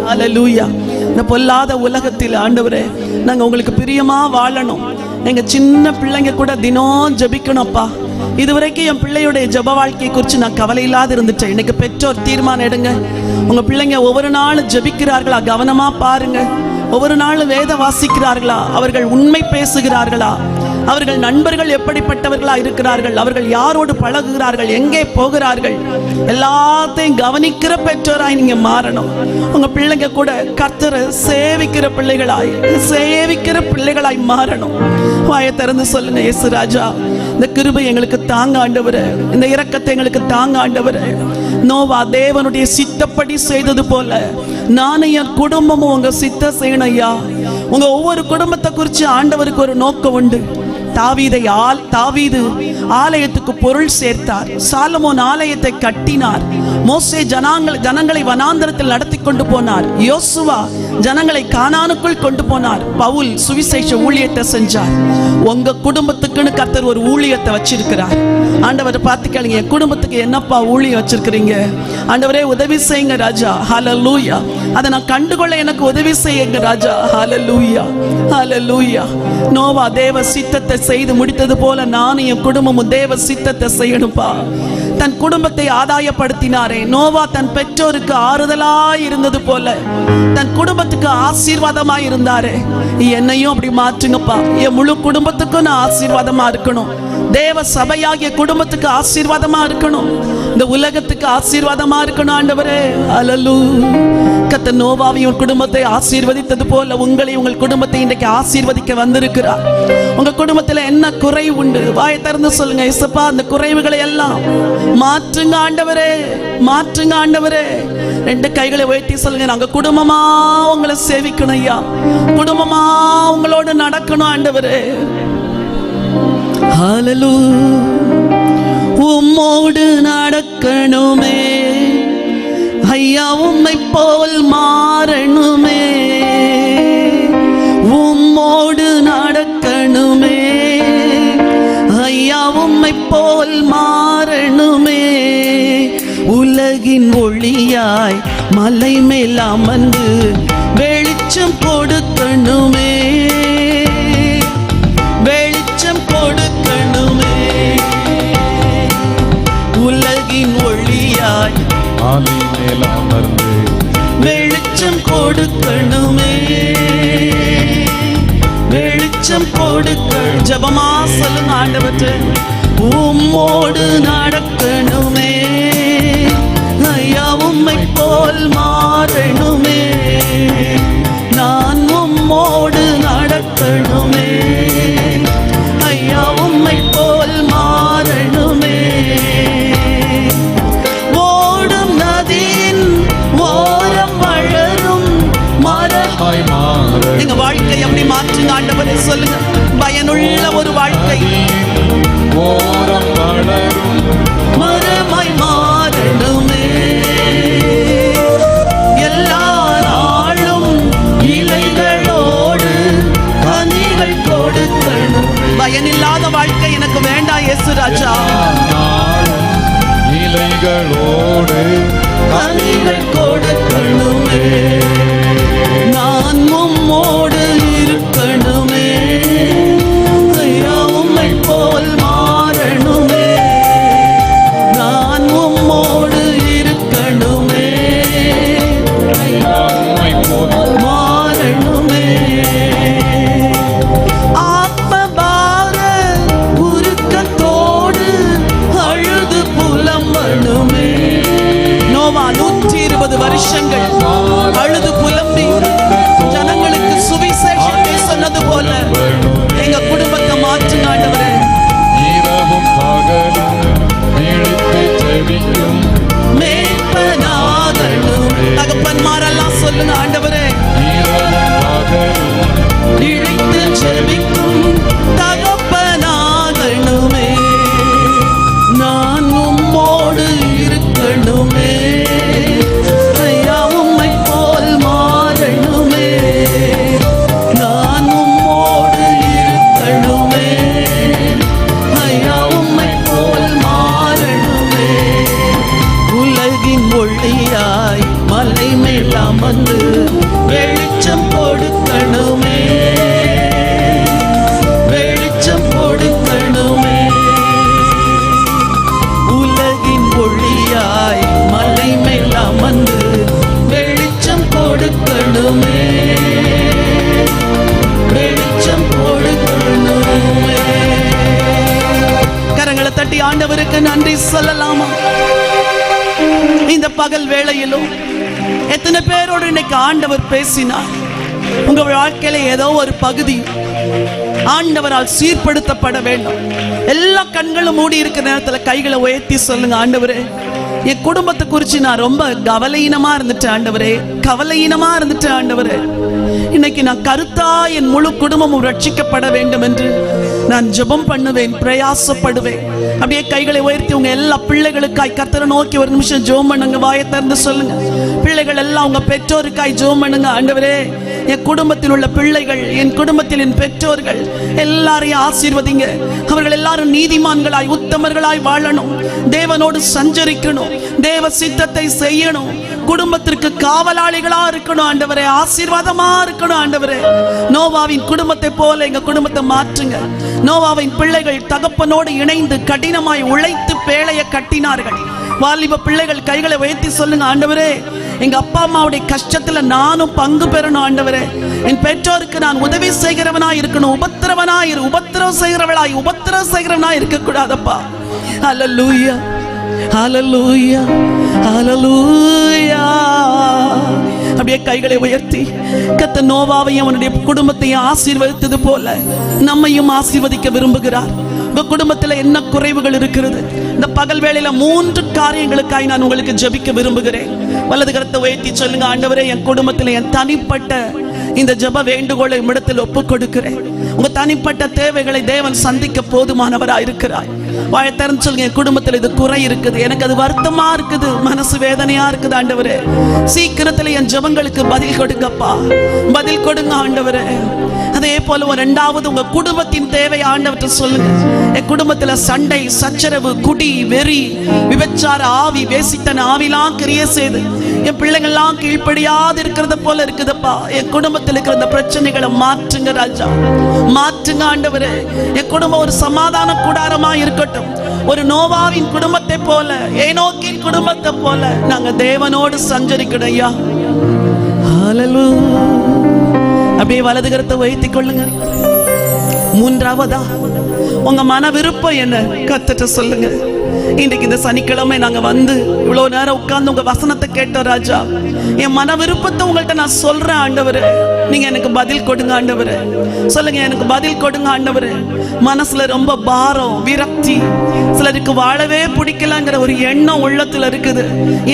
ஹல்லேலூயா. இந்த பொல்லாத உலகத்தில் ஆண்டவரே நாங்க உங்களுக்கு பிரியமா வாழணும். எங்க சின்ன பிள்ளைங்க கூட தினம் ஜெபிக்கணும்ப்பா. இதுவரைக்கும் என் பிள்ளையுடைய ஜெப வாழ்க்கையை குறித்து நான் கவலை இல்லாத இருந்துட்டேன். இன்னைக்கு பெற்றோர் தீர்மானம் எடுங்க. உங்க பிள்ளைங்க ஒவ்வொரு நாளும் ஜெபிக்கிறார்களா? கவனமா பாருங்க. ஒவ்வொரு நாளும் வேதம் வாசிக்கிறார்களா? அவர்கள் உண்மை பேசுகிறார்களா? அவர்கள் நண்பர்கள் எப்படிப்பட்டவர்களா இருக்கிறார்கள்? அவர்கள் யாரோடு பழகுகிறார்கள்? எங்கே போகிறார்கள்? எல்லாத்தையும் கவனிக்கிற பெற்றோராய் நீங்க மாறணும். உங்க பிள்ளைங்க கூட கர்த்தரை சேவிக்கிற பிள்ளைகளாய் மாறணும். வாயை திறந்து சொல்லுங்க, இயேசு ராஜா, இந்த கிருபை எங்களுக்கு தாங்க ஆண்டவரே, இந்த இரக்கத்தை எங்களுக்கு தாங்க ஆண்டவரே. நோவா தேவனுடைய சித்தப்படி செய்தது போல நானும் என் குடும்பமும் உங்க சித்த செய்யணும் ஐயா. உங்க ஒவ்வொரு குடும்பத்தை குறித்து ஆண்டவருக்கு ஒரு நோக்கம் உண்டு. தாவீது ஆலயத்துக்கு பொருள் சேர்த்தார். சாலமோன் ஆலயத்தை கட்டினார். மோசே ஜனங்களை வனாந்தரத்தில் நடத்தி கொண்டு போனார். யோசுவா ஜனங்களை கானானுக்குள் கொண்டு போனார். பவுல் சுவிசேஷ ஊழியத்தை செஞ்சார். உங்க குடும்பத்துக்குன்னு கர்த்தர் ஒரு ஊழியத்தை வச்சிருக்கிறார். ஆண்டவரை பார்த்து கேளுங்க, என் குடும்பத்துக்கு என்னப்பா ஊழியம் வச்சிருக்கிறீங்க? ஆண்டவரே, உதவி செய்யுங்க ராஜா. ஹல்லேலூயா. அதை நான் கண்டுகொள்ள எனக்கு உதவி செய்யுங்க ராஜா. ஹல்லேலூயா ஹல்லேலூயா. நோவா தேவ சித்தத்தை செய்து முடித்தது போல நானும் என் குடும்பமும் தேவ சித்தத்தை செய்யணும்பா. தன் குடும்பத்தை ஆதாயப்படுத்தினாரே, நோவா தன் பெற்றோருக்கு ஆறுதலாய் இருந்தது போல தன் குடும்பத்துக்கு ஆசீர்வாதமாய் இருந்தாரே, என்னையும் அப்படி மாற்றுங்கப்பா. என் முழு குடும்பத்துக்கும் நான் ஆசீர்வாதமா இருக்கணும். தேவ சபையாகிய குடும்பத்துக்கு ஆசீர்வாதமா இருக்கணும், இந்த உலகத்துக்கு ஆசீர்வாதமா இருக்கணும் ஆண்டவரே. அல்லேலூயா. கர்த்தர் நோவாவின் குடும்பத்தை ஆசீர்வதித்தது போல உங்களை உங்கள் குடும்பத்தை இன்றைக்கு ஆசீர்வதிக்க வந்திருக்கிறார். உங்க குடும்பத்துல என்ன குறை உண்டு, வாயை திறந்து சொல்லுங்க. இயேசுப்பா, அந்த குறைவுகளை எல்லாம் மாற்றுங்க ஆண்டவரே, மாற்றுங்க ஆண்டவரே. ரெண்டு கைகளை உயர்த்தி சொல்லுங்க, நாங்க குடும்பமா உங்களை சேவிக்கணும் ஐயா, குடும்பமா உங்களோட நடக்கணும் ஆண்டவரே. ஹல்லேலூயா. உம்மோடு நடக்கணுமே ஐயா, உம்மை போல் மாறணுமே, உம்மோடு நடக்கணுமே ஐயா, உம்மை போல் மாறணுமே. உலகின் ஒளியாய் மலை மேல் அமர்ந்து வெளிச்சம் கொடுக்கணுமே, வெளிச்சம் கொடுக்கணுமே. உலகின் ஒளியாய் மலை மேல் அமர்ந்து வெளிச்சம் கொடுக்கணுமே, வெளிச்சம் கொடுக்க. ஜெபமா சொல்லுங்க ஆண்டவரே, உம்மோடு நடக்கணுமே ஐயா, உம்மை போல் மாறணுமே. நான் உம்மோடு நடக்கணுமே ஐயா, உம்மை போல் மாறணுமே. ஓடும் நதியின் ஓரம் வளரும் மரமாய் மாற எங்க வாழ்க்கை எப்படி மாற்றுங்க ஆண்டவரே சொல்லுங்க. பயனுள்ள ஒரு வாழ்க்கை ஓரம் வளரும் மரமாய் மாறணுமே. எல்லா நாளும் இலைகளோடு கனிகள் கொடுக்கணும். பயனில்லாத வாழ்க்கை எனக்கு வேண்டாம் இயேசு ராஜா. இலைகளோடு கனிகள் கொடுக்கணுமே. நான் உம்மோடு இருக்கணுமே ஐயா, உம்மை போல் மாறணுமே. நான் உம்மோடு இருக்கணுமே ஐயா, உம்மை போல் மாறணுமே. ஆத்மபார உருக்கத்தோடு அழுது புலம்பணுமே. நோவா 120 வருஷங்கள் அழுது புலம்பி ஜனங்களுக்கு சுவிசேஷத்தை சொன்னது போல எங்க குடும்பத்தை மாற்றுங்க ஆண்டவரே. இரவும் பகலும் விழித்து செவிக்கும் மேய்ப்பனாகணும். தகப்பன்மாரெல்லாம் சொல்லுங்க ஆண்டவரே, இரவும் பகலும் இழைத்து செபிக்கும் தகப்பனாகணுமே. நான் உம்மோடு இருக்கணுமே ஐயா, உம்மை போல் மாறணுமே. நான் உம்மோடு இருக்கணுமே ஐயா, உம்மை போல் மாறணுமே. உலகின் ஒளியாய் மலை மேல் அமர்ந்து வெளிச்சம் கொடுக்கணுமே, வெளிச்சம் கொடுக்கணுமே. உலகின் ஒளியாய் மலை மேல் அமர்ந்து வெளிச்சம் கொடுக்கணுமே, வெளிச்சம் கொடுக்கணுமே. கரங்களை தட்டி ஆண்டவருக்கு நன்றி சொல்லலாமா? இந்த பகல் வேளையிலும் எத்தனை பேரோடு இன்னைக்கு ஆண்டவர் பேசினார்? உங்க வாழ்க்கையில ஏதோ ஒரு பகுதி ஆண்டவரால் சீர்படுத்தப்பட வேண்டும். எல்லா கண்களும் மூடி இருக்கிற நேரத்துல கைகளை உயர்த்தி சொல்லுங்க, ஆண்டவரே, என் குடும்பத்தை குறித்து நான் ரொம்ப கவலையினமா இருந்துட்டேன் ஆண்டவரே, கவலையினமா இருந்துட்டேன் ஆண்டவரே. இன்னைக்கு நான் கருத்தா என் முழு குடும்பமும் ரட்சிக்கப்பட வேண்டும் என்று நான் ஜெபம் பண்ணுவேன், பிரயாசப்படுவேன். அப்படியே கைகளை உயர்த்தி உங்க எல்லா பிள்ளைகளுக்காய் கர்த்தரை நோக்கி ஒரு நிமிஷம் ஜெபம் பண்ணுங்க. வாயை திறந்து சொல்லுங்க. பிள்ளைகள் எல்லாம் உங்க பெற்றோருக்காய் ஜெபம் பண்ணுங்க. ஆண்டவரே, என் குடும்பத்தில் உள்ள பிள்ளைகள், என் குடும்பத்தில் என் பெற்றோர்கள் எல்லாரையும் ஆசீர்வதிங்க. அவர்கள் எல்லாரும் நீதிமான்களாய் உத்தமர்களாய் வாழணும், தேவனோடு சஞ்சரிக்கணும், தேவ சித்தத்தை செய்யணும், குடும்பத்திற்கு காவலாளிகளா இருக்கணும் ஆண்டவரே, ஆசீர்வாதமா இருக்கணும் ஆண்டவரே. நோவாவின் குடும்பத்தை போல எங்க குடும்பத்தை மாற்றுங்க. நோவாவின் பிள்ளைகள் தகப்பனோடு இணைந்து கடினமாய் உழைத்து பேழைய கட்டினார்கள். வாலிப பிள்ளைகள் கைகளை உயர்த்தி சொல்லுங்க, ஆண்டவரே, எங்க அப்பா அம்மாவுடைய கஷ்டத்துல நானும் பங்கு பெறணும் ஆண்டவரே. என் பெற்றோருக்கு நான் உதவி செய்கிறவனாய் இருக்கணும், உபத்திரவம் செய்கிறவனாய் இருக்க கூடாதப்பா. ஹல்லேலூயா, ஹல்லேலூயா, ஹல்லேலூயா. அப்படியே கைகளை உயர்த்தி கர்த்தர் நோவாவையும் அவனுடைய குடும்பத்தையும் ஆசீர்வதித்தது போல நம்மையும் ஆசீர்வதிக்க விரும்புகிறார். உங்க குடும்பத்தில் என்ன குறைவுகள் இருக்கிறது? இந்த பகல் வேளையில 3 காரியங்களுக்காய் நான் உங்களுக்கு ஜெபிக்க விரும்புகிறேன். வலது கரத்தை உயர்த்தி சொல்லுங்க, ஆண்டவரே, என் குடும்பத்தில் என் தனிப்பட்ட இந்த ஜெப வேண்டுகோளை உம்மிடத்தில் ஒப்புக் கொடுக்கிறேன். உங்க தனிப்பட்ட தேவைகளை தேவன் சந்திக்க போதுமானவராய் இருக்கிறார். வாயை திறந்து சொல்லுங்க, என் குடும்பத்தில் இது குறை இருக்குது, எனக்கு அது வருத்தமா இருக்குது, மனசு வேதனையா இருக்குது. ஆண்டவரே, சீக்கிரத்தில் என் ஜெபங்களுக்கு பதில் கொடுங்கப்பா, பதில் கொடுங்க ஆண்டவரே. அதே போல 2வது உங்க குடும்பத்தின் தேவை ஆண்டவர்கிட்ட சொல்லுங்க. என் குடும்பத்துல சண்டை, சச்சரவு, குடி, வெறி, விபச்சார ஆவி, வேசித்தன ஆவிலாம் கிரியை செய்து என் பிள்ளைங்கள்லாம் கீழ்ப்படியாது இருக்கிறத போல இருக்குதுப்பா. என் குடும்பத்தில் இருக்கிற இந்த பிரச்சனைகளை மாற்றுங்க ராஜா, மாற்றுங்க ஆண்டவரே. என் குடும்பம் ஒரு சமாதான கூடாரமா இருக்கட்டும். ஒரு நோவாவின் குடும்பத்தை போல, ஏனோக்கின் குடும்பத்தை போல நாங்க தேவனோடு சஞ்சரிக்கணும் ஐயா. ஹல்லேலூயா. அப்படியே வலது கரத்தை வைத்துக் கொள்ளுங்க. 3வதா உங்க மன விருப்பம் என்ன கர்த்தர்ட்ட சொல்லுங்க. இன்றைக்கு இந்த சனிக்கிழமை நாங்க வந்து இவ்வளவு நேரம் உட்கார்ந்து உங்க வசனத்தை கேட்டோம் ராஜா. என் மன விருப்பத்தை உங்கள்கிட்ட நான் சொல்றேன் ஆண்டவரே, நீங்க எனக்கு பதில் கொடுங்க ஆண்டவரே. சொல்லுங்க, எனக்கு பதில் கொடுங்க ஆண்டவரே. மனசுல ரொம்ப பாரம், விரக்தி, சிலருக்கு வாழவே பிடிக்கலங்கிற ஒரு எண்ணம் உள்ளத்துல இருக்குது.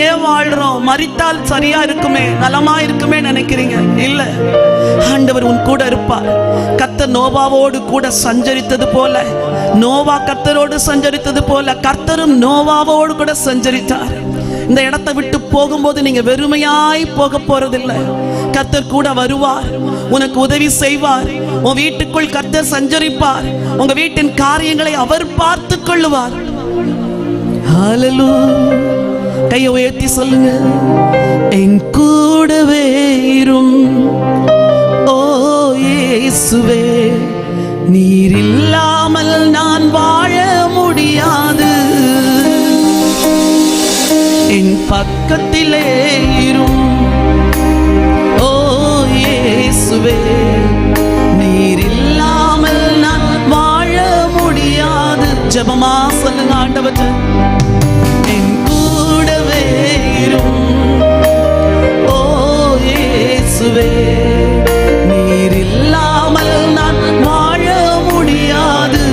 ஏன் வாழ்றோம், மரித்தால் சரியா இருக்குமே, நலமா இருக்குமே நினைக்கிறீங்க. இல்ல, ஆண்டவர் உன் கூட இருப்பார். கர்த்தர் நோவாவோடு கூட சஞ்சரித்தது போல, நோவா கர்த்தரோடு சஞ்சரித்தது போல கர்த்தரும் நோவாவோடு கூட சஞ்சரித்தார். இந்த இடத்தை விட்டு போகும்போது நீங்க வெறுமையாய் போக போறதில்லை. கர்த்தர் கூட வருவார், உனக்கு உதவி செய்வார். உன் வீட்டுக்குள் கர்த்தர் சஞ்சரிப்பார். உங்க வீட்டின் காரியங்களை அவர் பார்த்து கொள்ளுவார். ஹல்லேலூயா. கையை உயர்த்தி சொல்லுங்க, என் கூடவே இரும் ஓ இயேசுவே, நீர் இல்லாமல் நான் வாழ முடியாது. என் பக்கத்திலே இரும் ஓ இயேசுவே, நீர் இல்லாமல் நான் வாழ முடியாது. ஜெபமா சொல்லுங்க ஆண்டவரே, என் கூடவே இரும் ஓ இயேசுவே, நீர் இல்லாமல் நான் வாழ முடியாது.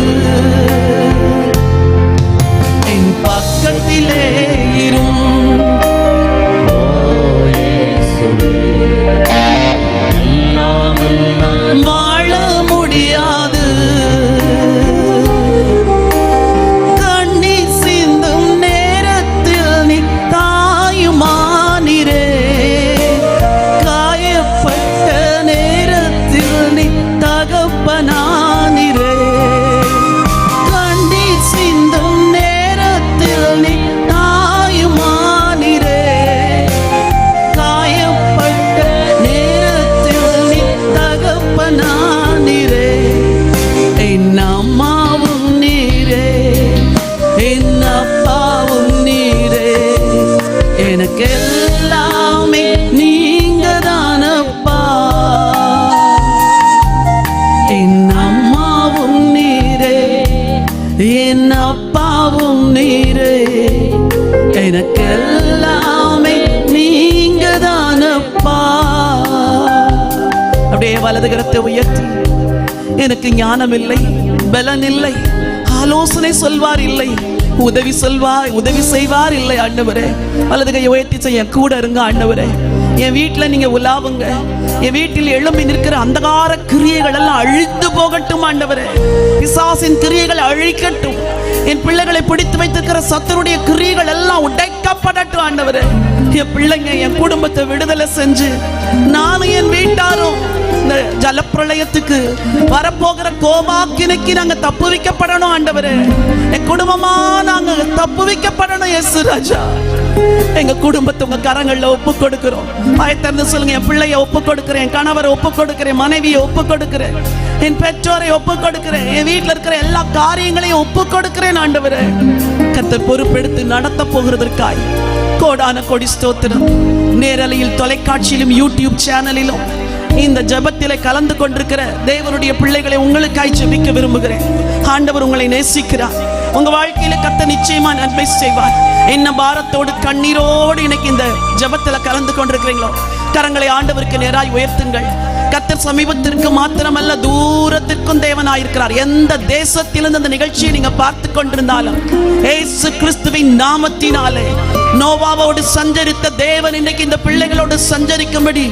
என் பக்கத்திலே இரும் வாழ முடியாது. கண்ணீர் சிந்தும் நேரத்தில் நீ தாயுமானிரே, காயப்பட்ட நேரத்தில் நீ தகப்பனானிரே. கண்ணீர் சிந்தும் நேரத்தில் நீ தாயுமானிரே, காயப்பட்ட நேரத்தில் நீ தகப்பனானிரே. என் அம்மாவும் நீரே, என் அப்பாவும் நீரே, எனக்கு எல்லாமே நீங்க தானப்பா. என் அம்மாவும் நீரே, என் அப்பாவும் நீரே, எனக்கு எல்லாமே நீங்க தானப்பா. அப்படியே வலது கரத்தை உயர்த்தி, எனக்கு ஞானம் இல்லை, பலன் இல்லை, ஆலோசனை சொல்வார் இல்லை, உதவி செய்வார் இல்லை ஆண்டவரே. வலது கையை உயர்த்தி செய்ய கூட இருங்க ஆண்டவரே. என் வீட்டில் நீங்க உலாவுங்க. என் வீட்டில் எழும்பி நிற்கிற அந்தகார கிரியைகள் எல்லாம் அழித்து போகட்டும் ஆண்டவரே. பிசாசின் கிரியைகள் அழிக்கட்டும். என் பிள்ளைகளை பிடித்து வைத்திருக்கிற சத்துருடைய கிரியைகள் எல்லாம் உடைக்கப்படட்டும் ஆண்டவரே. என் பிள்ளைங்க, என் குடும்பத்தை விடுதலை செஞ்சு நானும் என் வீட்டாரும் இந்த ஜலப்பிரளயத்துக்கு வரப்போகிற கோபாக்கினைக்கு நாங்க தப்பு வைக்கப்படணும் ஆண்டவரே. என் குடும்பமா நாங்க தப்பு வைக்கப்படணும் இயேசு ராஜா. எங்க குடும்பத்தை உங்க கரங்கள்ல ஒப்பு கொடுக்கிறோம். பயத்திறந்து சொல்லுங்க, என் பிள்ளைய ஒப்பு கொடுக்கிறேன், என் கணவரை ஒப்பு கொடுக்கிறேன், மனைவியை ஒப்பு கொடுக்கிறேன், என் பெற்றோரை ஒப்பு கொடுக்கிறேன், என் வீட்டில் இருக்கிற எல்லா காரியங்களையும் ஒப்பு கொடுக்கிறேன் ஆண்டவரே. கர்த்தர் பொறுப்பெடுத்து நடத்த போகிறதற்காய் கோடான கோடி ஸ்தோத்திரம். நேரலையில், தொலைக்காட்சியிலும், யூடியூப் சேனலிலும் இந்த ஜெபத்திலே கலந்து கொண்டிருக்கிற தேவனுடைய பிள்ளைகளை உங்களுக்காய் ஜெபிக்க விரும்புகிறேன். ஆண்டவர் உங்களை நேசிக்கிறார். உங்க வாழ்க்கையில கர்த்தர் நிச்சயமா நன்மை செய்வார். என்ன பாரத்தோடு கண்ணீரோடு இன்னைக்கு இந்த ஜெபத்துல கலந்து கொண்டிருக்கிறீங்களோ, கரங்களை ஆண்டவருக்கு நேராய் உயர்த்துங்கள். கர்த்தர் சமீபத்திற்கு மாத்திரமல்ல, தூரத்திற்கும் தேவனாயிருக்கிறார். எந்த தேசத்திலிருந்து அந்த நிகழ்ச்சியை நீங்க பார்த்து கொண்டிருந்தாலும் இயேசு கிறிஸ்துவின் நாமத்தினாலே நோவாவோடு சஞ்சரித்த தேவன் இன்னைக்கு இந்த பிள்ளைகளோடு சஞ்சரிக்கும்படி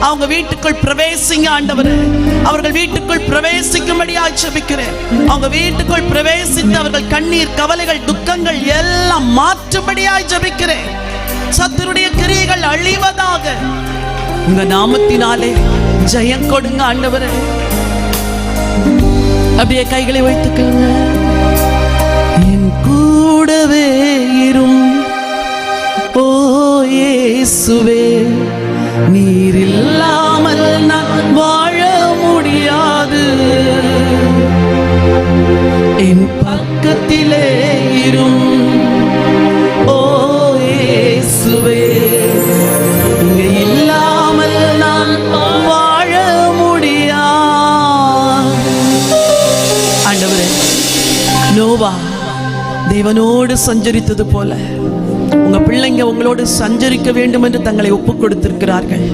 அவங்க வீட்டுக்குள் பிரவேசிங்க ஆண்டவரே. அவர்கள் வீட்டுக்குள் பிரவேசிக்கும்படியாய் ஜெபிக்கிறேன். அவங்க வீட்டுக்குள் பிரவேசித்து அவர்கள் கண்ணீர், கவலைகள், துக்கங்கள் எல்லாம் மாற்றும்படியாய் ஜெபிக்கிறேன். சத்துருடைய கிரியைகள் அழிவதாக. உங்க நாமத்தினாலே ஜெயம் கொடுங்க ஆண்டவரே. அப்படியே கைகளை வைத்துக்கங்க. என் கூடவே இரும் ஓ இயேசுவே, நீர் இல்லாமல் நான் வாழ முடியாது. என் பக்கத்திலே இரும் ஓ இயேசுவே, நீங்க இல்லாமல் நான் வாழ முடியாது. ஆண்டவரே, நோவா தேவனோடு சஞ்சரித்தது போல உங்க பிள்ளைங்க உங்களோடு சஞ்சரிக்க வேண்டும் என்று தங்களை ஒப்புக் கொடுத்திருக்கிறார்கள்.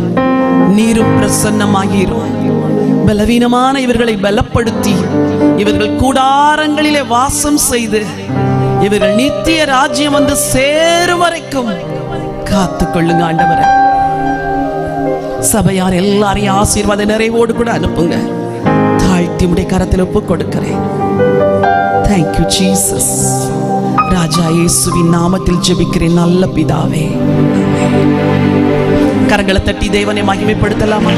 நீரும் பிரசன்னமாகிறோம். பலவீனமான இவர்களை பலப்படுத்தி இவர்கள் கூடாரங்களிலே வாசம் செய்து இவர்கள் நித்திய ராஜ்யம் வந்து சேரும் வரைக்கும் காத்துக் கொள்ளுங்க ஆண்டவரே. சபையார் எல்லாரையும் ஆசீர்வாத நிறைவோடு கூட அனுப்புங்க. தாழ்த்தி உடைய கரத்தில் ஒப்புக் கொடுக்கிறேன். Thank you Jesus. ராஜா இயேசுவின் நாமத்தில் ஜெபிக்கிறேன் நல்ல பிதாவே. கரங்களை தட்டி தேவனை மகிமைப்படுத்தலாமா?